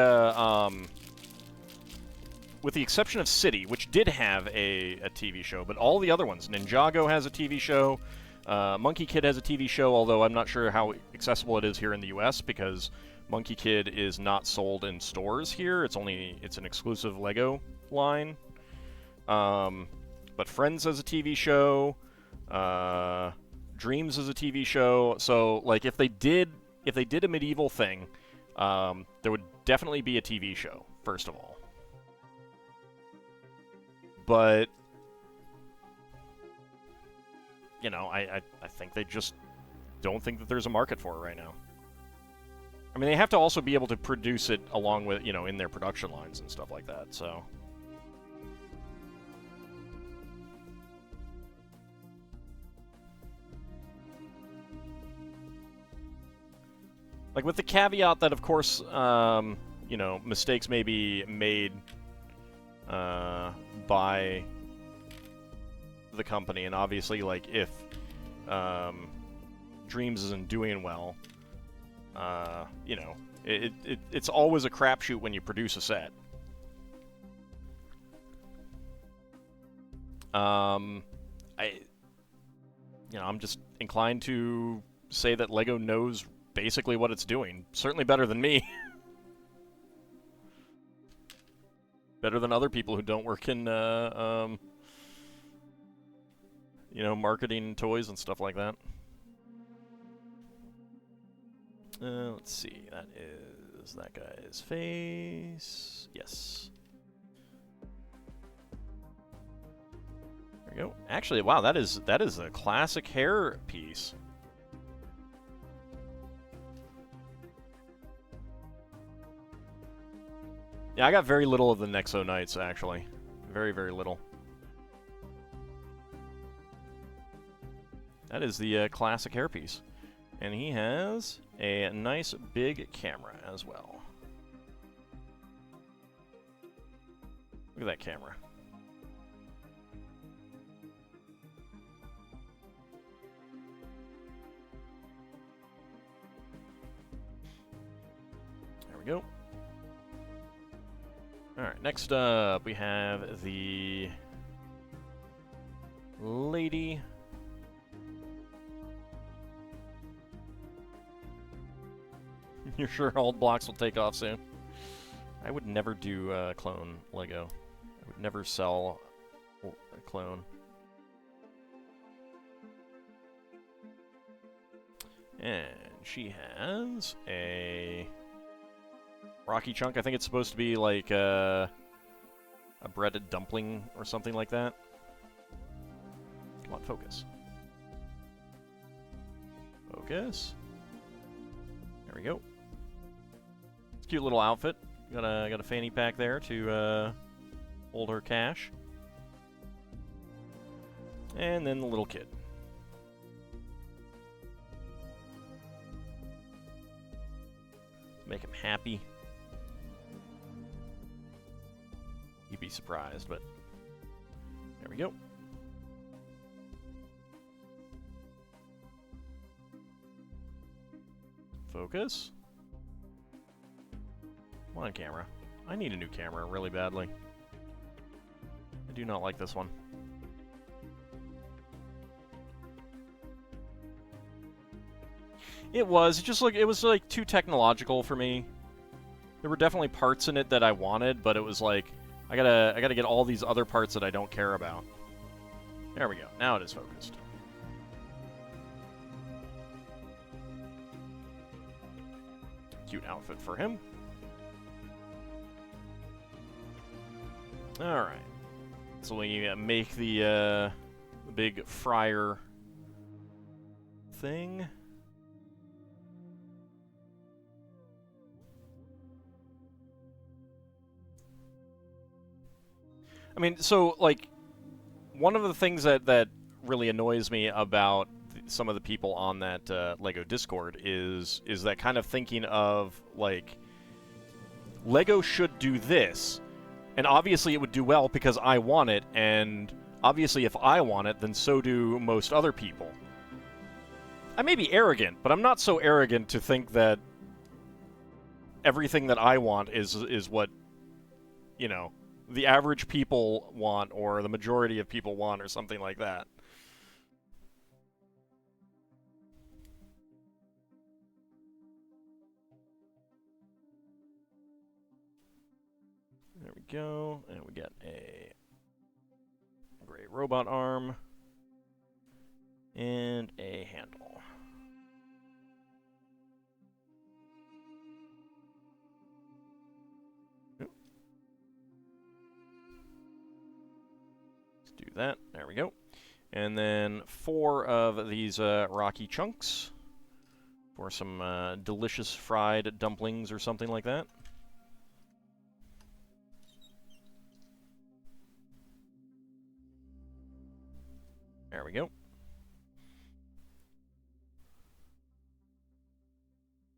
with the exception of City, which did have a TV show, but all the other ones, Ninjago has a TV show, Monkey Kid has a TV show, although I'm not sure how accessible it is here in the US because Monkey Kid is not sold in stores here. It's an exclusive LEGO line. But Friends has a TV show. Dreams is a TV show. So like if they did a medieval thing, there would definitely be a TV show, first of all. But you know, I think they just don't think that there's a market for it right now. I mean, they have to also be able to produce it along with, you know, in their production lines and stuff like that, so. Like, with the caveat that, of course, you know, mistakes may be made by the company, and obviously, like, if Dreams isn't doing well, you know, it's always a crapshoot when you produce a set. I'm just inclined to say that LEGO knows basically what it's doing. Certainly better than me. Better than other people who don't work in, you know, marketing toys and stuff like that. Let's see. That is that guy's face. Yes. There we go. Actually, wow, that is a classic hair piece. Yeah, I got very little of the Nexo Knights, actually. Very, very little. That is the classic hairpiece. And he has a nice big camera as well. Look at that camera. There we go. Alright, next up we have the lady. You're sure old blocks will take off soon? I would never do clone LEGO. I would never sell a clone. And she has a Rocky Chunk. I think it's supposed to be like a breaded dumpling or something like that. Come on, focus. Focus. There we go. It's a cute little outfit. Got a fanny pack there to hold her cash. And then the little kid. Make him happy. You'd be surprised, but there we go. Focus. Come on, camera. I need a new camera really badly. I do not like this one. It was just like, it was like too technological for me. There were definitely parts in it that I wanted, but it was like I gotta get all these other parts that I don't care about. There we go. Now it is focused. cute outfit for him. Alright. So we make the big fryer thing. I mean, so, like, one of the things that really annoys me about some of the people on that LEGO Discord is that kind of thinking of, like, LEGO should do this, and obviously it would do well because I want it, and obviously if I want it, then so do most other people. I may be arrogant, but I'm not so arrogant to think that everything that I want is what, you know, the average people want, or the majority of people want, or something like that. There we go, and we get a gray robot arm and a handle. Let's do that. There we go. And then 4 of these rocky chunks for some delicious fried dumplings or something like that. There we go.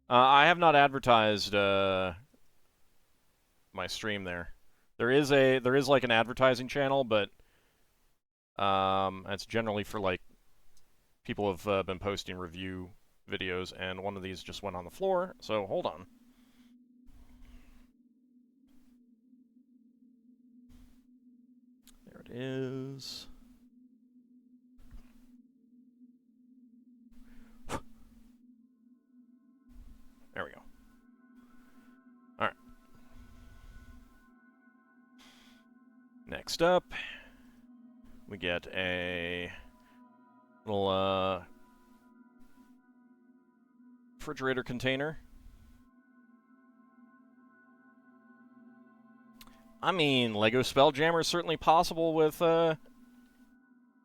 I have not advertised my stream there. There is like an advertising channel, but it's generally for like people have been posting review videos, and one of these just went on the floor. So hold on. There it is. There we go. Alright. Next up, we get a little refrigerator container. I mean, LEGO Spelljammer is certainly possible with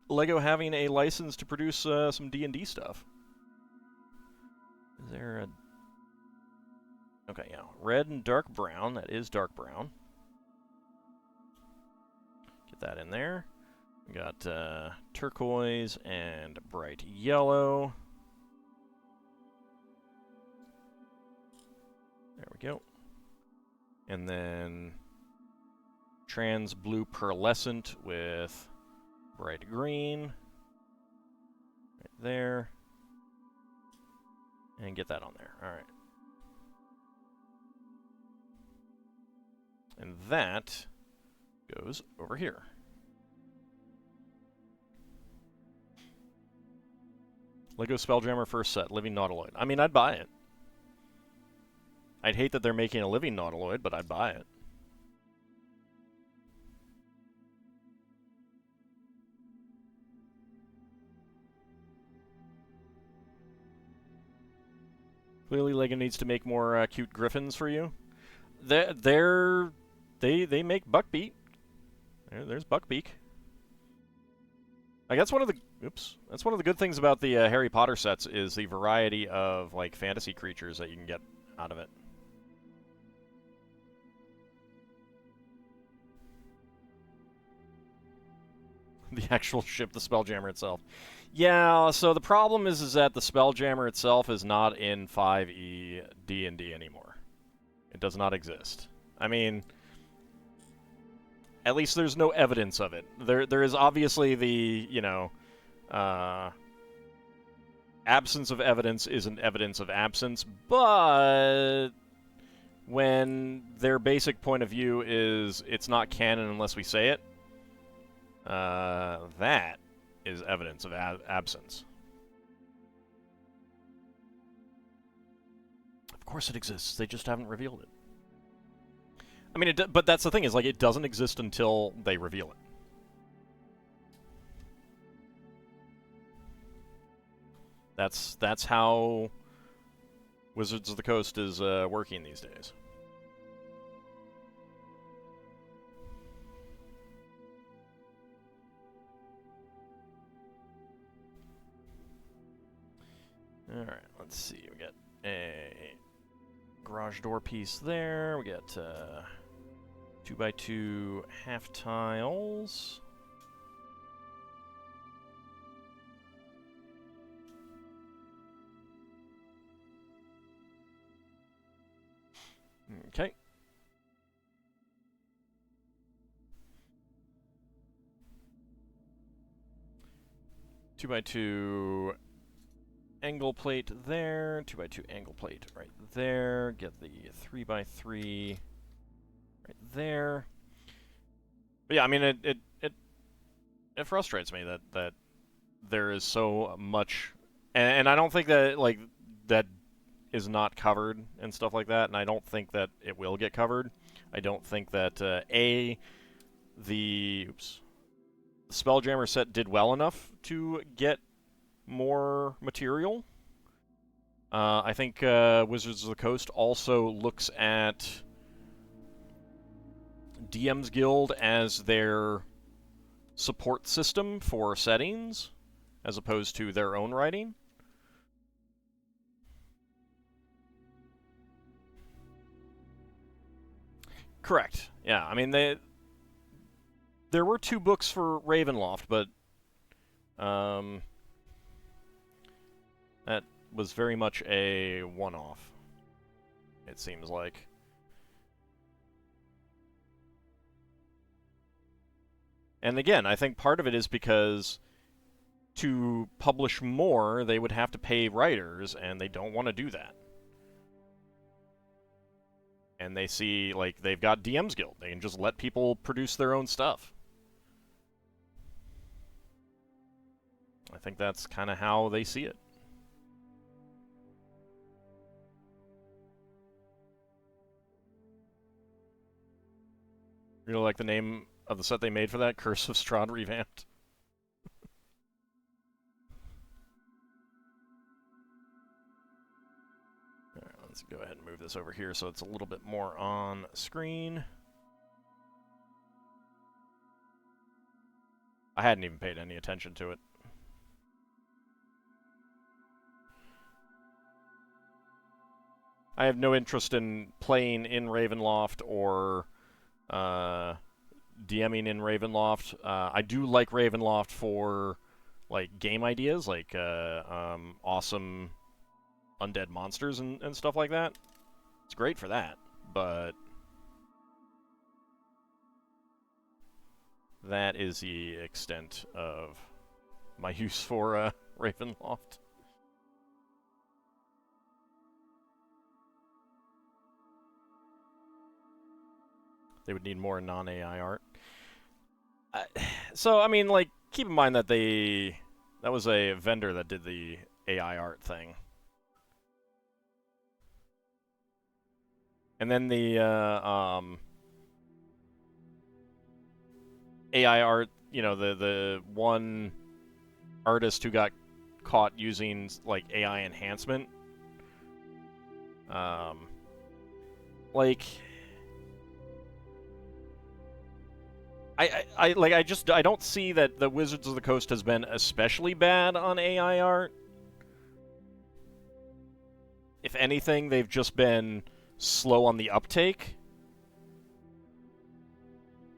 LEGO having a license to produce some D&D stuff. Is there a... Okay, yeah. Red and dark brown. That is dark brown. Get that in there. We got turquoise and bright yellow. There we go. And then trans blue pearlescent with bright green. Right there. And get that on there. Alright. And that goes over here. LEGO Spelljammer first set, Living Nautiloid. I mean, I'd buy it. I'd hate that they're making a living Nautiloid, but I'd buy it. Clearly, LEGO needs to make more cute griffins for you. They make Buckbeak. There's Buckbeak. Like, that's one of the good things about the Harry Potter sets is the variety of like fantasy creatures that you can get out of it. The actual ship, the Spelljammer itself. Yeah, so the problem is that the Spelljammer itself is not in 5e D&D anymore. It does not exist. I mean, at least there's no evidence of it. There is obviously the, you know, absence of evidence isn't evidence of absence, but when their basic point of view is it's not canon unless we say it, that is evidence of absence. Of course it exists, they just haven't revealed it. I mean, but that's the thing, is like it doesn't exist until they reveal it. That's how Wizards of the Coast is working these days. Alright, let's see. We got a garage door piece there. We got 2x2 half tiles. Okay. Two by two angle plate there. 2x2 angle plate right there. Get the 3x3 right there. But yeah, I mean, it frustrates me that there is so much, and I don't think that like that is not covered and stuff like that, and I don't think that it will get covered. I don't think that the Spelljammer set did well enough to get more material. I think Wizards of the Coast also looks at DM's Guild as their support system for settings, as opposed to their own writing. Correct. Yeah, I mean, there were 2 books for Ravenloft, but that was very much a one-off, it seems like. And again, I think part of it is because to publish more, they would have to pay writers, and they don't want to do that. And they see, like, they've got DM's Guild. They can just let people produce their own stuff. I think that's kind of how they see it. You know, like the name of the set they made for that? Curse of Strahd Revamped. Alright, let's go ahead and move this over here so it's a little bit more on screen. I hadn't even paid any attention to it. I have no interest in playing in Ravenloft or DMing in Ravenloft. I do like Ravenloft for like game ideas, like awesome undead monsters and stuff like that. It's great for that, but that is the extent of my use for Ravenloft. They would need more non-AI art. So, I mean, like, keep in mind that that was a vendor that did the AI art thing. And then the AI art, you know, the one artist who got caught using, like, AI enhancement. Like... I don't see that the Wizards of the Coast has been especially bad on AI art. If anything, they've just been slow on the uptake.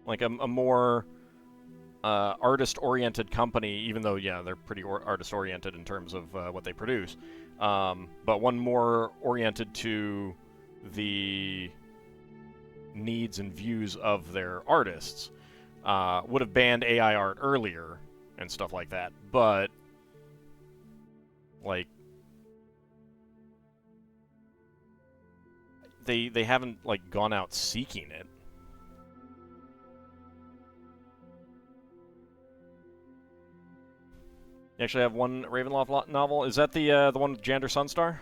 Like a more artist-oriented company, even though, yeah, they're pretty artist-oriented in terms of what they produce, but one more oriented to the needs and views of their artists. Would have banned AI art earlier and stuff like that, but like they haven't like gone out seeking it. You actually have one Ravenloft novel. Is that the one with Jander Sunstar?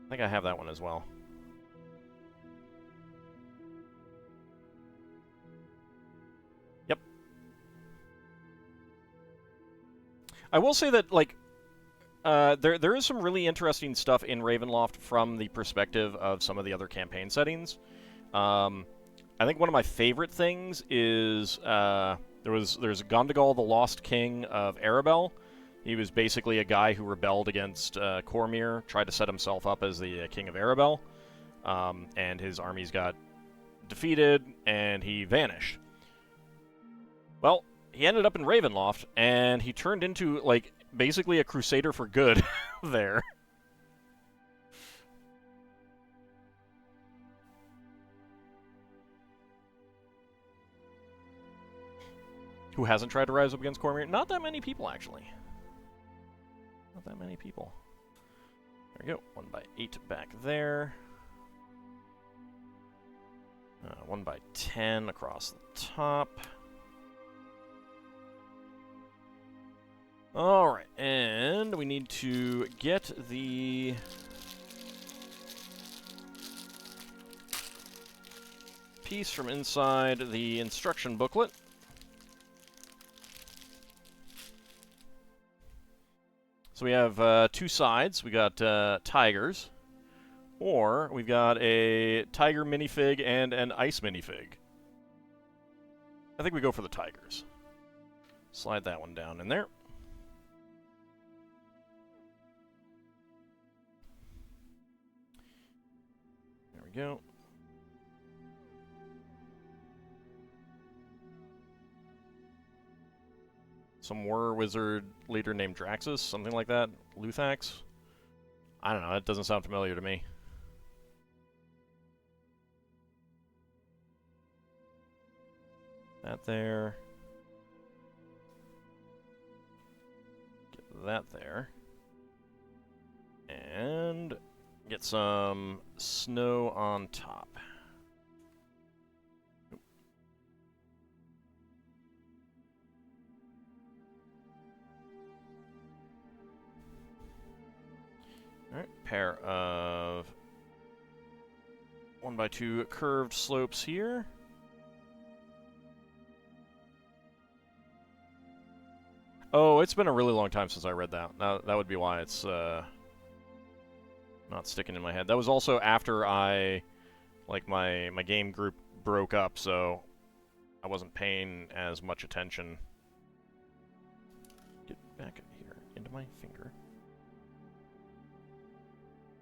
I think I have that one as well. I will say that, like, there is some really interesting stuff in Ravenloft from the perspective of some of the other campaign settings. I think one of my favorite things is there's Gondegal, the Lost King of Arabel. He was basically a guy who rebelled against Cormyr, tried to set himself up as the king of Arabel, and his armies got defeated, and he vanished. Well, he ended up in Ravenloft, and he turned into, like, basically a crusader for good there. Who hasn't tried to rise up against Cormyr? Not that many people, actually. Not that many people. There we go. 1 by 8 back there. 1 by 10 across the top. Alright, and we need to get the piece from inside the instruction booklet. So we have 2 sides. We got tigers, or we've got a tiger minifig and an ice minifig. I think we go for the tigers. Slide that one down in there. There we go. Some war wizard leader named Draxus, something like that. Luthax? I don't know, that doesn't sound familiar to me. That there. Get that there. And get some snow on top. Alright, pair of 1 by 2 curved slopes here. Oh, it's been a really long time since I read that. Now, that would be why it's not sticking in my head. That was also after my game group broke up, so I wasn't paying as much attention. Get back here into my finger.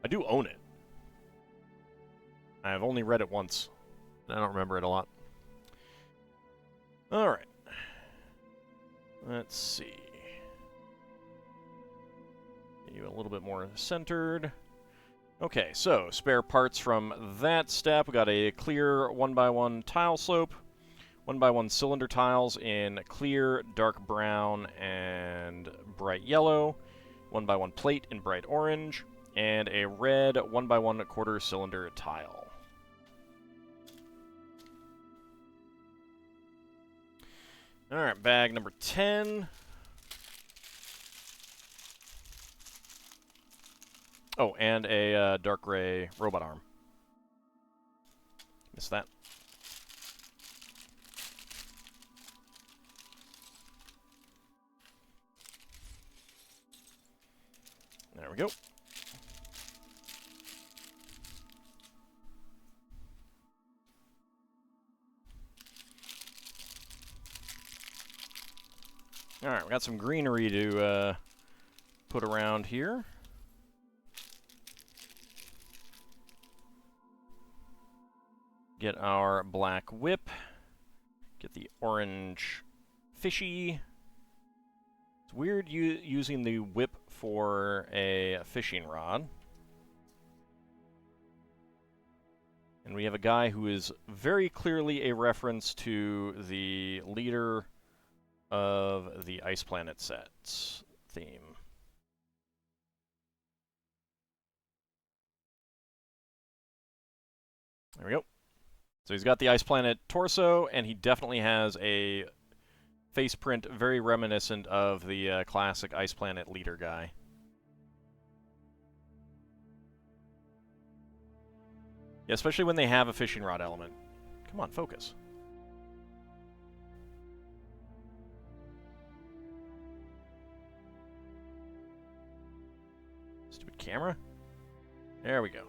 I do own it. I've only read it once. I don't remember it a lot. Alright. Let's see. Get you a little bit more centered. Okay, so spare parts from that step. We got a clear 1 by 1 tile slope, 1 by 1 cylinder tiles in clear, dark brown, and bright yellow, 1 by 1 plate in bright orange, and a red 1 by 1 quarter cylinder tile. Alright, bag number 10. Oh, and a dark gray robot arm. Missed that. There we go. Alright, we got some greenery to put around here. Get our black whip. Get the orange fishy. It's weird using the whip for a fishing rod. And we have a guy who is very clearly a reference to the leader of the Ice Planet sets theme. There we go. So he's got the Ice Planet torso, and he definitely has a face print very reminiscent of the classic Ice Planet leader guy. Yeah, especially when they have a fishing rod element. Come on, focus. camera. There we go.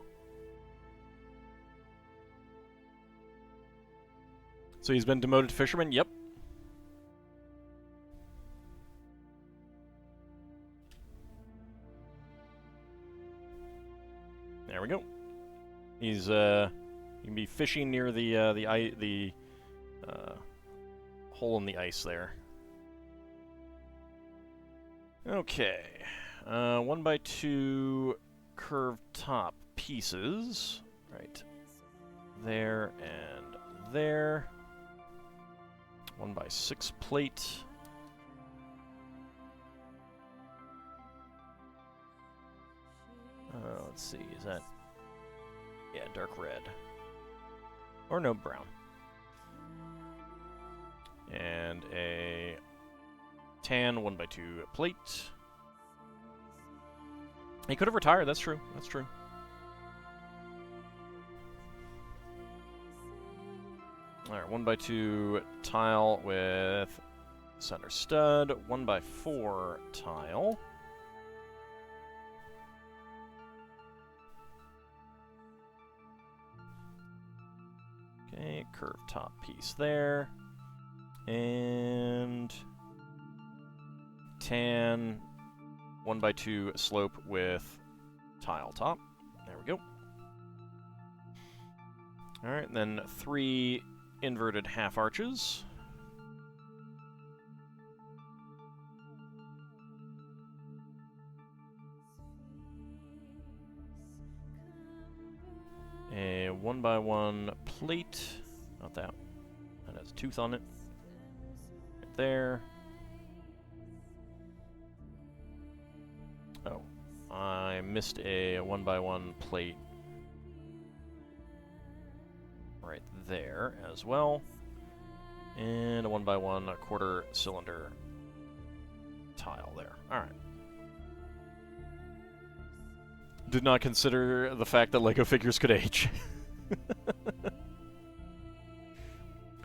So he's been demoted to fisherman? Yep. There we go. He's, he can be fishing near the hole in the ice there. Okay. 1x2 curved top pieces. Right there and there. 1x6 plate. Let's see, is that... Yeah, dark red. Or no, brown. And a tan 1x2 plate. He could have retired, that's true, that's true. Alright, 1x2 tile with center stud, 1x4 tile. Okay, curved top piece there. And tan 1x2 slope with tile top. There we go. Alright, then 3 inverted half arches. A 1x1 plate. Not that. That has a tooth on it. Right there. Oh. I missed a 1x1 plate right there as well. And a 1x1 quarter cylinder tile there. Alright. Did not consider the fact that LEGO figures could age.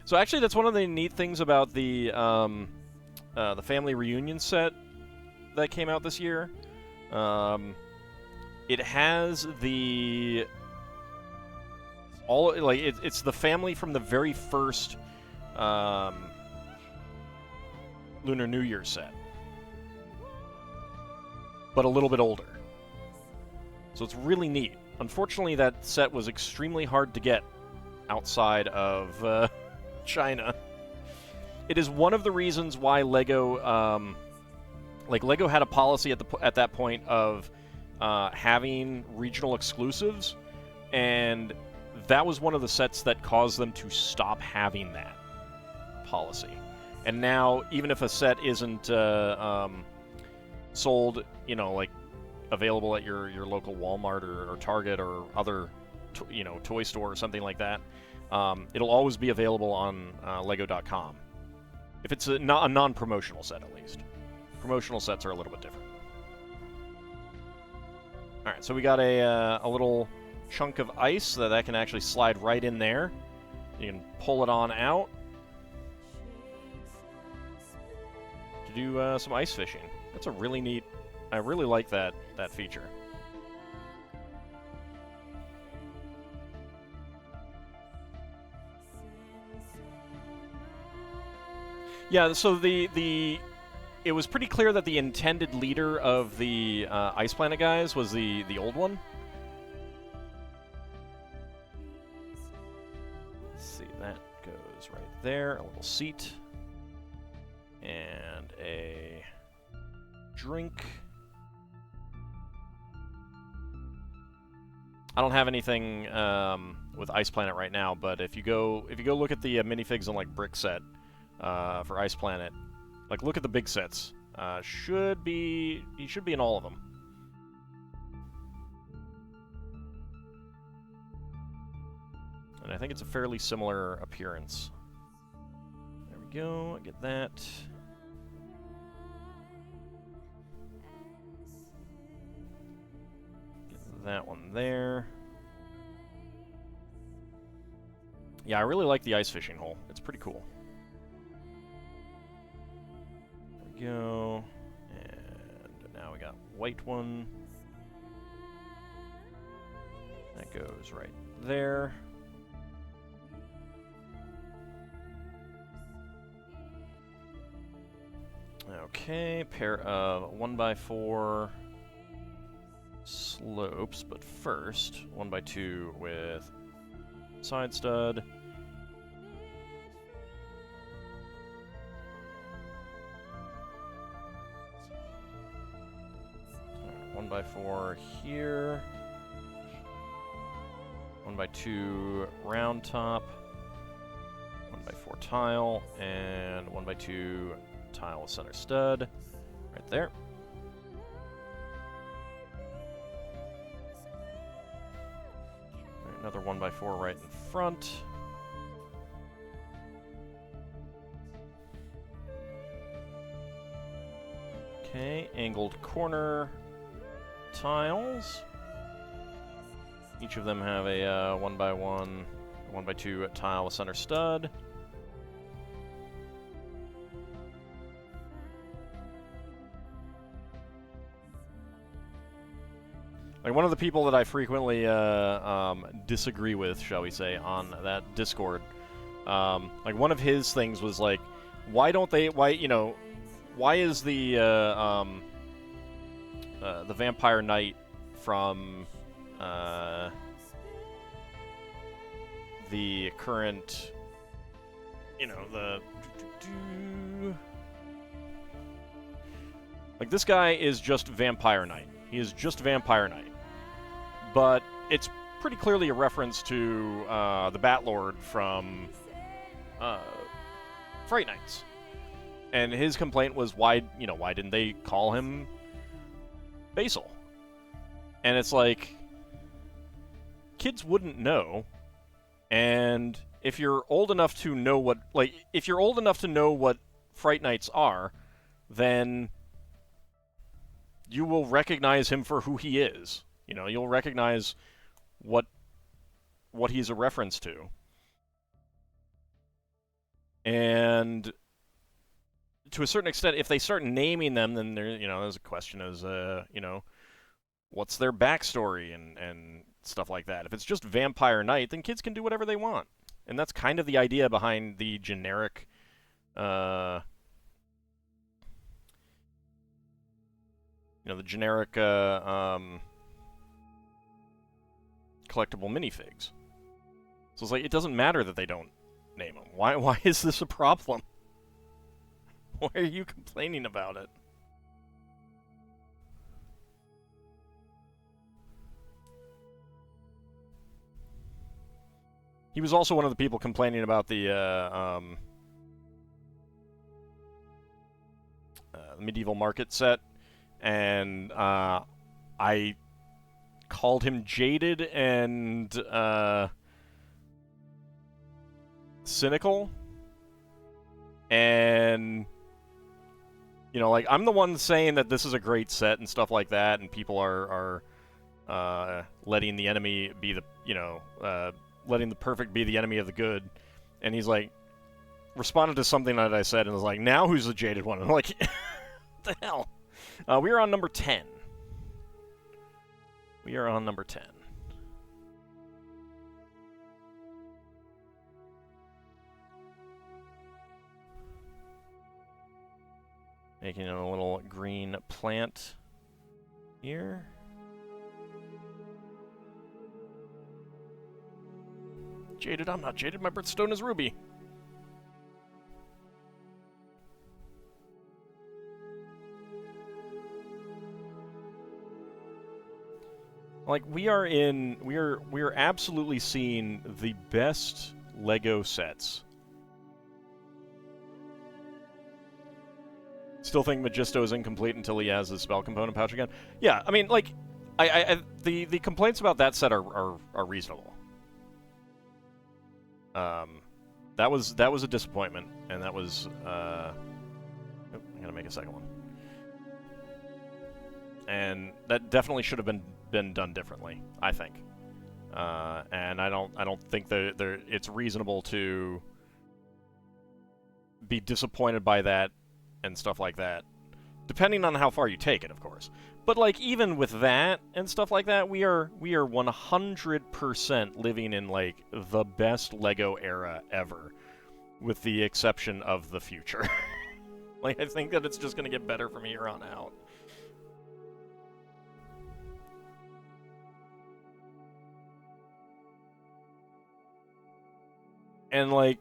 So actually, that's one of the neat things about the family reunion set that came out this year. It has the it's the family from the very first Lunar New Year set, but a little bit older. So it's really neat. Unfortunately, that set was extremely hard to get outside of China. It is one of the reasons why LEGO, LEGO had a policy at that point of having regional exclusives, and that was one of the sets that caused them to stop having that policy. And now, even if a set isn't sold, you know, like available at your local Walmart or Target or other, toy store or something like that, it'll always be available on Lego.com. If it's a non-promotional set, at least. Promotional sets are a little bit different. All right, so we got a little chunk of ice so that can actually slide right in there. You can pull it on out to do some ice fishing. That's a really neat. I really like that feature. Yeah, so it was pretty clear that the intended leader of the Ice Planet guys was the old one. Let's see, that goes right there. A little seat. And a drink. I don't have anything with Ice Planet right now, but if you go look at the minifigs on like brick set for Ice Planet, like look at the big sets. He should be in all of them. And I think it's a fairly similar appearance. There we go. I get that. That one there. Yeah, I really like the ice fishing hole. It's pretty cool. There we go. And now we got white one. That goes right there. Okay, pair of 1x4 slopes, but first, 1x2 with side stud. Right, 1x4 here. 1x2 round top. 1x4 tile, and 1x2 tile with center stud. Right there. Right, another 1x4 right in front. Okay, angled corner tiles. Each of them have a 1x1, 1x2 tile with center stud. Like, one of the people that I frequently disagree with, shall we say, on that Discord, like, one of his things was, like, why don't they, why is the Vampire Knight from the current, like, this guy is just Vampire Knight. He is just Vampire Knight. But it's pretty clearly a reference to the Batlord from Fright Nights. And his complaint was, why didn't they call him Basil? And it's like, kids wouldn't know. And if you're old enough to know what Fright Nights are, then you will recognize him for who he is. You'll recognize what he's a reference to. And to a certain extent, if they start naming them, then there's a question as, what's their backstory and stuff like that. If it's just Vampire Knight, then kids can do whatever they want. And that's kind of the idea behind the generic, the generic collectible minifigs. So it's like, it doesn't matter that they don't name them. Why is this a problem? Why are you complaining about it? He was also one of the people complaining about the medieval market set, and I called him jaded and cynical, and like, I'm the one saying that this is a great set and stuff like that, and people are letting the enemy be the letting the perfect be the enemy of the good, and he's like, responded to something that I said and was like, now who's the jaded one? And I'm like, what the hell? We are on number 10. We are on number 10. Making a little green plant here. Jaded? I'm not jaded. My birthstone is ruby. Like, we are absolutely seeing the best Lego sets. Still think Magisto is incomplete until he has his spell component pouch again. Yeah, I mean, like, the complaints about that set are reasonable. That was a disappointment, and that was I gotta make a second one. And that definitely should have been done differently, I think. And I don't think that it's reasonable to be disappointed by that and stuff like that, depending on how far you take it, of course. But like even with that and stuff like that, we are 100% living in like the best Lego era ever, with the exception of the future. Like I think that it's just gonna get better from here on out. And like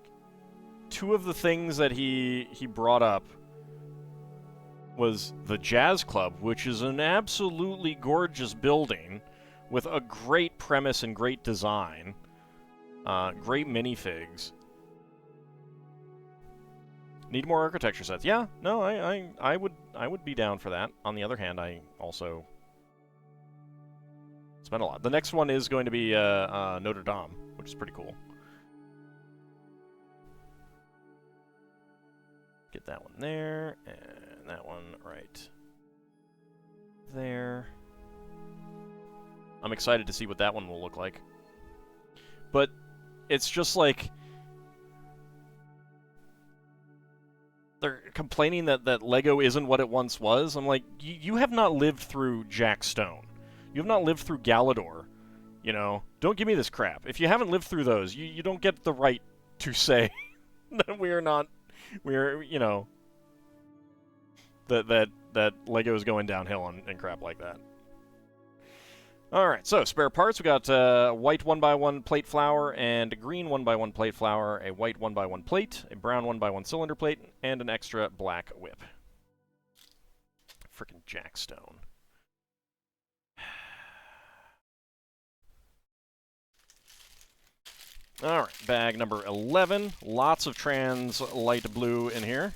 two of the things that he brought up was the Jazz Club, which is an absolutely gorgeous building with a great premise and great design, great minifigs. Need more architecture sets. Yeah, no, I would be down for that. On the other hand, I also spent a lot. The next one is going to be Notre Dame, which is pretty cool. Get that one there, and that one right there. I'm excited to see what that one will look like. But it's just like they're complaining that Lego isn't what it once was. I'm like, you have not lived through Jack Stone. You have not lived through Galador. You know, don't give me this crap. If you haven't lived through those, you don't get the right to say that we're, you know, that Lego is going downhill and crap like that. Alright, so spare parts. We got white 1x1 plate flower and a green 1x1 plate flower, a white 1x1 plate, a brown 1x1 cylinder plate, and an extra black whip. Frickin' Jack Stone. Alright, bag number 11. Lots of trans light blue in here.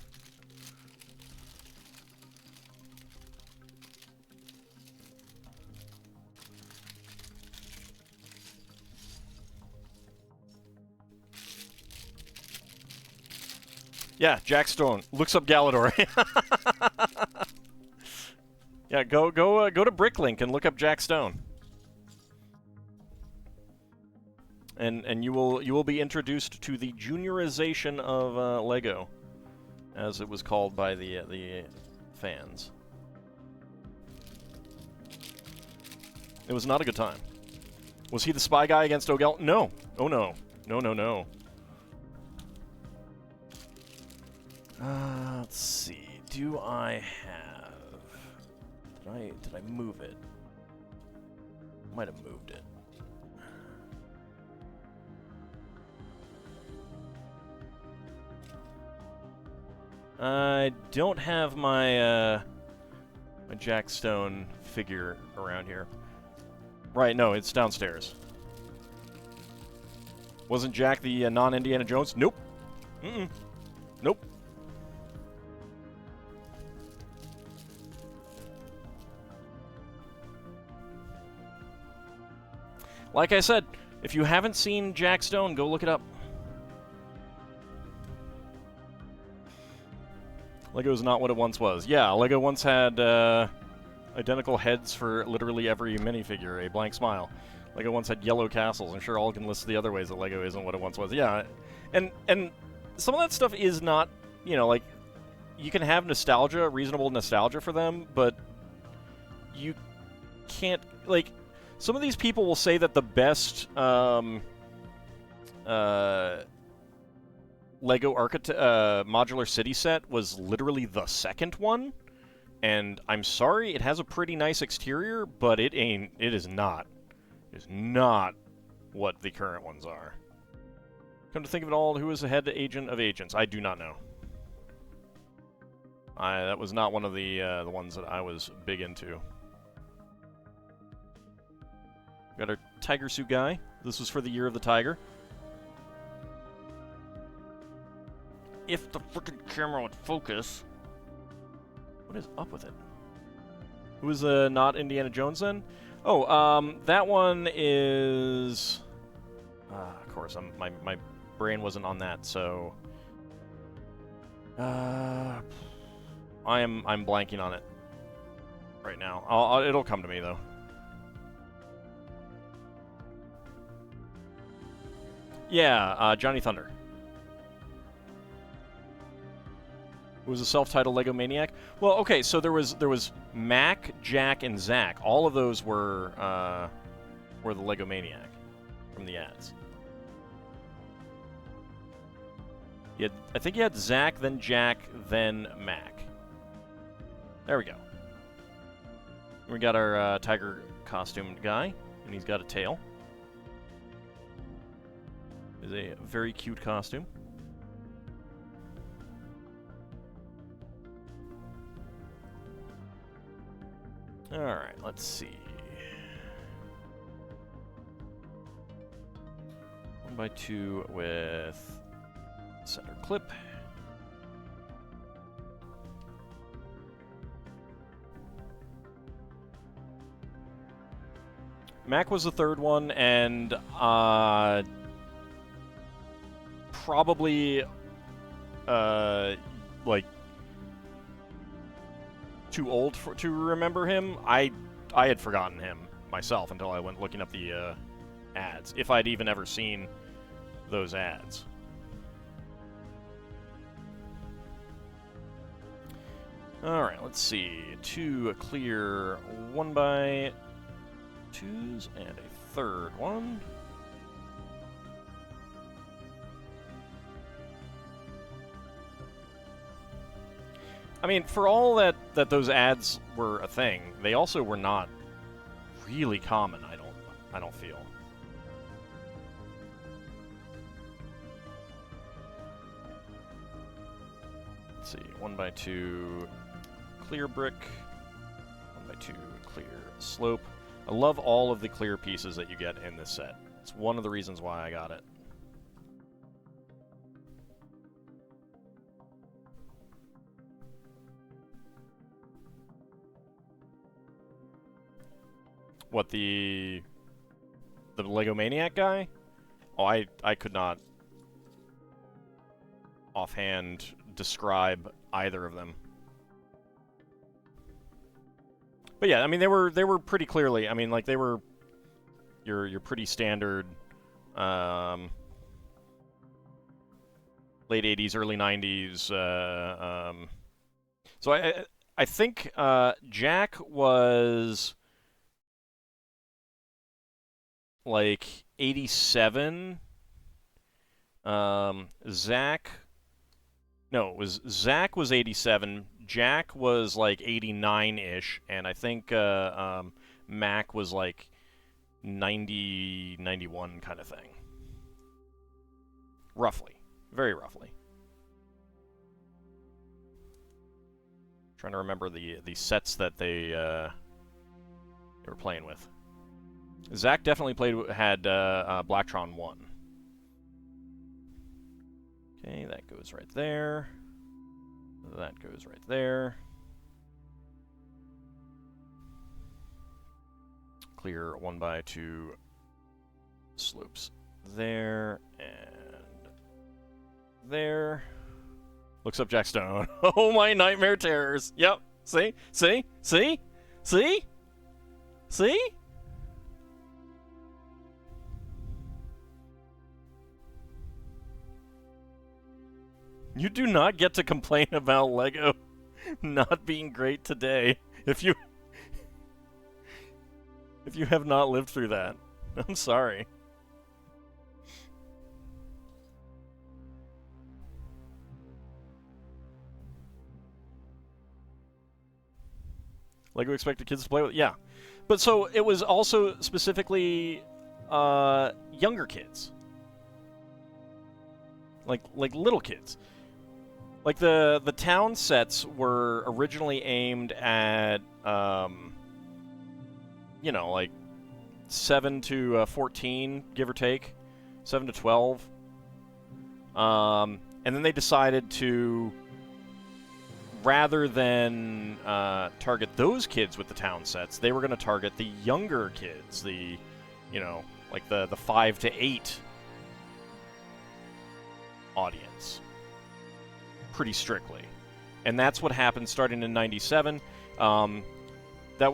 Yeah, Jack Stone looks up Galador. Yeah, go to Bricklink and look up Jack Stone. And you will be introduced to the juniorization of Lego, as it was called by the fans. It was not a good time. Was he the spy guy against Ogel? No. Oh no. No, no, no. Let's see. Do I have... Did I move it? Might have moved it. I don't have my my Jack Stone figure around here. Right, no, it's downstairs. Wasn't Jack the non-Indiana Jones? Nope. Mm-mm. Nope. Like I said, if you haven't seen Jack Stone, go look it up. Lego is not what it once was. Yeah, Lego once had identical heads for literally every minifigure, a blank smile. Lego once had yellow castles. I'm sure all can list the other ways that Lego isn't what it once was. Yeah, and some of that stuff is not, you know, like, you can have nostalgia, reasonable nostalgia for them, but you can't, like, some of these people will say that the best Lego modular city set was literally the second one, and I'm sorry, it has a pretty nice exterior, but it is not what the current ones are. Come to think of it all, who is the head agent of agents? I do not know. That was not one of the ones that I was big into. Got our tiger suit guy. This was for the year of the tiger. If the frickin' camera would focus. What is up with it? Who is not Indiana Jones then? Oh, that one is... of course, my brain wasn't on that, so... I'm blanking on it right now. It'll come to me, though. Yeah, Johnny Thunder. Who was a self-titled Lego Maniac? Well, okay, so there was Mac, Jack, and Zach. All of those were the Lego Maniac from the ads. I think you had Zach, then Jack, then Mac. There we go. We got our tiger costume guy, and he's got a tail. It's a very cute costume. Alright, let's see. 1x2 with center clip. Mac was the third one, and probably like too old to remember him. I had forgotten him myself until I went looking up the ads, if I'd even ever seen those ads. Alright, let's see. 2 clear 1x2s and a third one. I mean, for all that those ads were a thing, they also were not really common, I don't feel. Let's see, 1x2 clear brick, 1x2 clear slope. I love all of the clear pieces that you get in this set. It's one of the reasons why I got it. What, the Lego Maniac guy? Oh, I could not offhand describe either of them. But yeah, I mean they were pretty clearly, I mean like they were your pretty standard late 80s, early 90s so I think Jack was like 87. Zach was 87. Jack was like 89-ish, and I think Mac was like 90, 91 kind of thing. Roughly. Very roughly. Trying to remember the sets that they were playing with. Zach definitely had Blacktron 1. Okay, that goes right there. That goes right there. Clear 1x2 slopes there and there. Looks up Jack Stone. Oh, my nightmare terrors. Yep. See? See? See? See? See? You do not get to complain about LEGO not being great today if you have not lived through that. I'm sorry. LEGO expected kids to play with? Yeah. But so it was also specifically younger kids. Like little kids. Like the town sets were originally aimed at you know, like 7 to 14, give or take, 7 to 12. And then they decided to, rather than target those kids with the town sets, they were going to target the younger kids, the, you know, like the 5 to 8 audience. Pretty strictly. And that's what happened starting in 97. That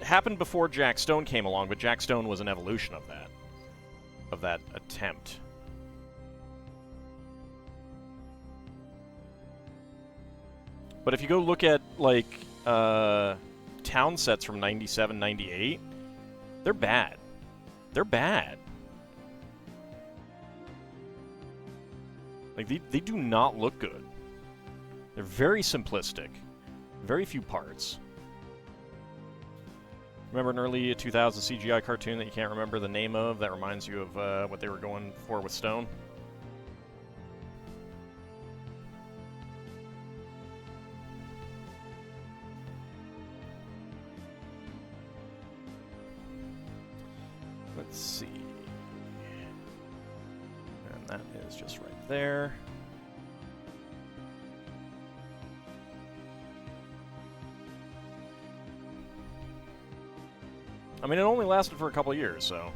happened before Jack Stone came along, but Jack Stone was an evolution of that attempt. But if you go look at, like, town sets from 97, 98, they're bad. They're bad. Like, they do not look good. They're very simplistic. Very few parts. Remember an early 2000 CGI cartoon that you can't remember the name of that reminds you of what they were going for with Stone? Let's see. And that is just right there. I mean, it only lasted for a couple years, so...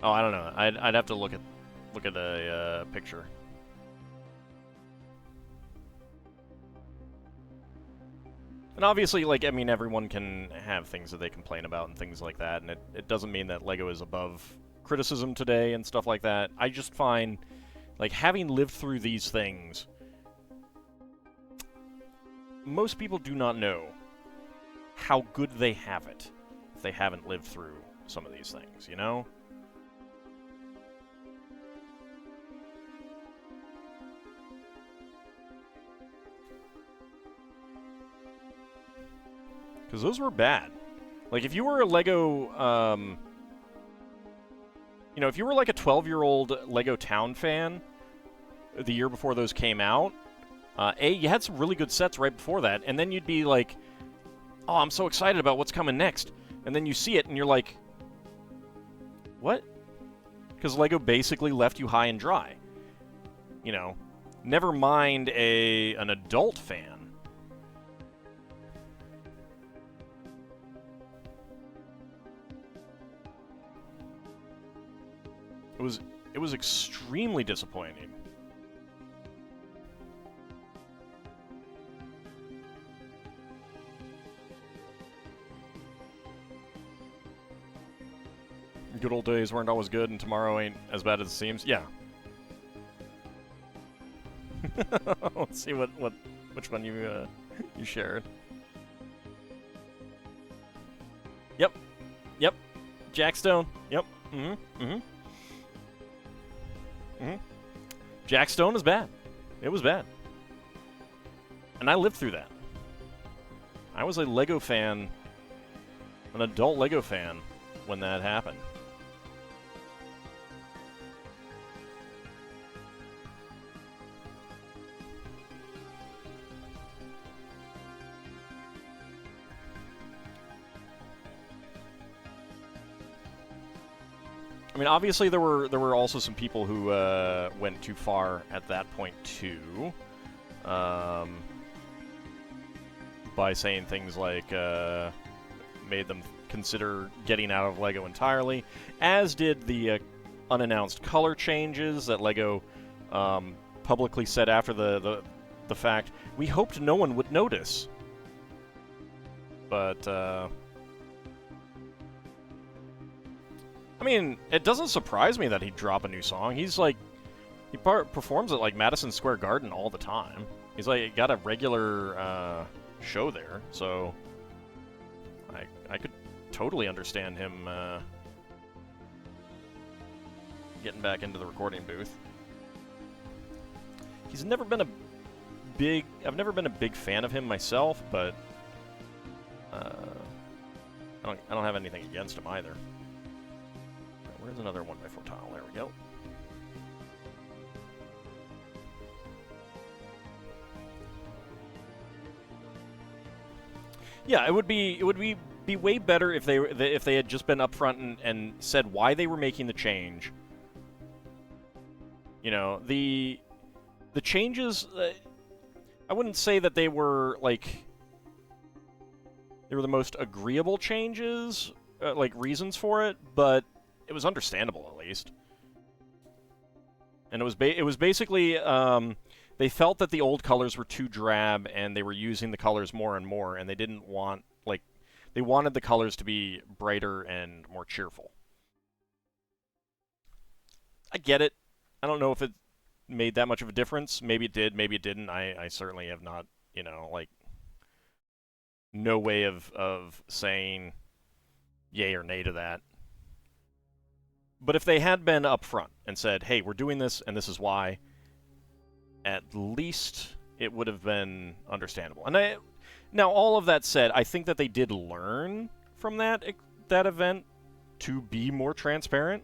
Oh, I don't know. I'd have to look at a picture. And obviously, like, I mean, everyone can have things that they complain about and things like that, and it doesn't mean that LEGO is above criticism today and stuff like that. I just find, like, having lived through these things, most people do not know how good they have it if they haven't lived through some of these things, you know? Because those were bad. Like, if you were a LEGO, you know, if you were like a 12-year-old LEGO Town fan the year before those came out, you had some really good sets right before that, and then you'd be like, oh, I'm so excited about what's coming next. And then you see it, and you're like, what? Because LEGO basically left you high and dry. You know, never mind an adult fan. It was extremely disappointing. Good old days weren't always good, and tomorrow ain't as bad as it seems. Yeah. Let's see which one you shared. Yep. Yep. Jack Stone. Yep. Mm-hmm. Mm-hmm. Mm-hmm. Jack Stone is bad. It was bad. And I lived through that. I was a LEGO fan, an adult LEGO fan, when that happened. I mean, obviously there were also some people who went too far at that point too, by saying things like made them consider getting out of LEGO entirely, as did the unannounced color changes that LEGO publicly said after the fact. We hoped no one would notice, but. I mean, it doesn't surprise me that he'd drop a new song. He's like, he performs at like Madison Square Garden all the time. He's like got a regular show there, so I could totally understand him getting back into the recording booth. He's never been I've never been a big fan of him myself, but I don't have anything against him either. Where's another 1x4 tile? There we go. Yeah, it would be way better if they had just been upfront and said why they were making the change. You know, the changes. I wouldn't say that they were like they were the most agreeable changes, like reasons for it, but it was understandable, at least. And it was basically, they felt that the old colors were too drab, and they were using the colors more and more, and they didn't want, like, they wanted the colors to be brighter and more cheerful. I get it. I don't know if it made that much of a difference. Maybe it did, maybe it didn't. I certainly have not, like, no way of saying yay or nay to that. But if they had been upfront and said, hey, we're doing this and this is why, at least it would have been understandable. And now, all of that said, I think that they did learn from that event to be more transparent.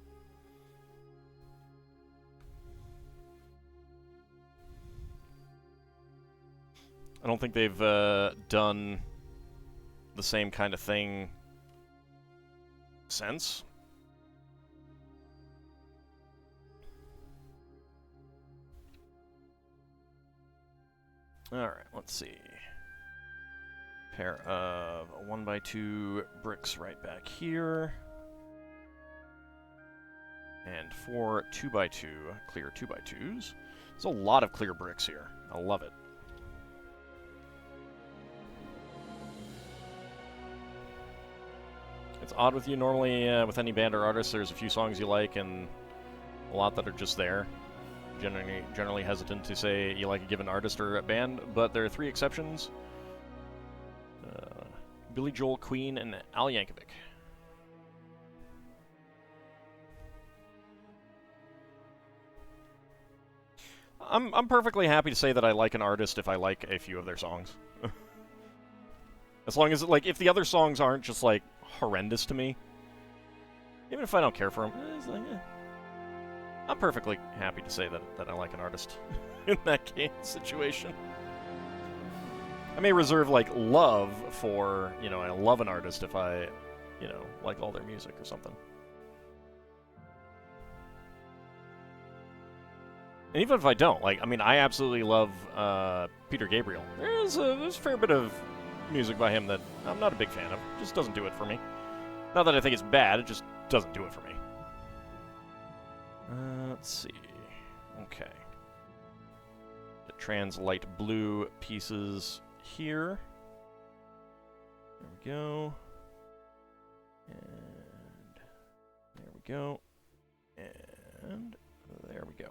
I don't think they've done the same kind of thing since. Alright, let's see. Pair of 1x2 bricks right back here. And 4 2x2 clear 2x2s. There's a lot of clear bricks here. I love it. It's odd with you. Normally, with any band or artist, there's a few songs you like and a lot that are just there. Generally hesitant to say you like a given artist or a band, but there are 3 exceptions. Billy Joel, Queen, and Al Yankovic. I'm perfectly happy to say that I like an artist if I like a few of their songs. As long as, like, if the other songs aren't just, like, horrendous to me, even if I don't care for them, it's like, I'm perfectly happy to say that I like an artist in that situation. I may reserve, like, love for, I love an artist if I, like all their music or something. And even if I don't, like, I mean, I absolutely love Peter Gabriel. There's a fair bit of music by him that I'm not a big fan of. It just doesn't do it for me. Not that I think it's bad, it just doesn't do it for me. Let's see. Okay. The translite blue pieces here. There we go. And there we go. And there we go.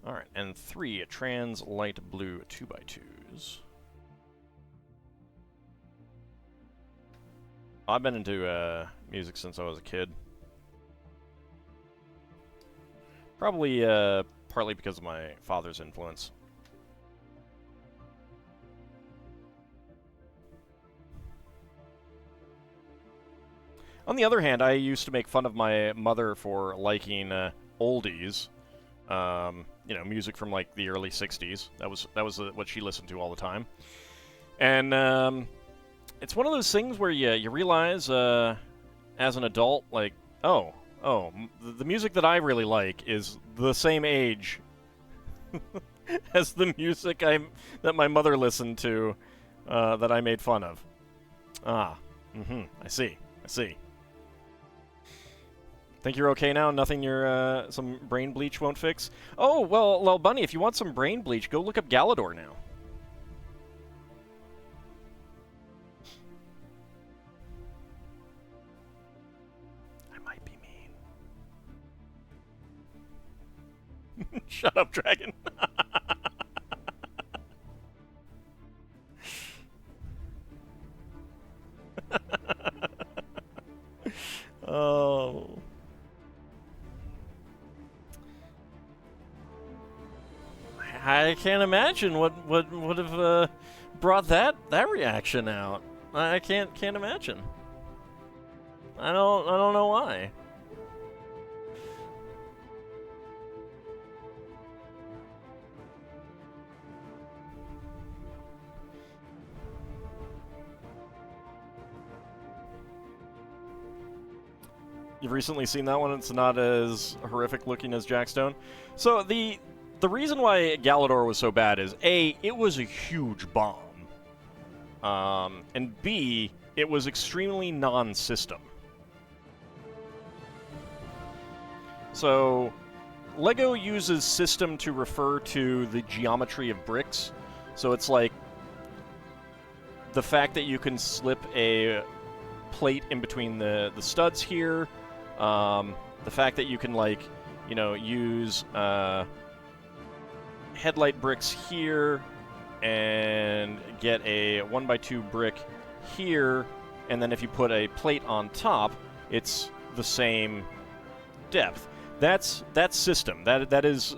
Alright, and 3 trans light blue 2x2s. I've been into music since I was a kid. Probably partly because of my father's influence. On the other hand, I used to make fun of my mother for liking oldies. Music from like the early '60s. That was what she listened to all the time. And it's one of those things where you realize as an adult, like, the music that I really like is the same age as the music that my mother listened to that I made fun of. I see. Think you're okay now? Nothing some brain bleach won't fix? Oh, well, Bunny, if you want some brain bleach, go look up Galador now. I might be mean. Shut up, Dragon. Oh... I can't imagine what would have brought that reaction out. I can't imagine. I don't know why. You've recently seen that one. It's not as horrific looking as Jack Stone. So the reason why Galador was so bad is, A, it was a huge bomb. And B, it was extremely non-system. So, LEGO uses system to refer to the geometry of bricks. So it's like, the fact that you can slip a plate in between the studs here, the fact that you can, like, you know, use headlight bricks here and get a 1x2 brick here, and then if you put a plate on top, it's the same depth. That's system. That is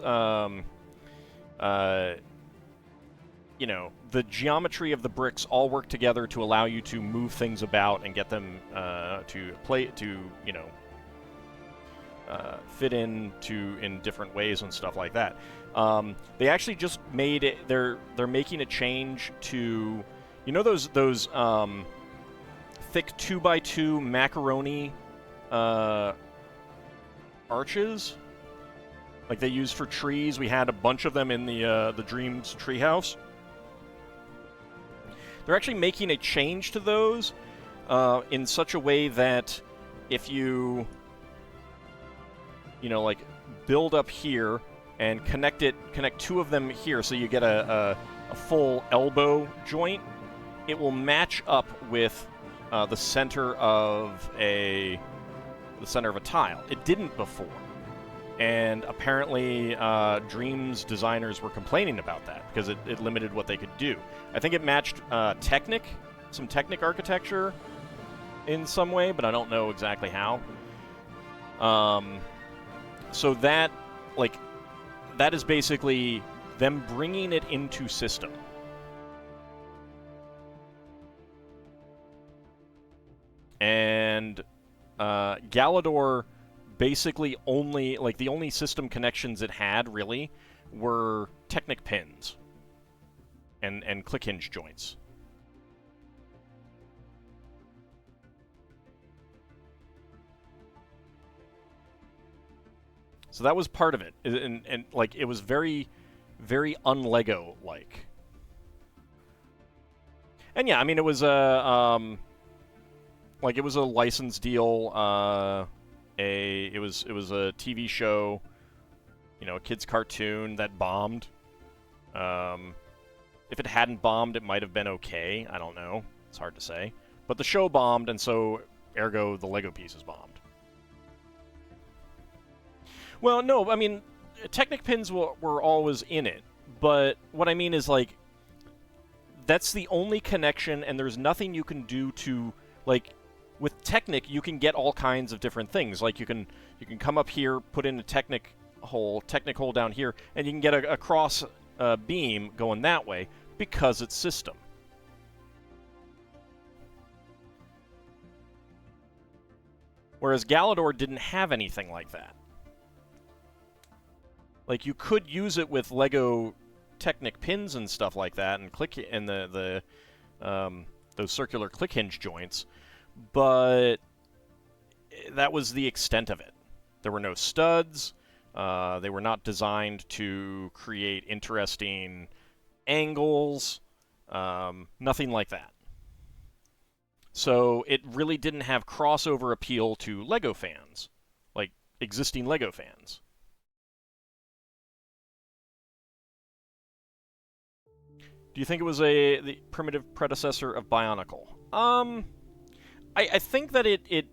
you know, the geometry of the bricks all work together to allow you to move things about and get them you know, fit in different ways and stuff like that. They actually just made it. They're making a change to, you know, those thick 2x2 macaroni arches, like they use for trees. We had a bunch of them in the Dreams treehouse. They're actually making a change to those in such a way that if you know, like, build up here and connect two of them here, so you get a full elbow joint, it will match up with the center of a tile. It didn't before, and apparently Dreams designers were complaining about that because it limited what they could do. I think it matched some Technic architecture in some way, but I don't know exactly how. So that, like, that is basically them bringing it into system. And Galador basically only, like, the only system connections it had, really, were Technic pins and click hinge joints. So that was part of it, and like, it was very, very un-Lego-like. And yeah, I mean, it was a like, it was a license deal. It was a TV show, you know, a kids' cartoon that bombed. If it hadn't bombed, it might have been okay. I don't know. It's hard to say. But the show bombed, and so ergo the Lego pieces bombed. Well, no, I mean, Technic pins were always in it, but what I mean is, like, that's the only connection, and there's nothing you can do to, like, with Technic, you can get all kinds of different things. Like, you can come up here, put in a Technic hole down here, and you can get a cross beam going that way because it's system. Whereas Galador didn't have anything like that. Like, you could use it with Lego Technic pins and stuff like that, and those circular click hinge joints, but that was the extent of it. There were no studs. They were not designed to create interesting angles. Nothing like that. So it really didn't have crossover appeal to Lego fans, like existing Lego fans. Do you think it was the primitive predecessor of Bionicle? I think that it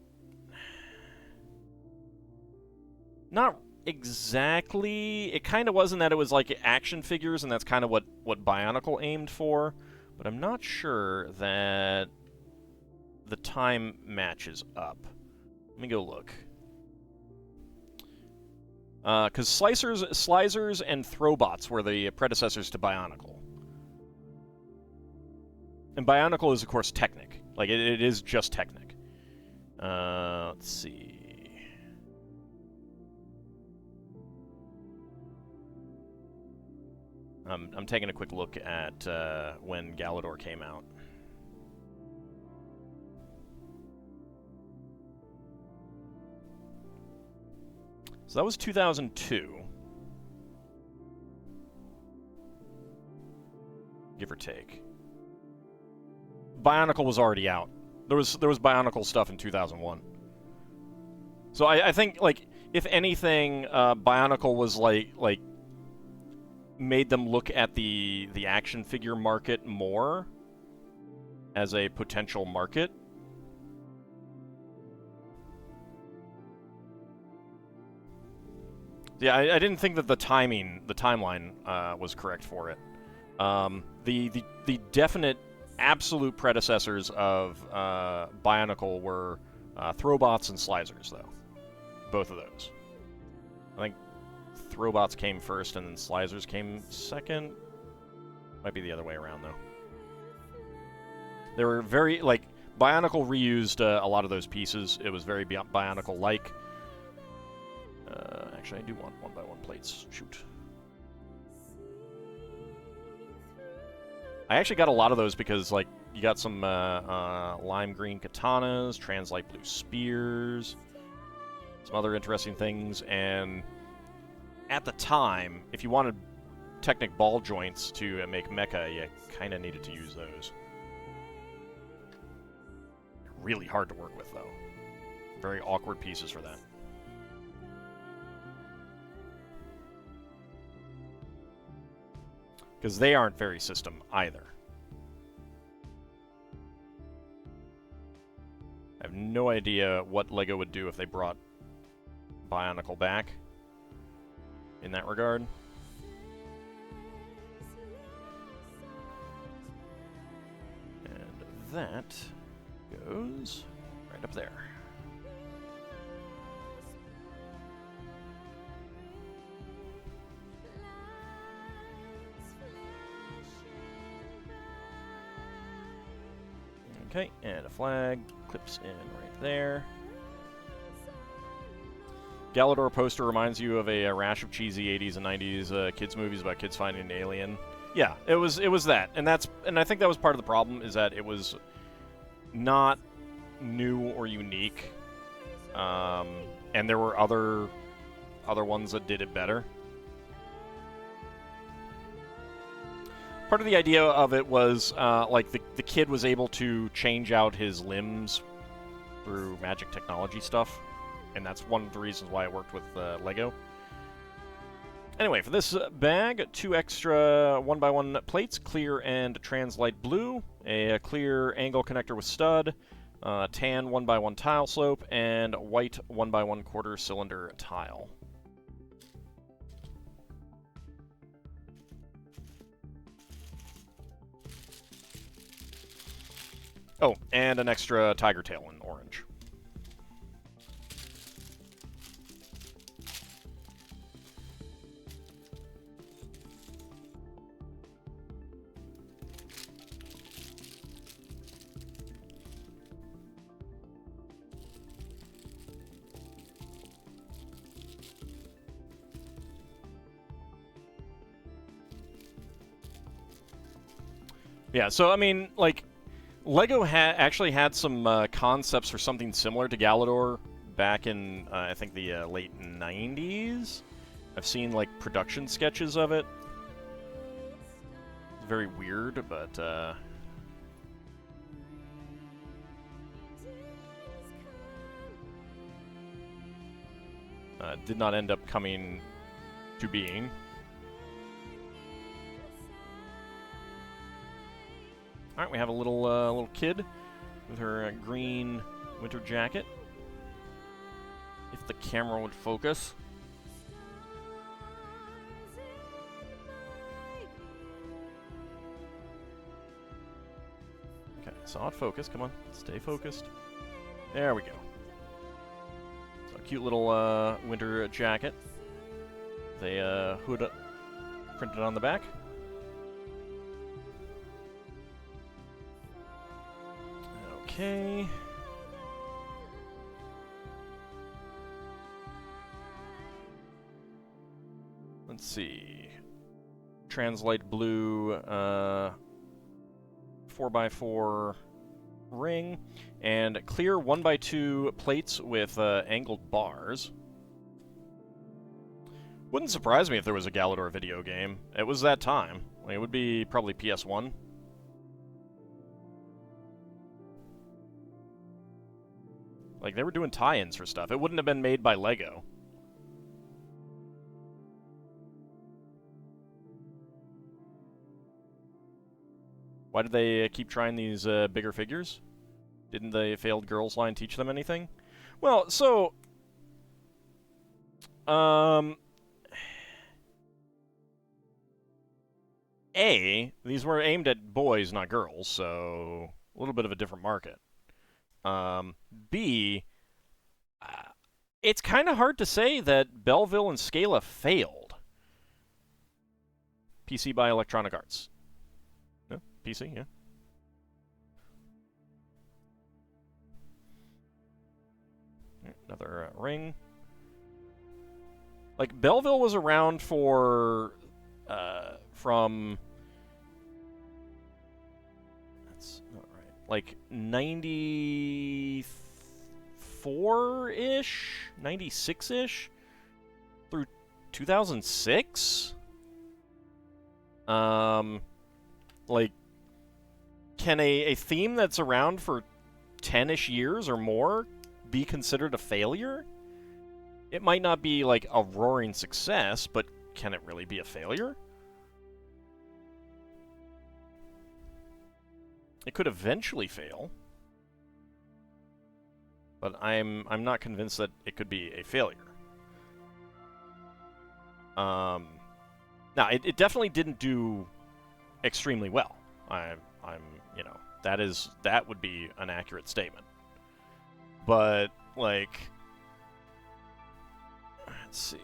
not exactly. It kind of was in that it was like action figures, and that's kind of what Bionicle aimed for. But I'm not sure that the time matches up. Let me go look. Because Slicers and Throwbots were the predecessors to Bionicle. And Bionicle is, of course, Technic. Like, it is just Technic. Let's see. I'm taking a quick look at when Galador came out. So that was 2002. Give or take. Bionicle was already out. There was Bionicle stuff in 2001. So I think, like, if anything, Bionicle was like made them look at the action figure market more. as a potential market. Yeah, I didn't think that the timeline was correct for it. The definite, absolute predecessors of Bionicle were Throwbots and Slizers, though. Both of those. I think Throwbots came first, and then Slizers came second. Might be the other way around, though. They were very, like, Bionicle reused a lot of those pieces. It was very Bionicle-like. Actually, I do want 1x1 plates. Shoot. I actually got a lot of those because, like, you got some lime green katanas, translite blue spears, some other interesting things, and at the time, if you wanted Technic ball joints to make mecha, you kind of needed to use those. Really hard to work with, though. Very awkward pieces for that. Because they aren't very system either. I have no idea what LEGO would do if they brought Bionicle back in that regard. And that goes right up there. Okay, and a flag clips in right there. Galador poster reminds you of a rash of cheesy 80s and 90s kids movies about kids finding an alien. Yeah, it was that, and I think that was part of the problem, is that it was not new or unique, and there were other ones that did it better. Part of the idea of it was, like, the kid was able to change out his limbs through magic technology stuff, and that's one of the reasons why it worked with LEGO. Anyway, for this bag, 2 extra 1x1 plates, clear and translite blue, a clear angle connector with stud, tan 1x1 tile slope, and white 1x1 quarter cylinder tile. Oh, and an extra tiger tail in orange. Yeah, so, I mean, like, LEGO actually had some concepts for something similar to Galador back in, I think, the late 90s. I've seen, like, production sketches of it. It's very weird, but, did not end up coming to being. Alright, we have a little kid with her green winter jacket. If the camera would focus. Okay, solid focus. Come on, stay focused. There we go. So a cute little winter jacket. The hood printed on the back. Okay. Let's see. Translite blue 4x4 ring and clear 1x2 plates with angled bars. Wouldn't surprise me if there was a Galador video game. It was that time. Like, it would be probably PS1. Like, they were doing tie-ins for stuff. It wouldn't have been made by LEGO. Why did they keep trying these bigger figures? Didn't the failed girls line teach them anything? Well, so... these were aimed at boys, not girls, so a little bit of a different market. B, it's kind of hard to say that Belleville and Scala failed. PC by Electronic Arts. No? PC, yeah. Another ring. Like, Belleville was around for... from... That's not right. Like, 94-ish? 96-ish? Through 2006? Like, can a theme that's around for 10-ish years or more be considered a failure? It might not be, like, a roaring success, but can it really be a failure? It could eventually fail, but I'm not convinced that it could be a failure. Now, it definitely didn't do extremely well. I'm you know, that would be an accurate statement. But, like, let's see,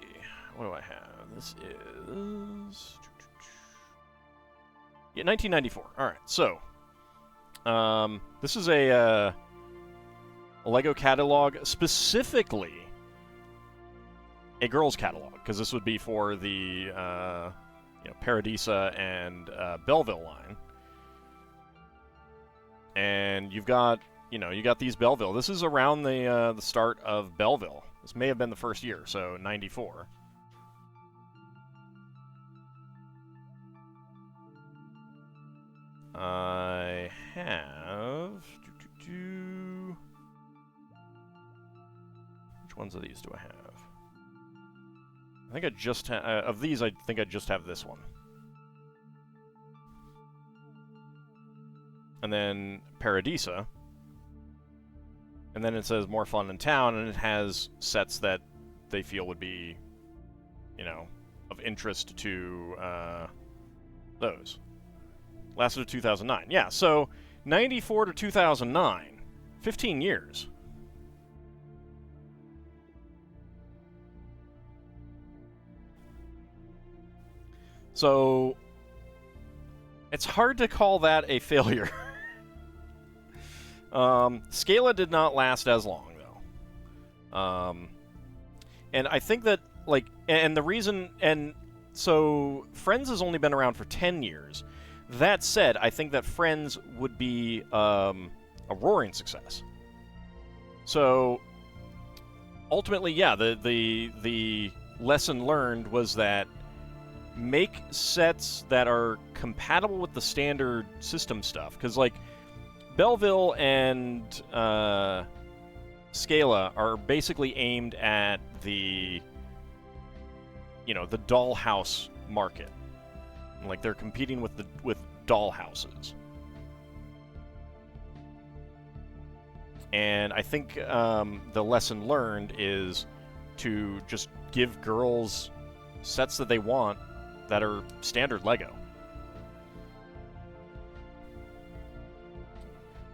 what do I have? This is... Yeah, 1994. All right, so this is a Lego catalog, specifically a girls' catalog, because this would be for the you know, Paradisa and Belleville line. And you've got, you know, you got these Belleville. This is around the start of Belleville. This may have been the first year, so 94. I have... Which ones of these do I have? I think I just have... of these, I think I just have this one. And then Paradisa. And then it says More Fun in Town, and it has sets that they feel would be, you know, of interest to those. Lasted to 2009. Yeah, so 94 to 2009. 15 years. So it's hard to call that a failure. Scala did not last as long, though. And I think that, like, and the reason, and so Friends has only been around for 10 years. That said, I think that Friends would be a roaring success. So ultimately, yeah, the lesson learned was that make sets that are compatible with the standard system stuff, because, like, Belleville and Scala are basically aimed at the, you know, the dollhouse market. Like, they're competing with dollhouses. And I think the lesson learned is to just give girls sets that they want that are standard Lego.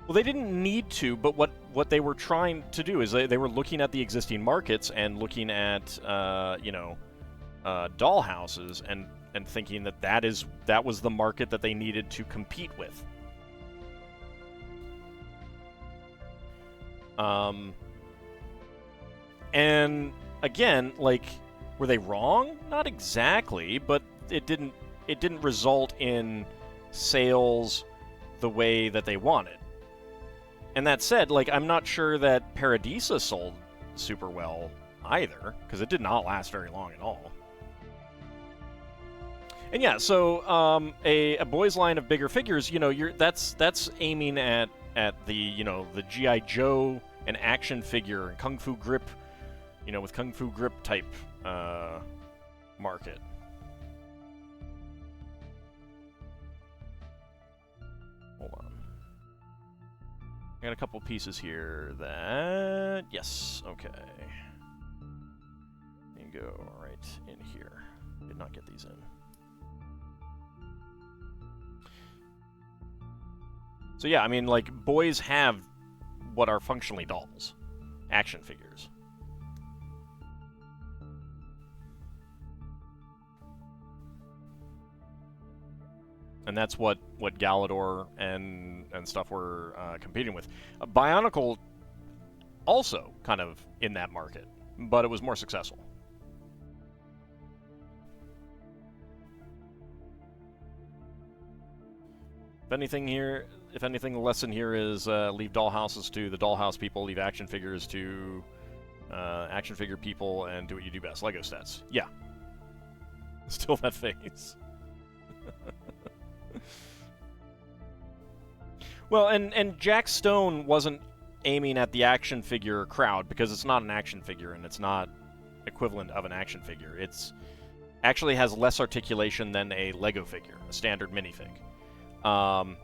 Well, they didn't need to, but what they were trying to do is they were looking at the existing markets and looking at, you know, dollhouses and thinking that that was the market that they needed to compete with. And again, like, were they wrong? Not exactly, but it didn't result in sales the way that they wanted. And that said, like, I'm not sure that Paradisa sold super well either, because it did not last very long at all. And yeah, so a boys' line of bigger figures, you know, that's aiming at the, you know, the G.I. Joe and action figure and Kung Fu Grip, you know, with Kung Fu Grip type market. got a couple pieces here that... Yes, okay. And go right in here. Did not get these in. So yeah, I mean, like, boys have what are functionally dolls. Action figures. And that's what Galador and stuff were competing with. Bionicle also kind of in that market, but it was more successful. If anything, the lesson here is leave dollhouses to the dollhouse people, leave action figures to action figure people, and do what you do best. Lego stats. Yeah. Still that face. Well, and Jack Stone wasn't aiming at the action figure crowd because it's not an action figure and it's not equivalent of an action figure. It's actually has less articulation than a Lego figure, a standard minifig.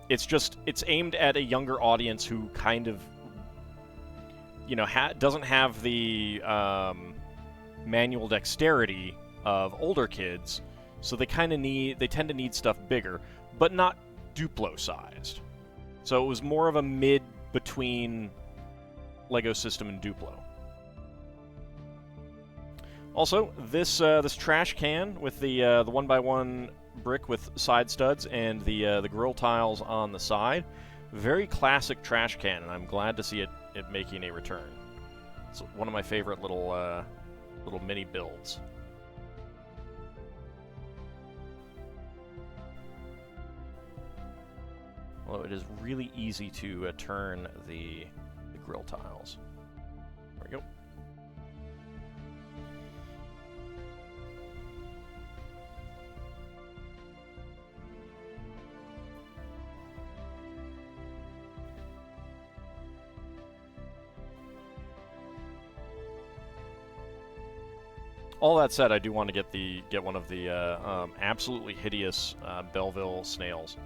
It's aimed at a younger audience who kind of, you know, doesn't have the manual dexterity of older kids, so they tend to need stuff bigger, but not Duplo sized. So it was more of a mid between Lego System and Duplo. Also, this trash can with the 1x1 brick with side studs and the grill tiles on the side, very classic trash can, and I'm glad to see it making a return. It's one of my favorite little mini builds. Although it is really easy to turn the grill tiles. There we go. All that said, I do want to get one of the absolutely hideous Belleville snails.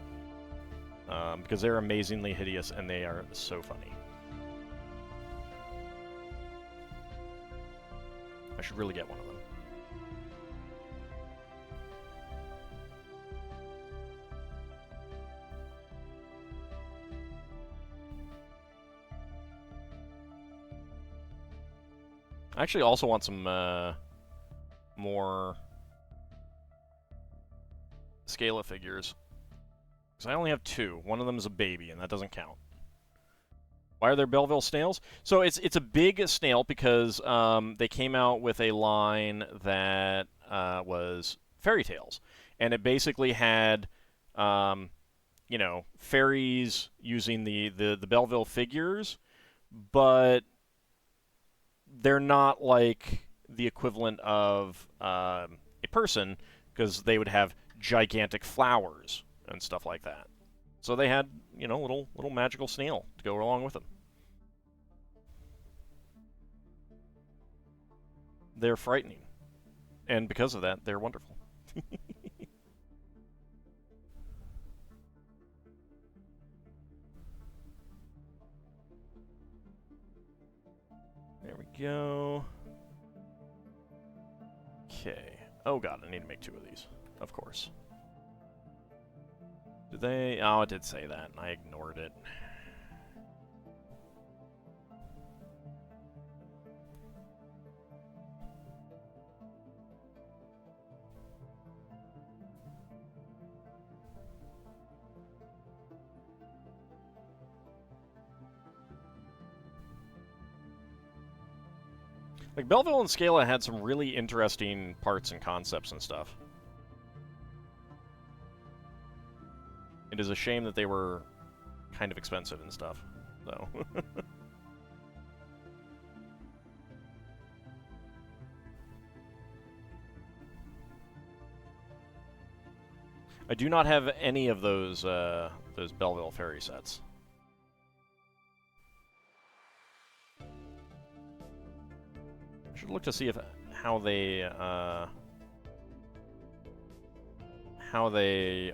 Because they're amazingly hideous and they are so funny. I should really get one of them. I actually also want some more Scala figures. Because I only have two. One of them is a baby, and that doesn't count. Why are there Belleville snails? So it's a big snail because they came out with a line that was fairy tales, and it basically had, you know, fairies using the Belleville figures, but they're not like the equivalent of a person because they would have gigantic flowers and stuff like that. So they had, you know, little magical snail to go along with them. They're frightening. And because of that, they're wonderful. There we go. Okay. Oh god, I need to make two of these. Of course. Did they? Oh, it did say that, and I ignored it. Like, Belleville and Scala had some really interesting parts and concepts and stuff. It is a shame that they were kind of expensive and stuff, though. I do not have any of those Belleville fairy sets. I should look to see if how they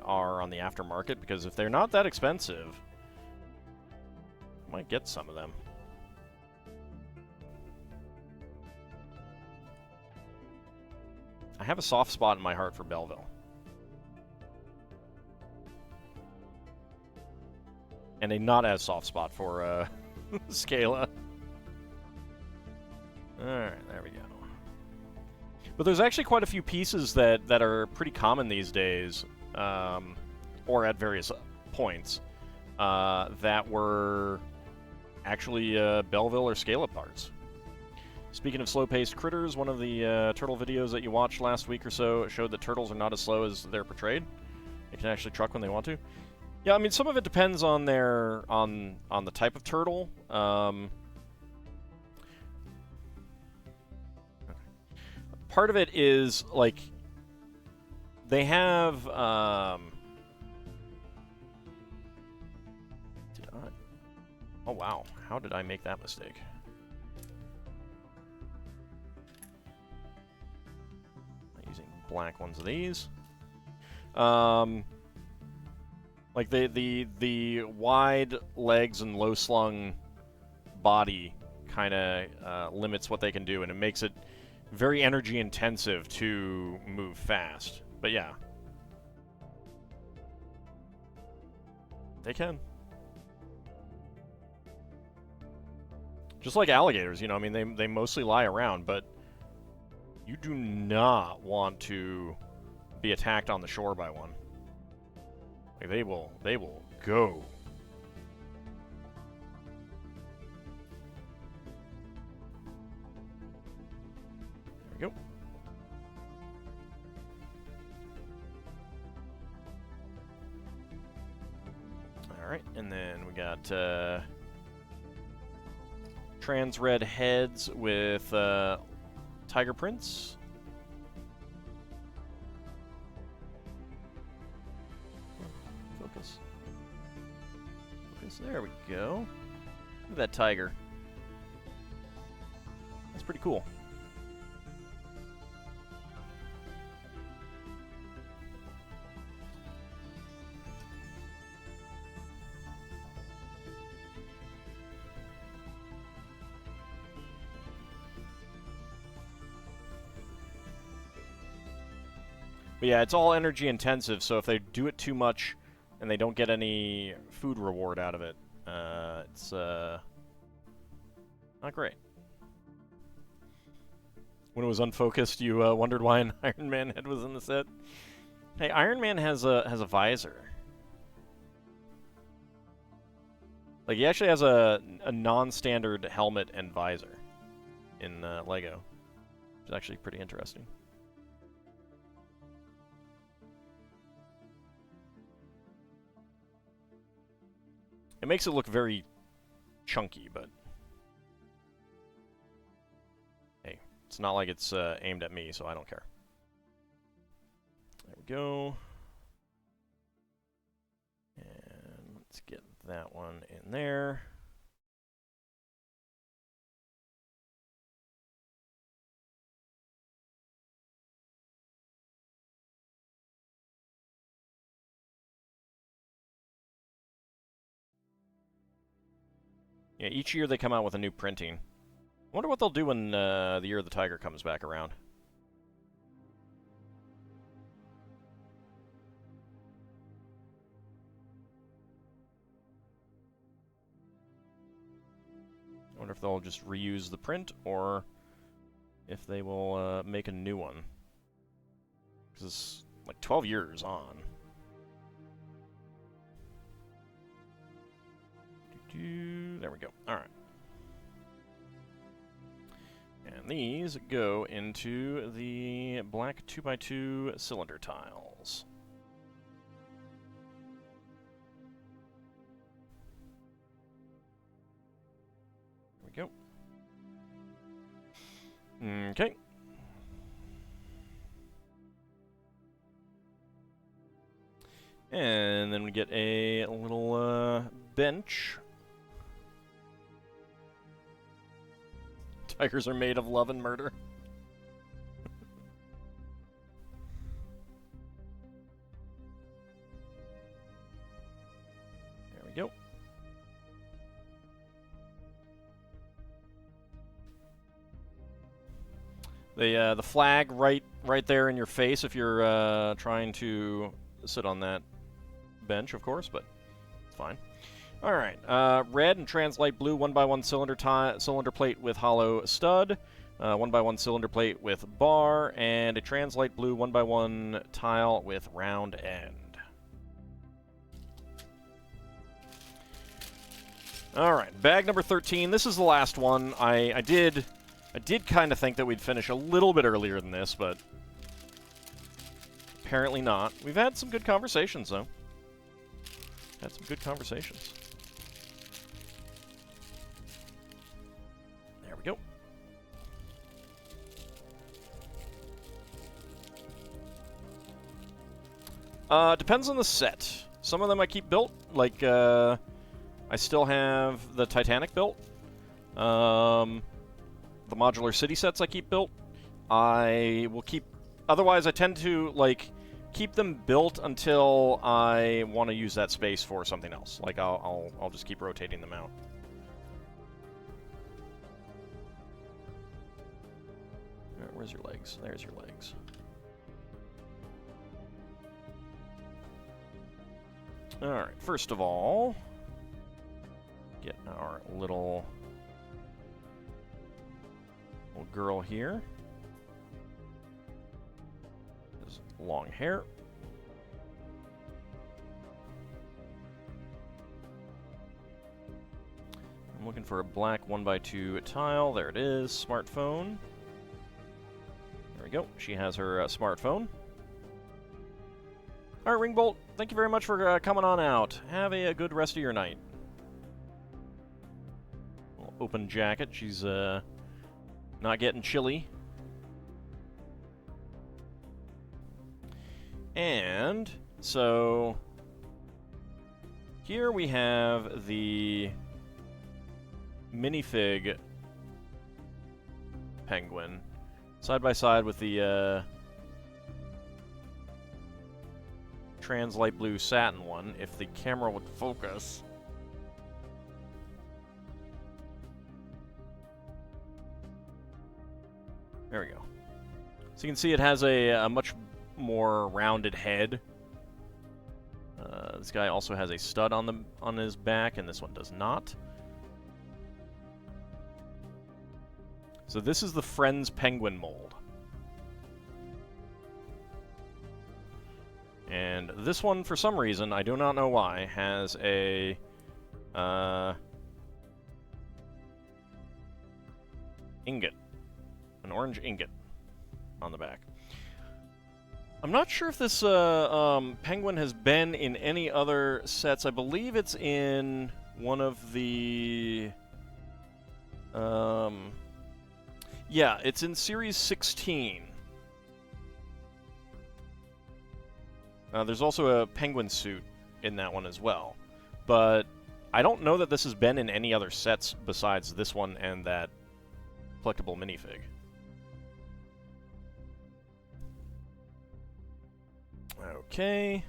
are on the aftermarket, because if they're not that expensive, Might get some of them. I have a soft spot in my heart for Belleville. And a not as soft spot for Scala. Alright, there we go. But there's actually quite a few pieces that are pretty common these days, or at various points, that were actually Belleville or Scala parts. Speaking of slow-paced critters, one of the turtle videos that you watched last week or so showed that turtles are not as slow as they're portrayed. They can actually truck when they want to. Yeah, I mean, some of it depends on their on the type of turtle. Part of it is like they have. Oh wow! How did I make that mistake? Black ones of these. Like the wide legs and low slung body kind of limits what they can do, and it makes it very energy intensive to move fast. But yeah, they can. Just like alligators, you know. I mean, they mostly lie around, but you do not want to be attacked on the shore by one. Like they will go. There we go. All right, and then we got trans red heads with tiger prints. Focus. Focus. There we go. Look at that tiger. That's pretty cool. But yeah, it's all energy intensive, so if they do it too much and they don't get any food reward out of it, it's not great. When it was unfocused, you wondered why an Iron Man head was in the set. Hey, Iron Man has a visor. Like, he actually has a non-standard helmet and visor in Lego. It's actually pretty interesting. It makes it look very chunky, but hey, it's not like it's aimed at me, so I don't care. There we go. And let's get that one in there. Yeah, each year they come out with a new printing. I wonder what they'll do when the Year of the Tiger comes back around. I wonder if they'll just reuse the print, or if they will make a new one. Because it's like 12 years on. There we go. Alright. And these go into the black 2x2 cylinder tiles. There we go. Okay. And then we get a little bench. Tigers are made of love and murder. There we go. The flag right there in your face if you're trying to sit on that bench, of course, but it's fine. All right, red and translite blue 1x1 cylinder plate with hollow stud, 1x1 cylinder plate with bar, and a translite blue 1x1 tile with round end. All right, bag number 13. This is the last one. I did kind of think that we'd finish a little bit earlier than this, but apparently not. We've had some good conversations, though. Had some good conversations. There we go. Depends on the set. Some of them I keep built, like, I still have the Titanic built. The modular city sets I keep built. I will keep... Otherwise, I tend to, like, keep them built until I want to use that space for something else. Like, I'll just keep rotating them out. All right, where's your legs? There's your legs. All right, first of all... Get our little girl here. Has long hair. I'm looking for a black 1x2 tile. There it is. Smartphone. There we go. She has her smartphone. All right, Ringbolt. Thank you very much for coming on out. Have a good rest of your night. Open jacket. She's not getting chilly. And so here we have the minifig penguin side by side with the trans light blue satin one, if the camera would focus. There we go. So you can see it has a much more rounded head. This guy also has a stud on his back, and this one does not. So this is the Friends Penguin mold. And this one, for some reason, I do not know why, has a ingot. An orange ingot on the back. I'm not sure if this penguin has been in any other sets. I believe it's in one of the... yeah, it's in Series 16. There's also a penguin suit in that one as well. But I don't know that this has been in any other sets besides this one and that collectible minifig. Okay.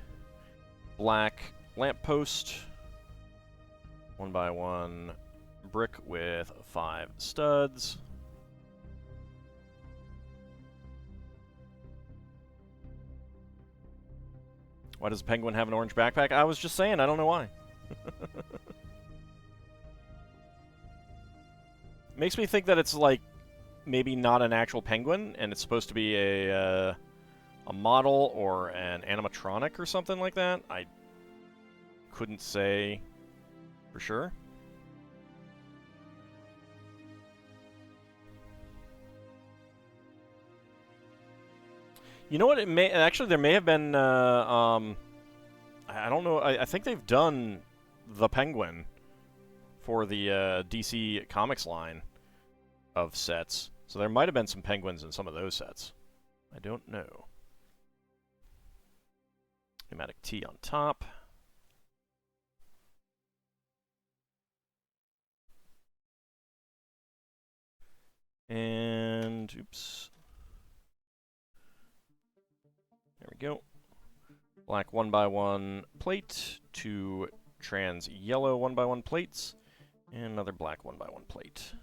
Black lamppost. 1x1 brick with 5 studs. Why does a penguin have an orange backpack? I was just saying, I don't know why. Makes me think that it's like maybe not an actual penguin and it's supposed to be a model or an animatronic or something like that. I couldn't say for sure. You know what? It may actually there may have been. I don't know. I think they've done the Penguin for the DC Comics line of sets, so there might have been some penguins in some of those sets. I don't know. Pneumatic T on top. And oops. There we go. Black 1x1 plate, 2 trans yellow 1x1 plates, and another black 1x1 plate.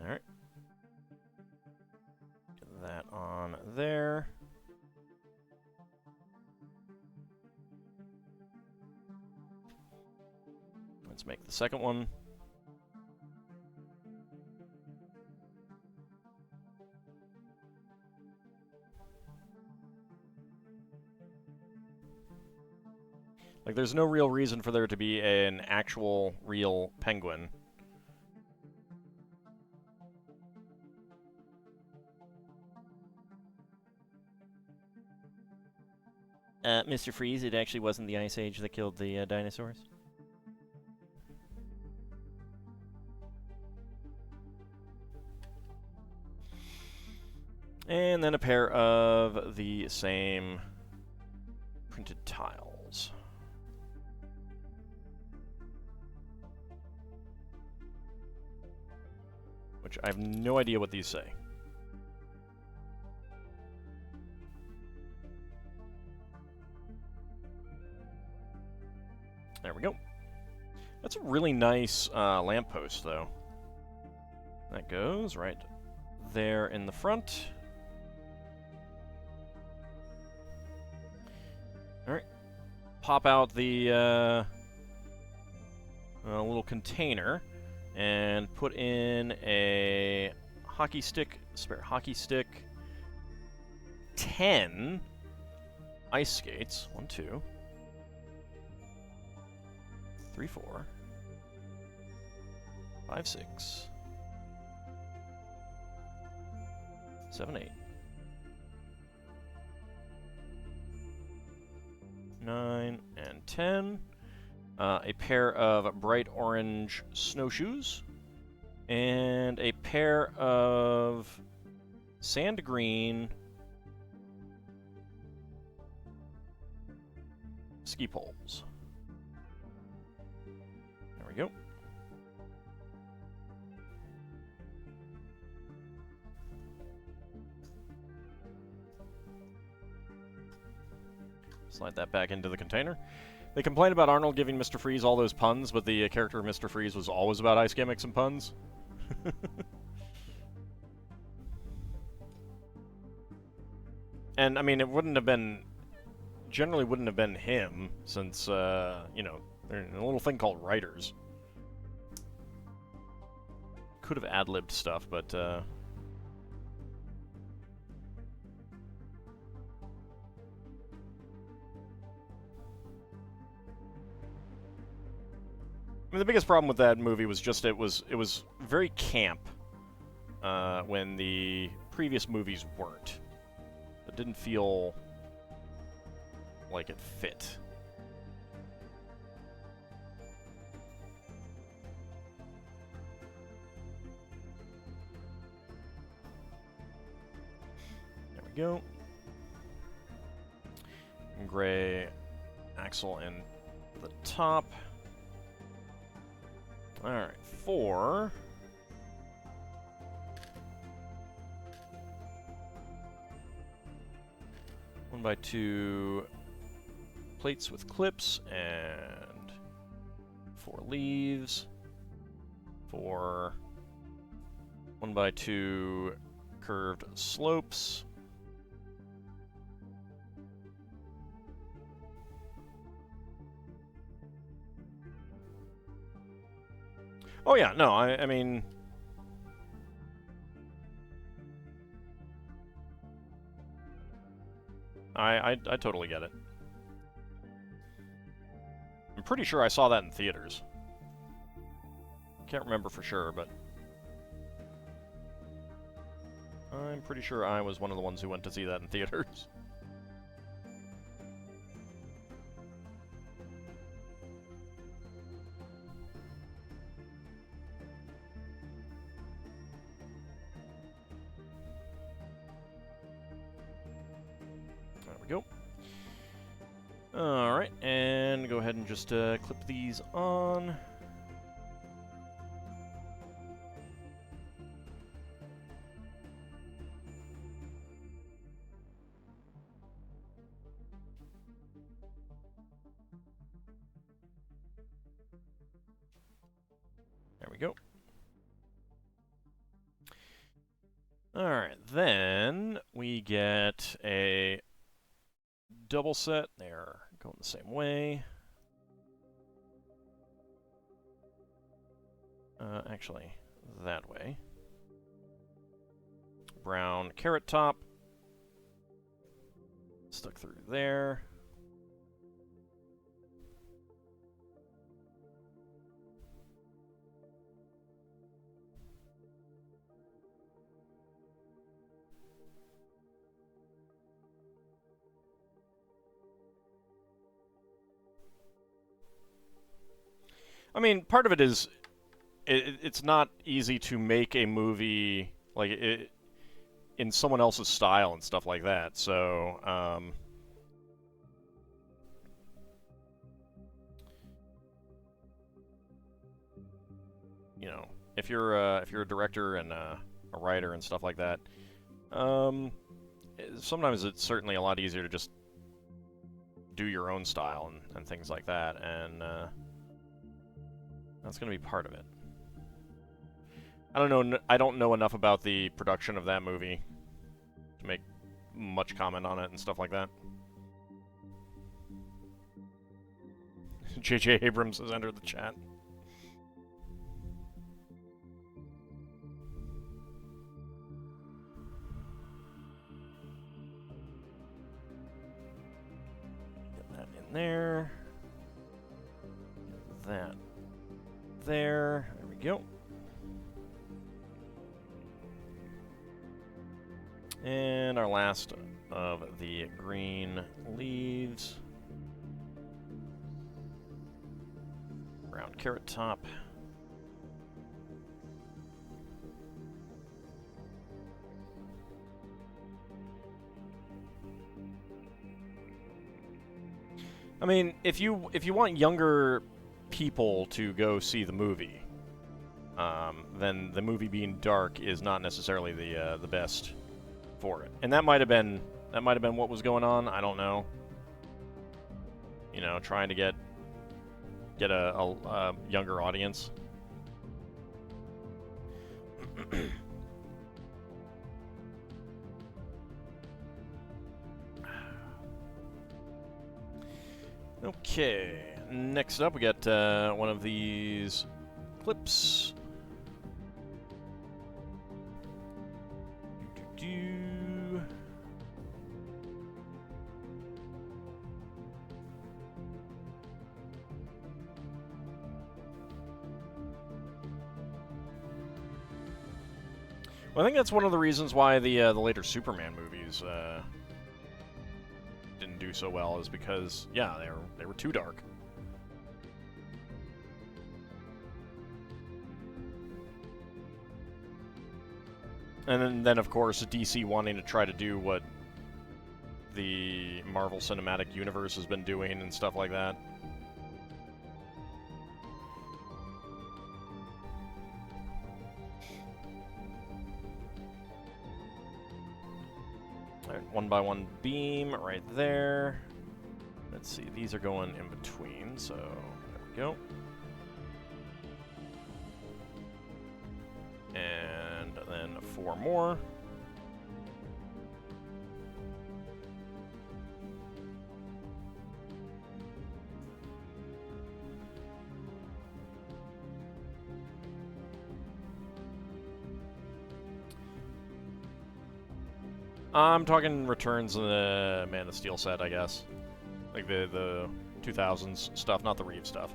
Alright. Get that on there. Let's make the second one. Like, there's no real reason for there to be an actual, real penguin. Mr. Freeze, it actually wasn't the Ice Age that killed the dinosaurs? And then a pair of the same printed tiles. Which I have no idea what these say. There we go. That's a really nice lamppost, though. That goes right there in the front. Alright. Pop out the little container and put in a hockey stick, spare hockey stick, 10 ice skates. 1, 2, 3, 4, 5, 6, 7, 8, 9, and 10. A pair of bright orange snowshoes. And a pair of sand green ski poles. There we go. Slide that back into the container. They complain about Arnold giving Mr. Freeze all those puns, but the character of Mr. Freeze was always about ice gimmicks and puns. And, I mean, it wouldn't have been... Generally wouldn't have been him, since, you know, there's a little thing called writers. Could have ad-libbed stuff, but, I mean, the biggest problem with that movie was just it was very camp when the previous movies weren't. It didn't feel like it fit. There we go. Gray axle in the top. Alright, 4. One by 2 plates with clips, and 4 leaves. 4 1 by 2 curved slopes. Oh yeah, no, I mean... I totally get it. I'm pretty sure I saw that in theaters. Can't remember for sure, but... I'm pretty sure I was one of the ones who went to see that in theaters. Go. Alright, and go ahead and just clip these on. There we go. get a double set. They're going the same way. Actually, that way. Brown carrot top. Stuck through there. I mean, part of it is it's not easy to make a movie like it in someone else's style and stuff like that. So, you know, if you're a director and a writer and stuff like that, sometimes it's certainly a lot easier to just do your own style and things like that, and that's going to be part of it. I don't know enough about the production of that movie to make much comment on it and stuff like that. J.J. Abrams has entered the chat. Get that in there. Get that there. There we go. And our last of the green leaves. Brown carrot top. I mean, if you want younger people to go see the movie, then the movie being dark is not necessarily the best for it. And that might have been what was going on. I don't know. You know, trying to get a younger audience. Okay, next up we got one of these clips. Well, I think that's one of the reasons why the later Superman movies didn't do so well, is because, yeah, they were too dark. And then of course, DC wanting to try to do what the Marvel Cinematic Universe has been doing and stuff like that. Alright, 1x1 beam right there. Let's see, these are going in between, so there we go. And then 4 more. I'm talking returns in the Man of Steel set, I guess. Like the 2000s stuff, not the Reeve stuff.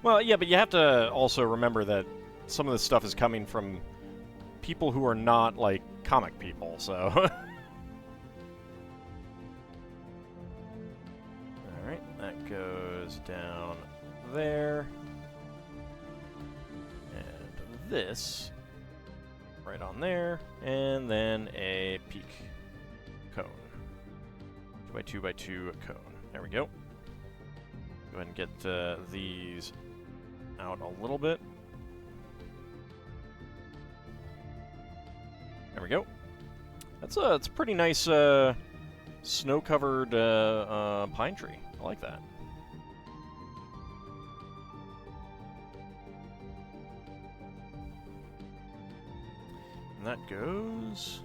Well, yeah, but you have to also remember that some of this stuff is coming from people who are not, like, comic people, so... Alright, that goes down there. And this, right on there, and then a peak cone. 2x2x2 cone. There we go. Go ahead and get these out a little bit. There we go. That's a pretty nice snow-covered pine tree. I like that. And that goes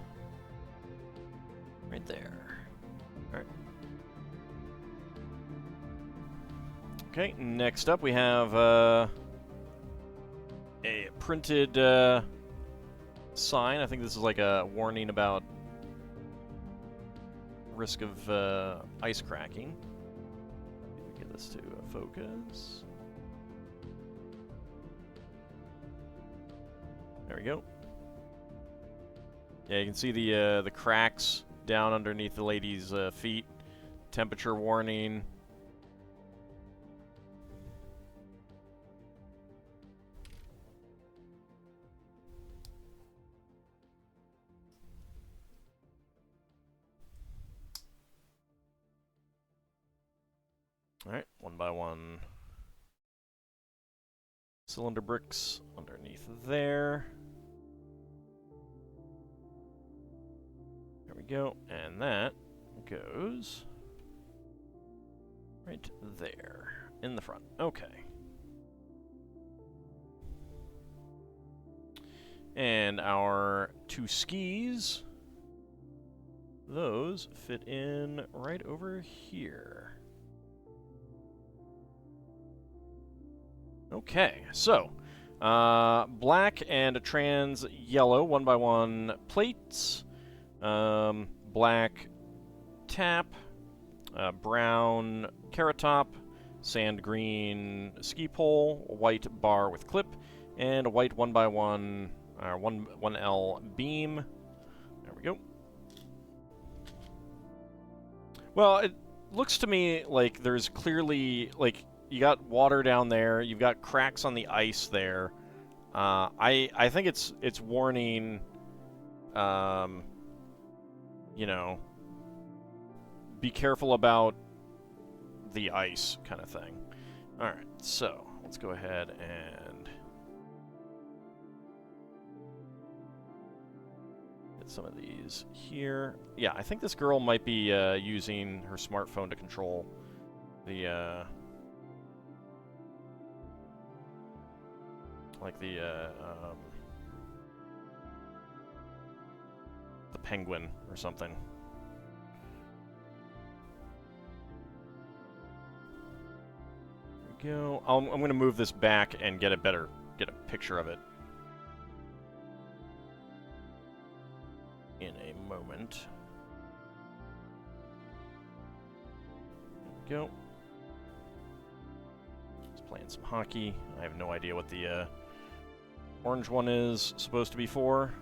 right there. All right. Okay, next up we have a printed sign. I think this is like a warning about risk of ice cracking. Get this to focus. There we go. Yeah, you can see the cracks down underneath the lady's feet. Temperature warning. Alright, one by one. Cylinder bricks underneath there. There we go. And that goes right there in the front. Okay. And our two skis, those fit in right over here. Okay, so black and trans yellow 1x1 plates, black tap, brown carrot top, sand green ski pole, white bar with clip, and a white 1x1 1L beam. There we go. Well, it looks to me like there's clearly, like, you got water down there. You've got cracks on the ice there. I think it's warning. You know, be careful about the ice kind of thing. All right, so let's go ahead and get some of these here. Yeah, I think this girl might be using her smartphone to control the. Like the penguin or something. There we go. I'm going to move this back and get a picture of it in a moment. There we go. Just playing some hockey. I have no idea what the orange one is supposed to be for.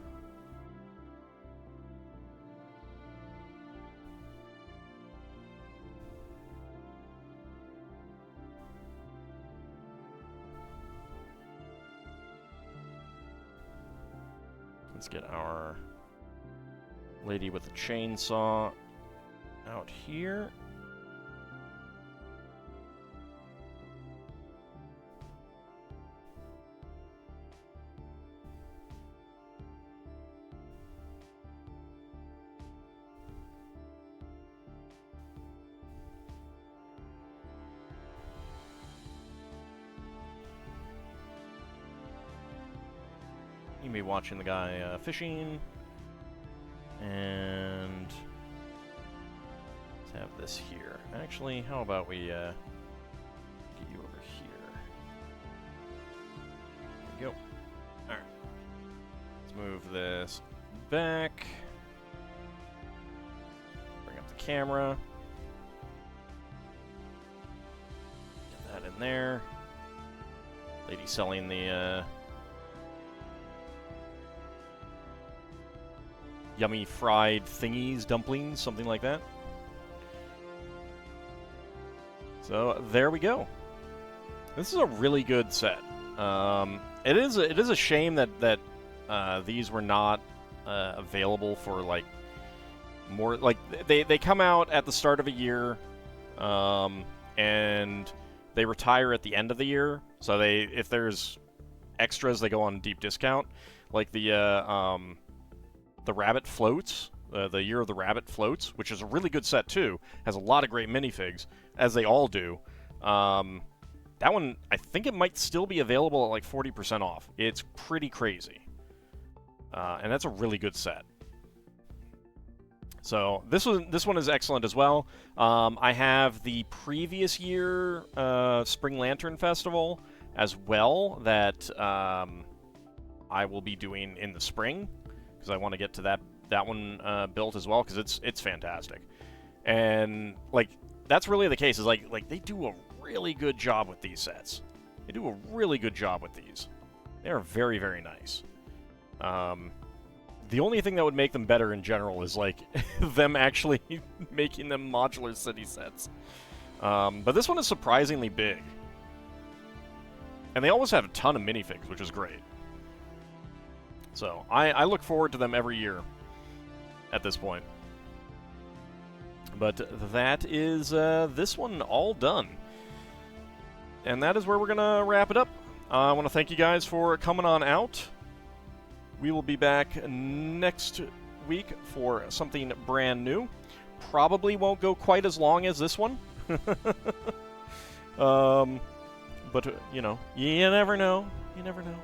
Let's get our lady with the chainsaw out here. You can be watching the guy fishing, and let's have this here. Actually, how about we get you over here? There we go. Alright. Let's move this back. Bring up the camera. Get that in there. Lady selling the yummy fried thingies, dumplings, something like that. So there we go. This is a really good set. It is a shame that these were not available for like more. Like they come out at the start of a year, and they retire at the end of the year. So if there's extras, they go on deep discount. Like the rabbit floats the Year of the Rabbit floats, which is a really good set too. Has a lot of great minifigs, as they all do. That one, I think it might still be available at like 40% off. It's pretty crazy. And that's a really good set. So this one is excellent as well. I have the previous year Spring Lantern Festival as well that I will be doing in the spring, because I want to get to that one built as well, because it's fantastic. And like that's really the case, is like they do a really good job with these sets. They do a really good job with these. They are very, very nice. The only thing that would make them better in general is like them actually making them modular city sets. But this one is surprisingly big. And they always have a ton of minifigs, which is great. So I look forward to them every year at this point. But that is this one all done. And that is where we're going to wrap it up. I want to thank you guys for coming on out. We will be back next week for something brand new. Probably won't go quite as long as this one. But, you know, you never know. You never know.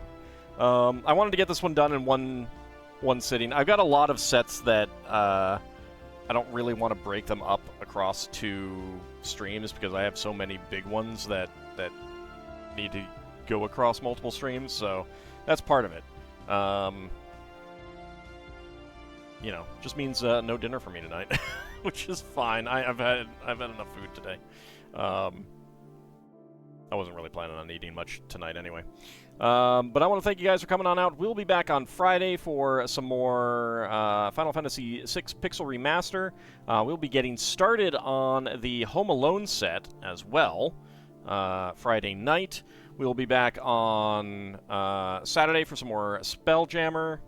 I wanted to get this one done in one sitting. I've got a lot of sets that I don't really want to break them up across 2 streams, because I have so many big ones that need to go across multiple streams, so that's part of it. You know, just means no dinner for me tonight, which is fine. I've had enough food today. I wasn't really planning on eating much tonight anyway. But I want to thank you guys for coming on out. We'll be back on Friday for some more Final Fantasy VI Pixel Remaster. We'll be getting started on the Home Alone set as well. Friday night. We'll be back on Saturday for some more Spelljammer.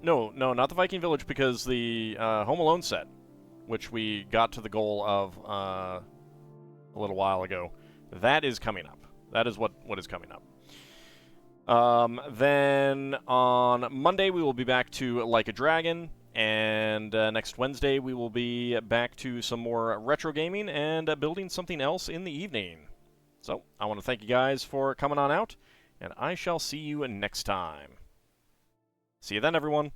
No, not the Viking Village, because the Home Alone set, which we got to the goal of a little while ago, that is coming up. That is what is coming up. Then on Monday we will be back to Like a Dragon, and next Wednesday we will be back to some more retro gaming and building something else in the evening. So, I want to thank you guys for coming on out, and I shall see you next time. See you then, everyone.